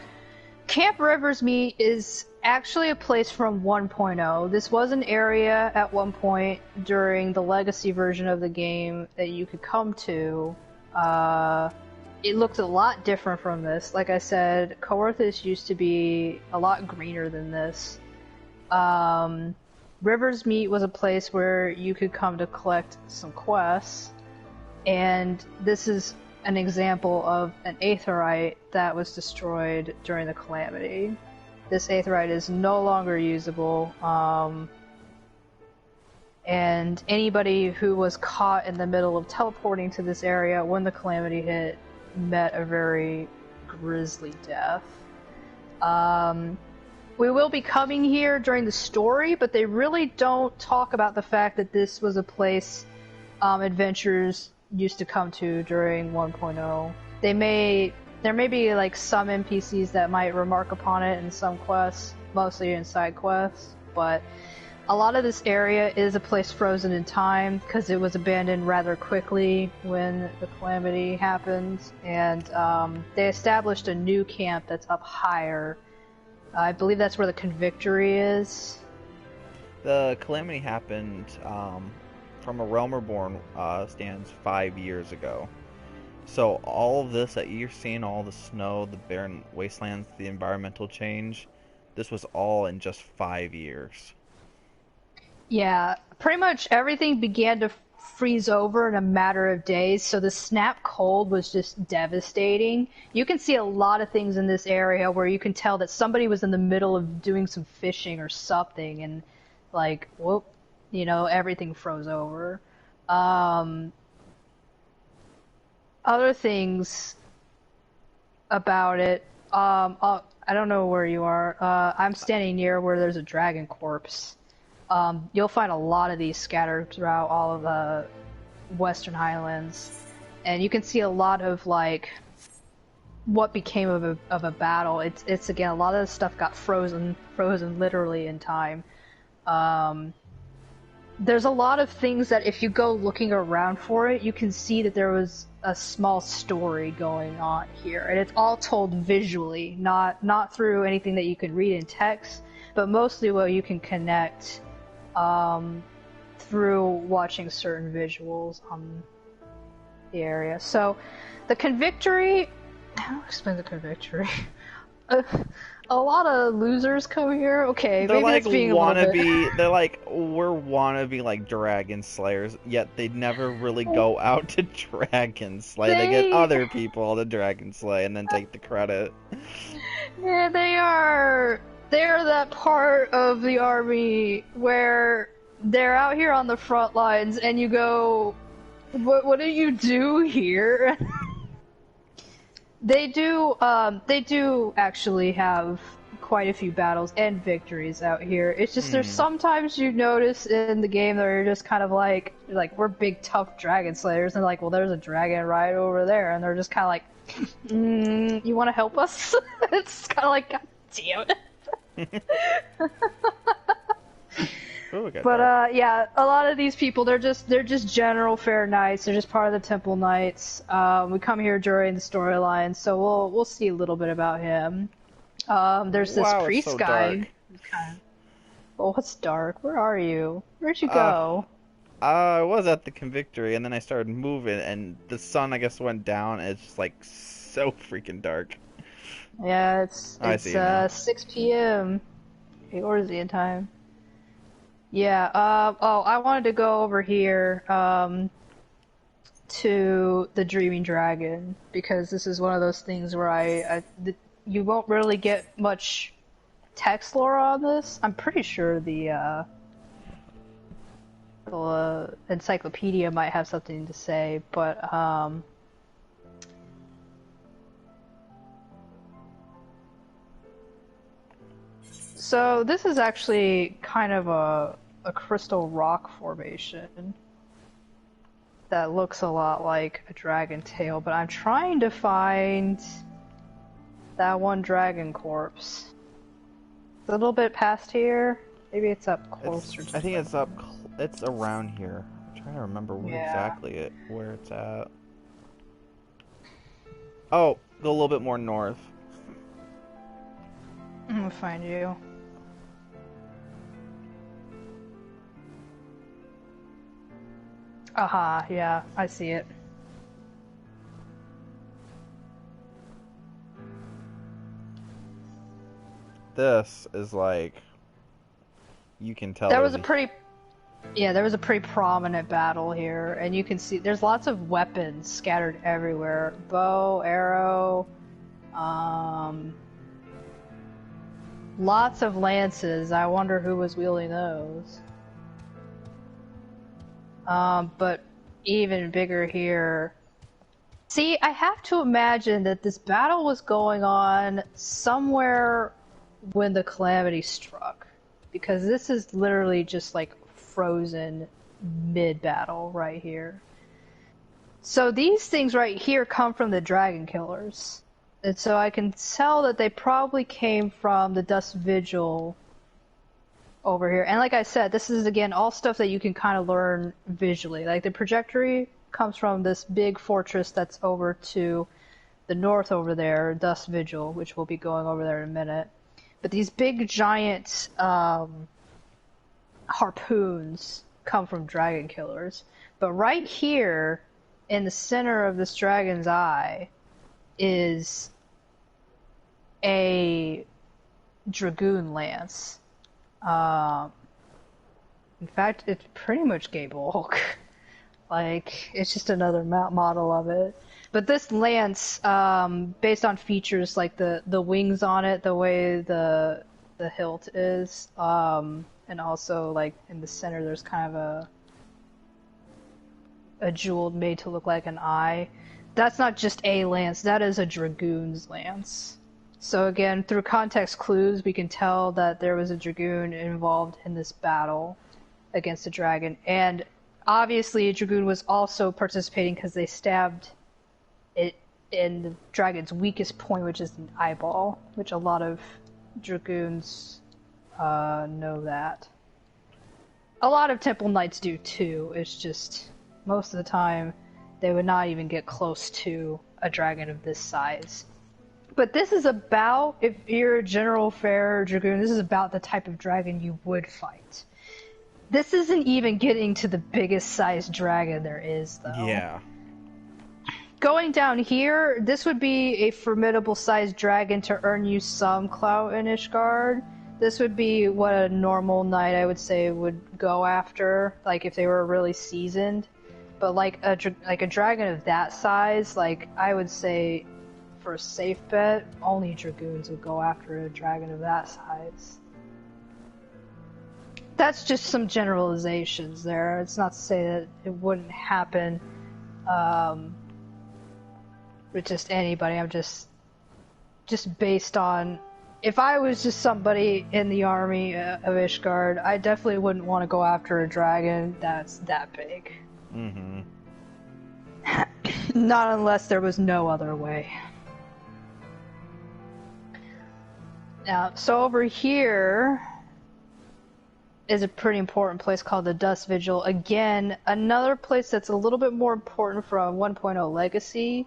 Camp Riversmeet is actually a place from 1.0. This was an area at one point during the legacy version of the game that you could come to. It looked a lot different from this. Like I said, Coerthas used to be a lot greener than this. Riversmeet was a place where you could come to collect some quests, and this is an example of an aetheryte that was destroyed during the Calamity. This aetheryte is no longer usable, and anybody who was caught in the middle of teleporting to this area when the Calamity hit met a very grisly death. We will be coming here during the story, but they really don't talk about the fact that this was a place adventurers used to come to during 1.0. There may be like some NPCs that might remark upon it in some quests, mostly in side quests, but a lot of this area is a place frozen in time because it was abandoned rather quickly when the Calamity happened, and they established a new camp that's up higher. I believe that's where the Convictory is. The Calamity happened from a Realm Reborn stands 5 years ago. So all of this that you're seeing, all the snow, the barren wastelands, the environmental change, this was all in just 5 years. Yeah, pretty much everything began to freeze over in a matter of days, so the snap cold was just devastating. You can see a lot of things in this area where you can tell that somebody was in the middle of doing some fishing or something, and like, whoop, you know, everything froze over. Other things about it, I don't know where you are. I'm standing near where there's a dragon corpse. You'll find a lot of these scattered throughout all of the Western Highlands, and you can see a lot of like what became of a battle. It's again, a lot of the stuff got frozen literally in time. There's a lot of things that if you go looking around for it, you can see that there was a small story going on here, and it's all told visually, not through anything that you can read in text, but mostly what you can connect through watching certain visuals on the area. So, the Convictory, how do I explain the Convictory? A lot of losers come here. Okay, they're maybe like it's being wannabe. a little bit... They're like, we're wannabe like dragon slayers, yet they never really go out to dragon slay. They get other people to dragon slay and then take the credit. Yeah, they are. They're that part of the army where they're out here on the front lines, and you go, "What do you do here?" They do actually have quite a few battles and victories out here. It's just there's sometimes you notice in the game that you're just kind of like we're big tough dragon slayers, and like, well, there's a dragon right over there, and they're just kind of like, you want to help us? It's kind of like, God damn it. But yeah, a lot of these people, they're just general fair knights. They're just part of the temple knights. We come here during the storyline, so we'll see a little bit about him. There's this priest guy. Oh, what's dark? Where are you? Where'd you go? I was at the Convictory, and then I started moving, and the sun, I guess, went down, and it's just like so freaking dark. Yeah, it's 6 p.m. Eorzean time. Yeah, I wanted to go over here, to the Dreaming Dragon, because this is one of those things where you won't really get much text lore on this. I'm pretty sure the encyclopedia might have something to say, but, so this is actually kind of a crystal rock formation that looks a lot like a dragon tail, but I'm trying to find that one dragon corpse. It's a little bit past here. Maybe it's up closer. I think it's up. It's around here. I'm trying to remember exactly where it's at. Oh, go a little bit more north. I'm gonna find you. Aha, yeah, I see it. This is like, you can tell there was a pretty prominent battle here, and you can see there's lots of weapons scattered everywhere. Bow, arrow, lots of lances. I wonder who was wielding those. But even bigger here. See, I have to imagine that this battle was going on somewhere when the calamity struck, because this is literally just like frozen mid-battle right here. So these things right here come from the dragon killers, and so I can tell that they probably came from the Dust Vigil over here. And like I said, this is again all stuff that you can kind of learn visually. Like the trajectory comes from this big fortress that's over to the north over there, Dust Vigil, which we'll be going over there in a minute. But these big giant harpoons come from dragon killers. But right here in the center of this dragon's eye is a dragoon lance. In fact, it's pretty much Gable. Like, it's just another model of it. But this lance, based on features like the wings on it, the way the hilt is, and also like in the center there's kind of a jewel made to look like an eye. That's not just a lance, that is a dragoon's lance. So again, through context clues, we can tell that there was a dragoon involved in this battle against the dragon. And obviously a dragoon was also participating because they stabbed it in the dragon's weakest point, which is an eyeball, which a lot of dragoons know that. A lot of temple knights do too. It's just most of the time they would not even get close to a dragon of this size. But this is about, if you're a general fair dragoon, this is about the type of dragon you would fight. This isn't even getting to the biggest sized dragon there is, though. Yeah. Going down here, this would be a formidable sized dragon to earn you some clout in Ishgard. This would be what a normal knight, I would say, would go after, like if they were really seasoned. But like a dragon of that size, like I would say, for a safe bet, only dragoons would go after a dragon of that size. That's just some generalizations there. It's not to say that it wouldn't happen with just anybody. I'm just based on, if I was just somebody in the army of Ishgard, I definitely wouldn't want to go after a dragon that's that big. Mm-hmm. Not unless there was no other way. Now, so over here is a pretty important place called the Dust Vigil. Again, another place that's a little bit more important from 1.0 Legacy.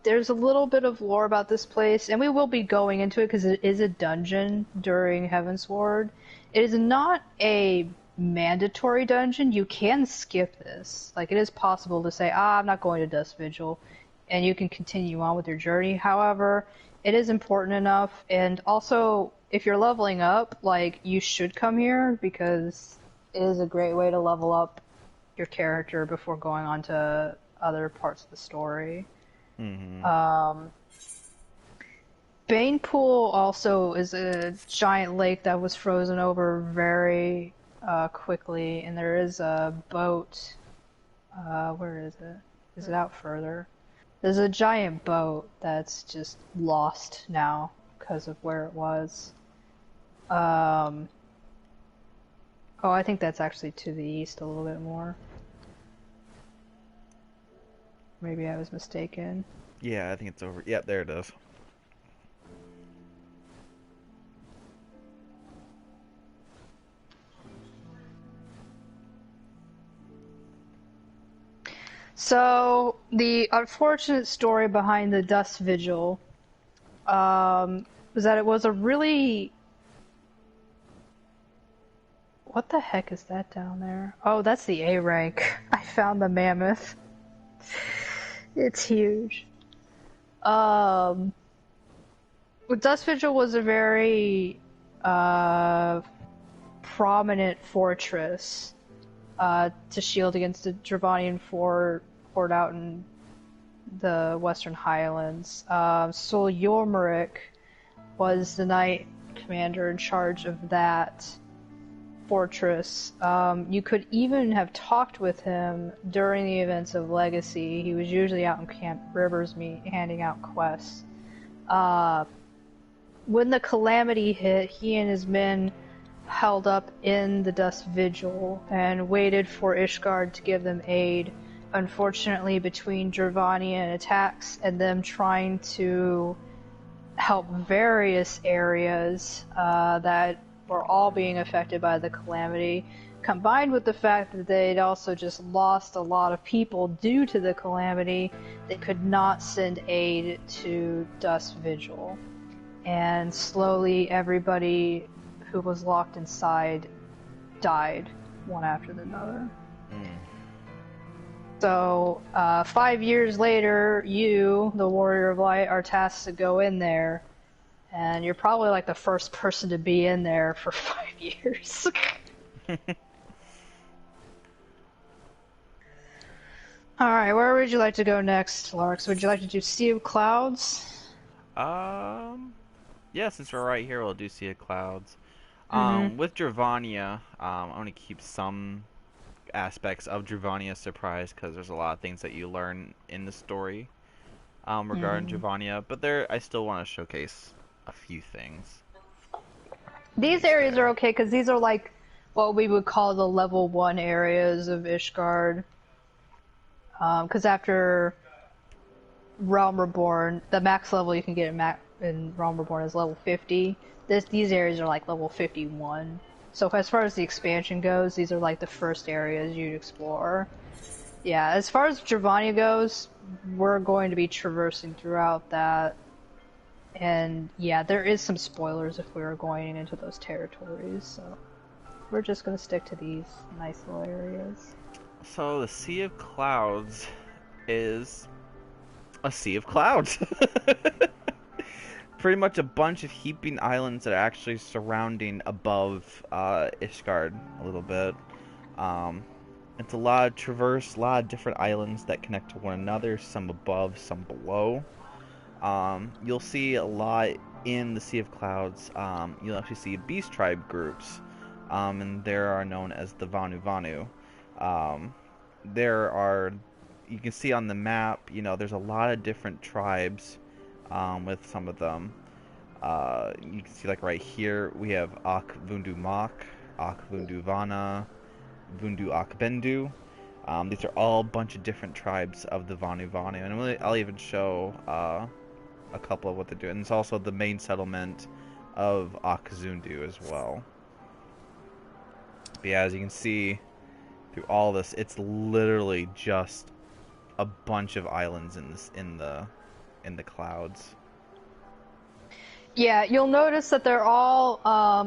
There's a little bit of lore about this place, and we will be going into it because it is a dungeon during Heavensward. It is not a mandatory dungeon. You can skip this. Like, it is possible to say, I'm not going to Dust Vigil, and you can continue on with your journey. However, it is important enough, and also, if you're leveling up, like, you should come here, because it is a great way to level up your character before going on to other parts of the story. Mm-hmm. Banepool also is a giant lake that was frozen over very quickly, and there is a boat. Where is it? Is it out further? There's a giant boat that's just lost now because of where it was. Oh, I think that's actually to the east a little bit more. Maybe I was mistaken. Yeah, I think it's over. Yep, there it is. So, the unfortunate story behind the Dust Vigil was that it was a really... What the heck is that down there? Oh, that's the A rank. I found the mammoth. It's huge. Dust Vigil was a very prominent fortress to shield against the Dravanian fort out in the Western Highlands. Sol Yormeric was the knight commander in charge of that fortress. You could even have talked with him during the events of Legacy. He was usually out in Camp Riversmeet handing out quests. When the calamity hit, he and his men held up in the Dust Vigil and waited for Ishgard to give them aid. Unfortunately, between Dravanian attacks and them trying to help various areas that were all being affected by the calamity, combined with the fact that they'd also just lost a lot of people due to the calamity, they could not send aid to Dust Vigil. And slowly everybody who was locked inside died, one after another. So, 5 years later, you, the Warrior of Light, are tasked to go in there, and you're probably like the first person to be in there for 5 years. Alright, where would you like to go next, Larx? Would you like to do Sea of Clouds? Yeah, since we're right here, we'll do Sea of Clouds. With Dravania, I'm going to keep some aspects of Dravania surprise, because there's a lot of things that you learn in the story regarding Dravania, but I still want to showcase a few things. These areas are okay, because these are like what we would call the level 1 areas of Ishgard. Because after Realm Reborn, the max level you can get in Realm Reborn is level 50. These areas are like level 51. So as far as the expansion goes, these are like the first areas you'd explore. Yeah, as far as Dravania goes, we're going to be traversing throughout that. And yeah, there is some spoilers if we were going into those territories, so we're just going to stick to these nice little areas. So the Sea of Clouds is a sea of clouds. Pretty much a bunch of heaping islands that are actually surrounding above Ishgard a little bit. It's a lot of traverse, a lot of different islands that connect to one another, some above, some below. You'll see a lot in the Sea of Clouds. You'll actually see beast tribe groups, and there are known as the Vanu Vanu. Um, there are, you can see on the map, there's a lot of different tribes with some of them. You can see, like, right here, we have Ak Vundu Mak, Ak Vundu Vana, Vundu Ak Bendu. These are all a bunch of different tribes of the Vanu Vanu, and I'll even show a couple of what they're doing. It's also the main settlement of Akzundu as well. But yeah, as you can see through all this, it's literally just a bunch of islands in the clouds. Yeah, you'll notice that they're all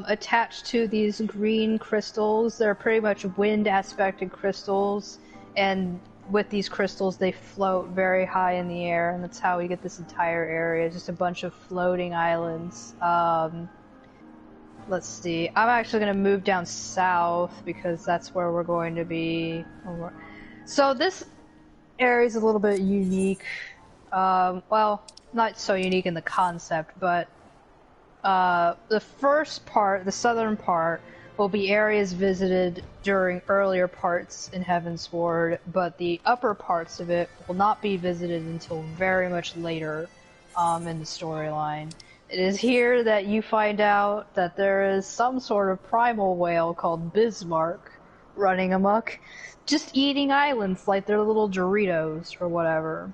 attached to these green crystals. They're pretty much wind aspected crystals, and with these crystals they float very high in the air, and that's how we get this entire area, just a bunch of floating islands. Let's see, I'm actually going to move down south because that's where we're going to be. So this area is a little bit unique. Well, not so unique in the concept, but the first part, the southern part, will be areas visited during earlier parts in Heavensward, but the upper parts of it will not be visited until very much later in the storyline. It is here that you find out that there is some sort of primal whale called Bismarck running amok, just eating islands like they're little Doritos or whatever.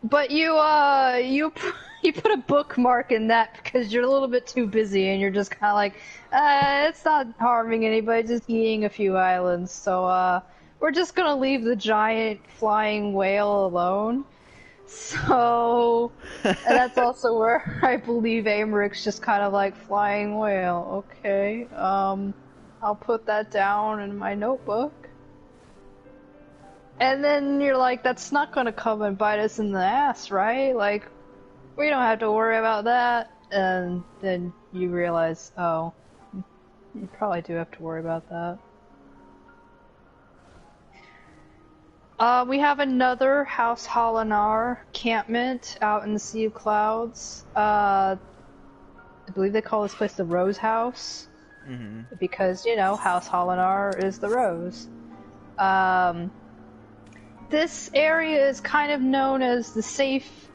But you put a bookmark in that because you're a little bit too busy and you're just kind of like, it's not harming anybody, just eating a few islands. So we're just gonna leave the giant flying whale alone. So and that's also where I believe Ameryk's just kind of like flying whale. Okay, I'll put that down in my notebook. And then you're like, that's not gonna come and bite us in the ass, right? Like, we don't have to worry about that. And then you realize, oh, you probably do have to worry about that. We have another House Holinar campment out in the Sea of Clouds. I believe they call this place the Rose House. Mm-hmm. Because, House Holinar is the rose. This area is kind of known as the safe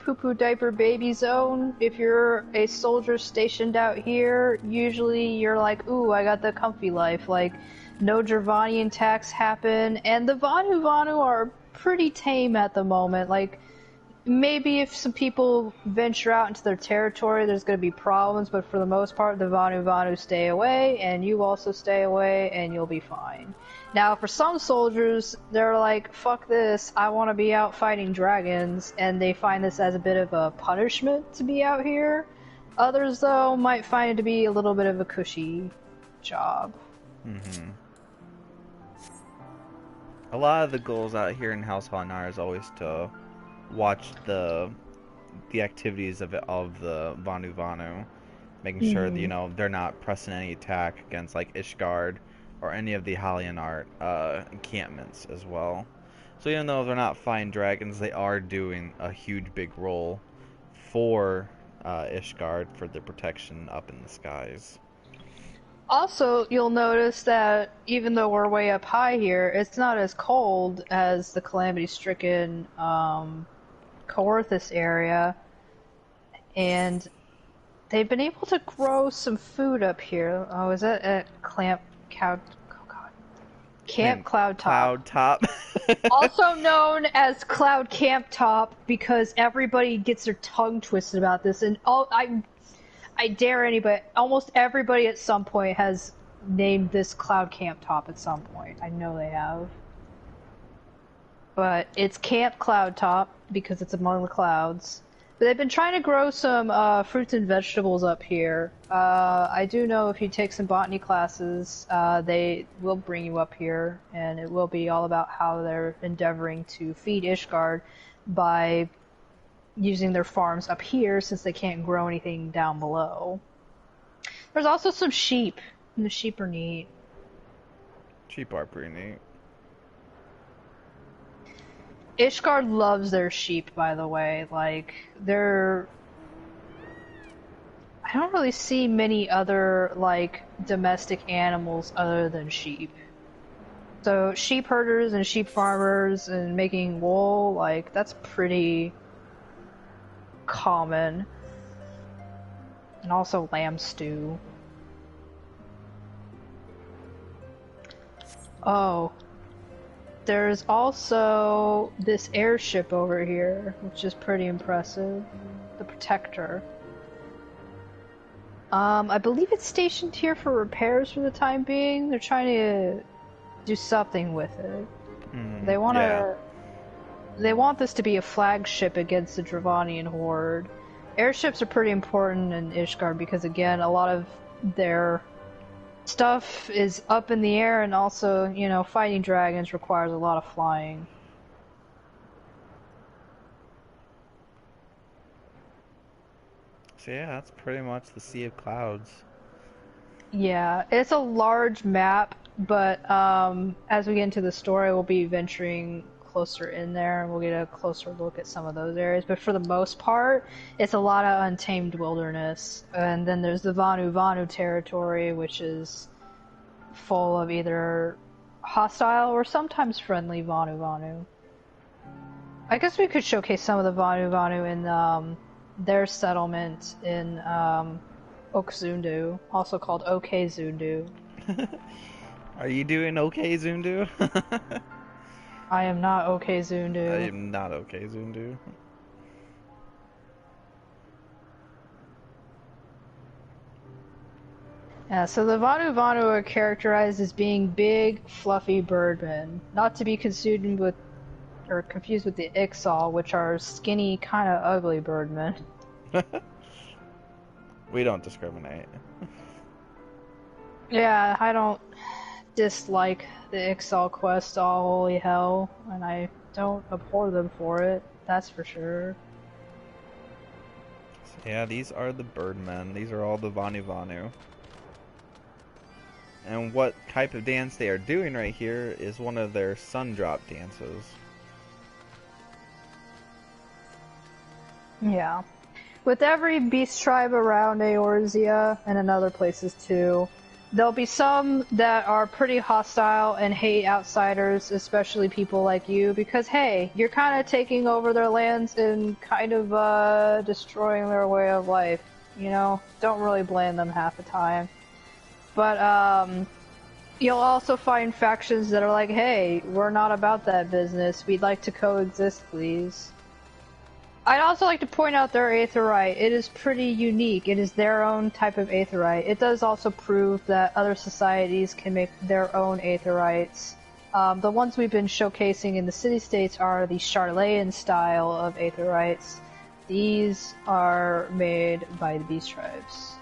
poo-poo diaper baby zone. If you're a soldier stationed out here, usually you're like, ooh, I got the comfy life. Like, no Dravanian attacks happen, and the Vanu Vanu are pretty tame at the moment. Like, maybe if some people venture out into their territory, there's going to be problems, but for the most part, the Vanu Vanu stay away, and you also stay away, and you'll be fine. Now, for some soldiers, they're like, fuck this, I want to be out fighting dragons, and they find this as a bit of a punishment to be out here. Others, though, might find it to be a little bit of a cushy job. Mm-hmm. A lot of the goals out here in House Holinar is always to watch the activities of the Vanu Vanu, making sure that, they're not pressing any attack against, like, Ishgard or any of the Halianart encampments as well. So even though they're not fighting dragons, they are doing a huge big role for Ishgard for their protection up in the skies. Also, you'll notice that even though we're way up high here, it's not as cold as the calamity-stricken Coerthas area, and they've been able to grow some food up here. Oh, is that at Camp Cloud Top? Cloud Top. Also known as Cloud Camp Top, because everybody gets their tongue twisted about this, and I dare anybody, almost everybody at some point has named this Cloud Camp Top at some point. I know they have. But it's Camp Cloud Top because it's among the clouds. But they've been trying to grow some fruits and vegetables up here. I do know if you take some botany classes, they will bring you up here, and it will be all about how they're endeavoring to feed Ishgard by using their farms up here since they can't grow anything down below. There's also some sheep, and the sheep are neat. Sheep are pretty neat. Ishgard loves their sheep, by the way. Like, they're... I don't really see many other, like, domestic animals other than sheep. So, sheep herders and sheep farmers and making wool, like, that's pretty common. And also lamb stew. Oh. There's also this airship over here, which is pretty impressive. The Protector. I believe it's stationed here for repairs for the time being. They're trying to do something with it. They want to... They want this to be a flagship against the Dravanian horde. Airships are pretty important in Ishgard because, again, a lot of their stuff is up in the air, and also, you know, fighting dragons requires a lot of flying. So yeah, that's pretty much the Sea of Clouds. Yeah, it's a large map, but as we get into the story, we'll be venturing closer in there, and we'll get a closer look at some of those areas. But for the most part, it's a lot of untamed wilderness. And then there's the Vanu Vanu territory, which is full of either hostile or sometimes friendly Vanu Vanu. I guess we could showcase some of the Vanu Vanu in their settlement in Okzundu, also called OK Zundu. Are you doing OK Zundu? I am not OK Zundu. I am not OK Zundu. Yeah, so the Vanu Vanu are characterized as being big, fluffy birdmen, not to be consumed with or confused with the Ixal, which are skinny, kind of ugly birdmen. We don't discriminate. Yeah, I don't dislike the Ixal quest, all holy hell, and I don't abhor them for it, that's for sure. So yeah, these are the birdmen. These are all the Vanu Vanu. And what type of dance they are doing right here is one of their sun drop dances. Yeah. With every beast tribe around Eorzea, and in other places too, there'll be some that are pretty hostile and hate outsiders, especially people like you, because hey, you're kind of taking over their lands and kind of destroying their way of life, you know? Don't really blame them half the time. But you'll also find factions that are like, hey, we're not about that business, we'd like to coexist, please. I'd also like to point out their aetheryte. It is pretty unique. It is their own type of aetheryte. It does also prove that other societies can make their own aetherytes. The ones we've been showcasing in the city-states are the Charlayan style of aetherytes. These are made by the beast tribes.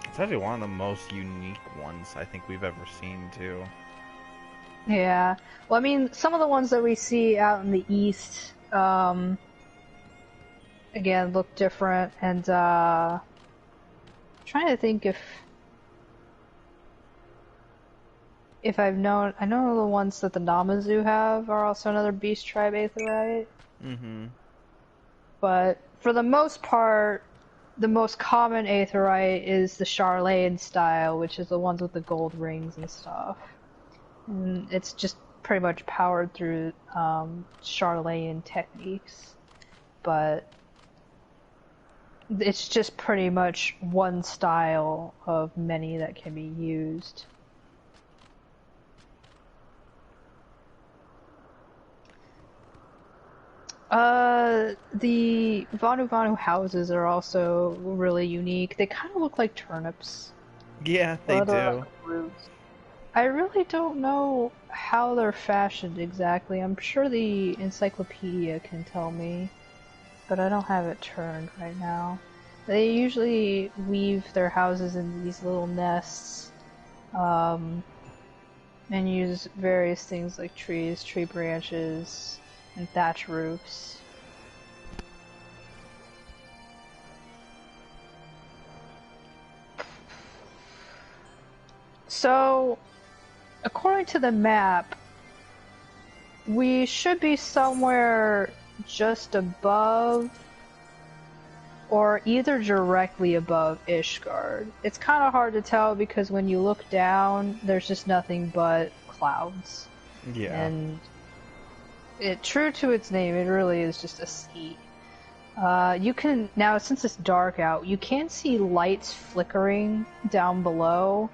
It's actually one of the most unique ones I think we've ever seen, too. Yeah. Well, I mean, some of the ones that we see out in the east, again, look different, and, trying to think if I've known, I know the ones that the Namazu have are also another beast tribe aetheryte. Mm-hmm. But, for the most part, the most common aetheryte is the Charlayan style, which is the ones with the gold rings and stuff. And it's just pretty much powered through Charlayan techniques, but it's just pretty much one style of many that can be used. The Vanu Vanu houses are also really unique. They kind of look like turnips. Yeah, they do. Like I really don't know how they're fashioned exactly. I'm sure the encyclopedia can tell me, but I don't have it turned right now. They usually weave their houses in these little nests, and use various things like trees, tree branches, and thatch roofs. So, according to the map, we should be somewhere just above or either directly above Ishgard. It's kind of hard to tell because when you look down, there's just nothing but clouds. Yeah. And true to its name, it really is just a sea. You can, now since it's dark out, you can see lights flickering down below.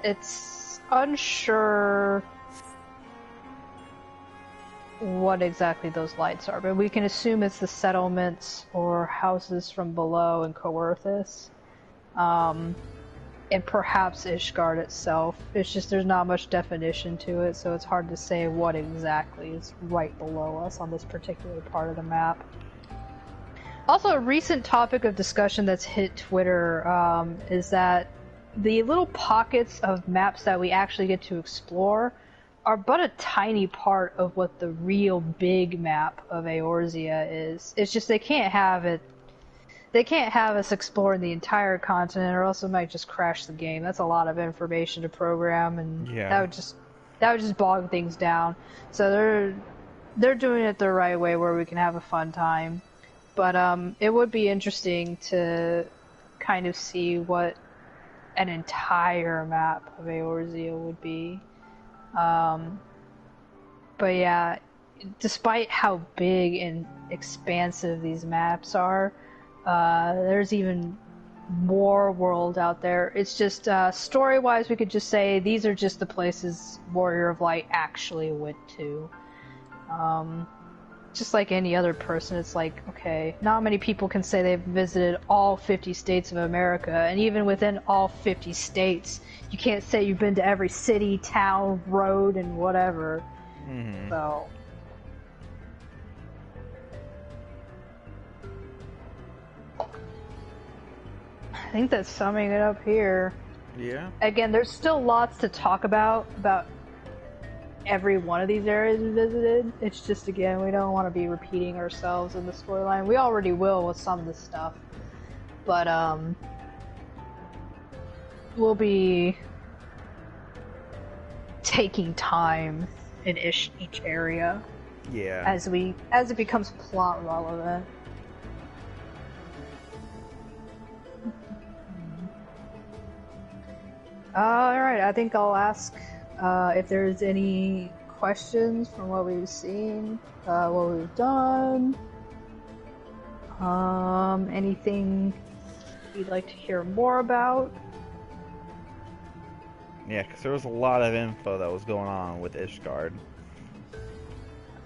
It's unsure what exactly those lights are, but we can assume it's the settlements or houses from below in Coerthas. And perhaps Ishgard itself. It's just there's not much definition to it, so it's hard to say what exactly is right below us on this particular part of the map. Also, a recent topic of discussion that's hit Twitter is that the little pockets of maps that we actually get to explore are but a tiny part of what the real big map of Eorzea is. It's just they can't have it. They can't have us exploring the entire continent, or else it might just crash the game. That's a lot of information to program, and that would just bog things down. So they're doing it the right way, where we can have a fun time. But it would be interesting to kind of see what an entire map of Eorzea would be. But yeah, despite how big and expansive these maps are, there's even more world out there. It's just, story-wise, we could just say these are just the places Warrior of Light actually went to. Just like any other person, it's like, okay, not many people can say they've visited all 50 states of America, and even within all 50 states, you can't say you've been to every city, town, road, and whatever. Mm-hmm. So... I think that's summing it up here. Yeah. Again, there's still lots to talk about every one of these areas we visited. It's just, again, we don't want to be repeating ourselves in the storyline. We already will with some of this stuff. But, we'll be taking time in each area. Yeah. As it becomes plot relevant. Alright, I think I'll ask if there's any questions from what we've seen, what we've done, anything you'd like to hear more about. Yeah, because there was a lot of info that was going on with Ishgard.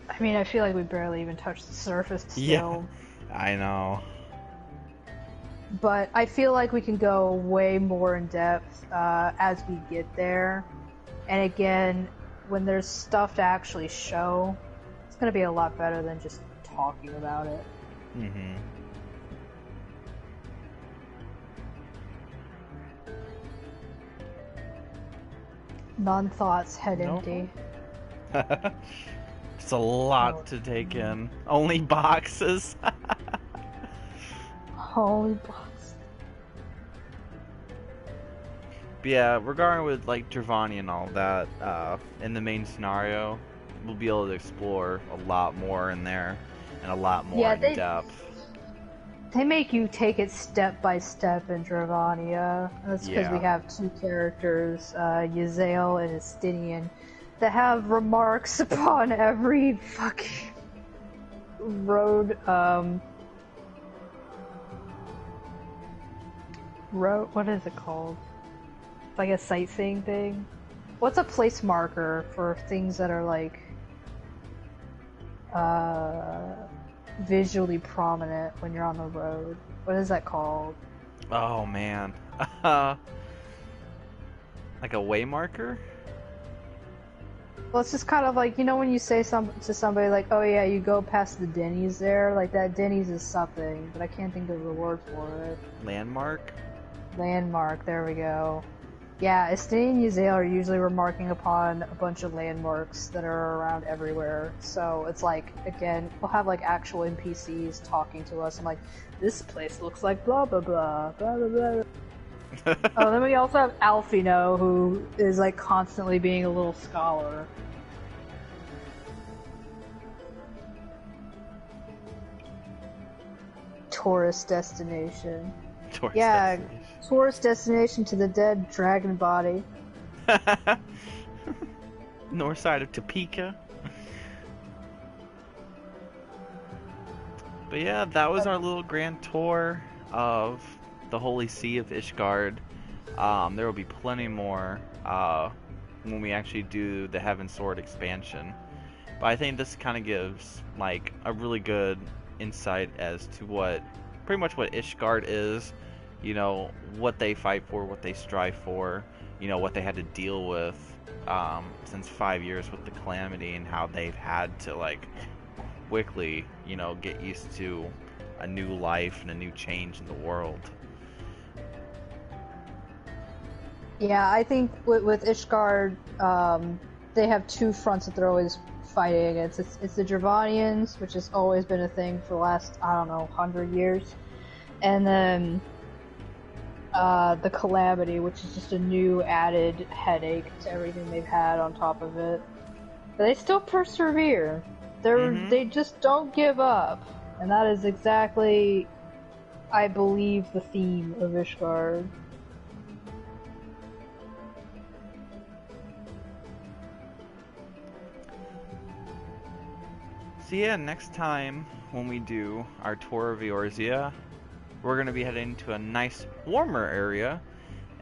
I mean, I feel like we barely even touched the surface still. Yeah, I know. But I feel like we can go way more in depth as we get there. And again, when there's stuff to actually show, it's going to be a lot better than just talking about it. Mm-hmm. Non-thoughts, head Nope. empty. It's a lot to take in. Only boxes. Holy box. But yeah, regarding with like Dravania and all that, in the main scenario, we'll be able to explore a lot more in there and a lot more in depth. They make you take it step by step in Dravania. That's because we have two characters, Yazael and Estinian, that have remarks upon every fucking road, what is it called? It's like a sightseeing thing. What's a place marker for things that are like visually prominent when you're on the road? What is that called? Oh man. Like a way marker? Well, it's just kind of like, you know, when you say to somebody like, oh yeah, you go past the Denny's there, like that Denny's is something, but I can't think of the word for it. Landmark? Landmark, there we go. Yeah, Estine and Yazael are usually remarking upon a bunch of landmarks that are around everywhere. So it's like, again, we'll have like actual NPCs talking to us. I'm like, this place looks like blah blah blah, blah blah blah. Oh, then we also have Alfino, who is like constantly being a little scholar. Tourist destination. Tourist Yeah, destination. tourist destination to the dead dragon body. North side of Topeka. But yeah, that was our little grand tour of the Holy See of Ishgard. There will be plenty more when we actually do the Heaven Sword expansion. But I think this kind of gives like a really good insight as to pretty much what Ishgard is, you know, what they fight for, what they strive for, you know, what they had to deal with since 5 years with the Calamity, and how they've had to like quickly, you know, get used to a new life and a new change in the world. Yeah, I think with Ishgard, they have two fronts that they're always fighting against. It's the Dravanians, which has always been a thing for the last, I don't know, 100 years. And then the Calamity, which is just a new added headache to everything they've had on top of it. But they still persevere. They just don't give up. And that is exactly, I believe, the theme of Ishgard. So yeah, next time when we do our tour of Eorzea, we're going to be heading to a nice warmer area,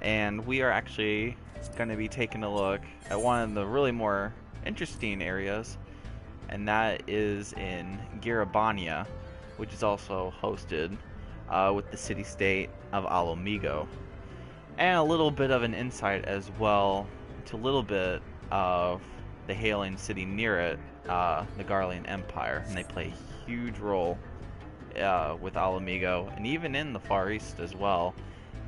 and we are actually going to be taking a look at one of the really more interesting areas, and that is in Garabania, which is also hosted with the city-state of Alamigo. And a little bit of an insight as well to a little bit of the hailing city near it, the Garlean Empire, and they play a huge role with Alamigo, and even in the Far East as well,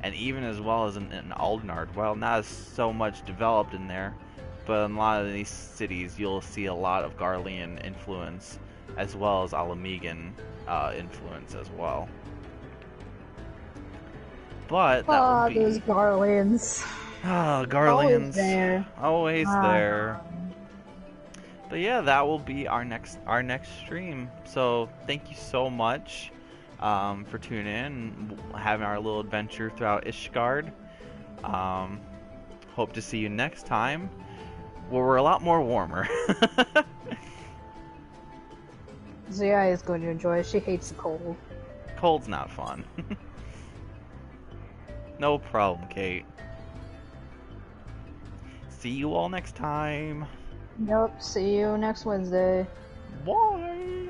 and even as well as in Aldnard. Well, not as so much developed in there, but in a lot of these cities you'll see a lot of Garlean influence as well as Alamigan influence as well. But that would be... those Garleans. Ah, Garleans. Always there. Always there. But yeah, that will be our next stream. So thank you so much for tuning in and having our little adventure throughout Ishgard. Hope to see you next time, where we're a lot more warmer. Zuya is going to enjoy it. She hates the cold. Cold's not fun. No problem, Kate. See you all next time. Nope, see you next Wednesday. Bye.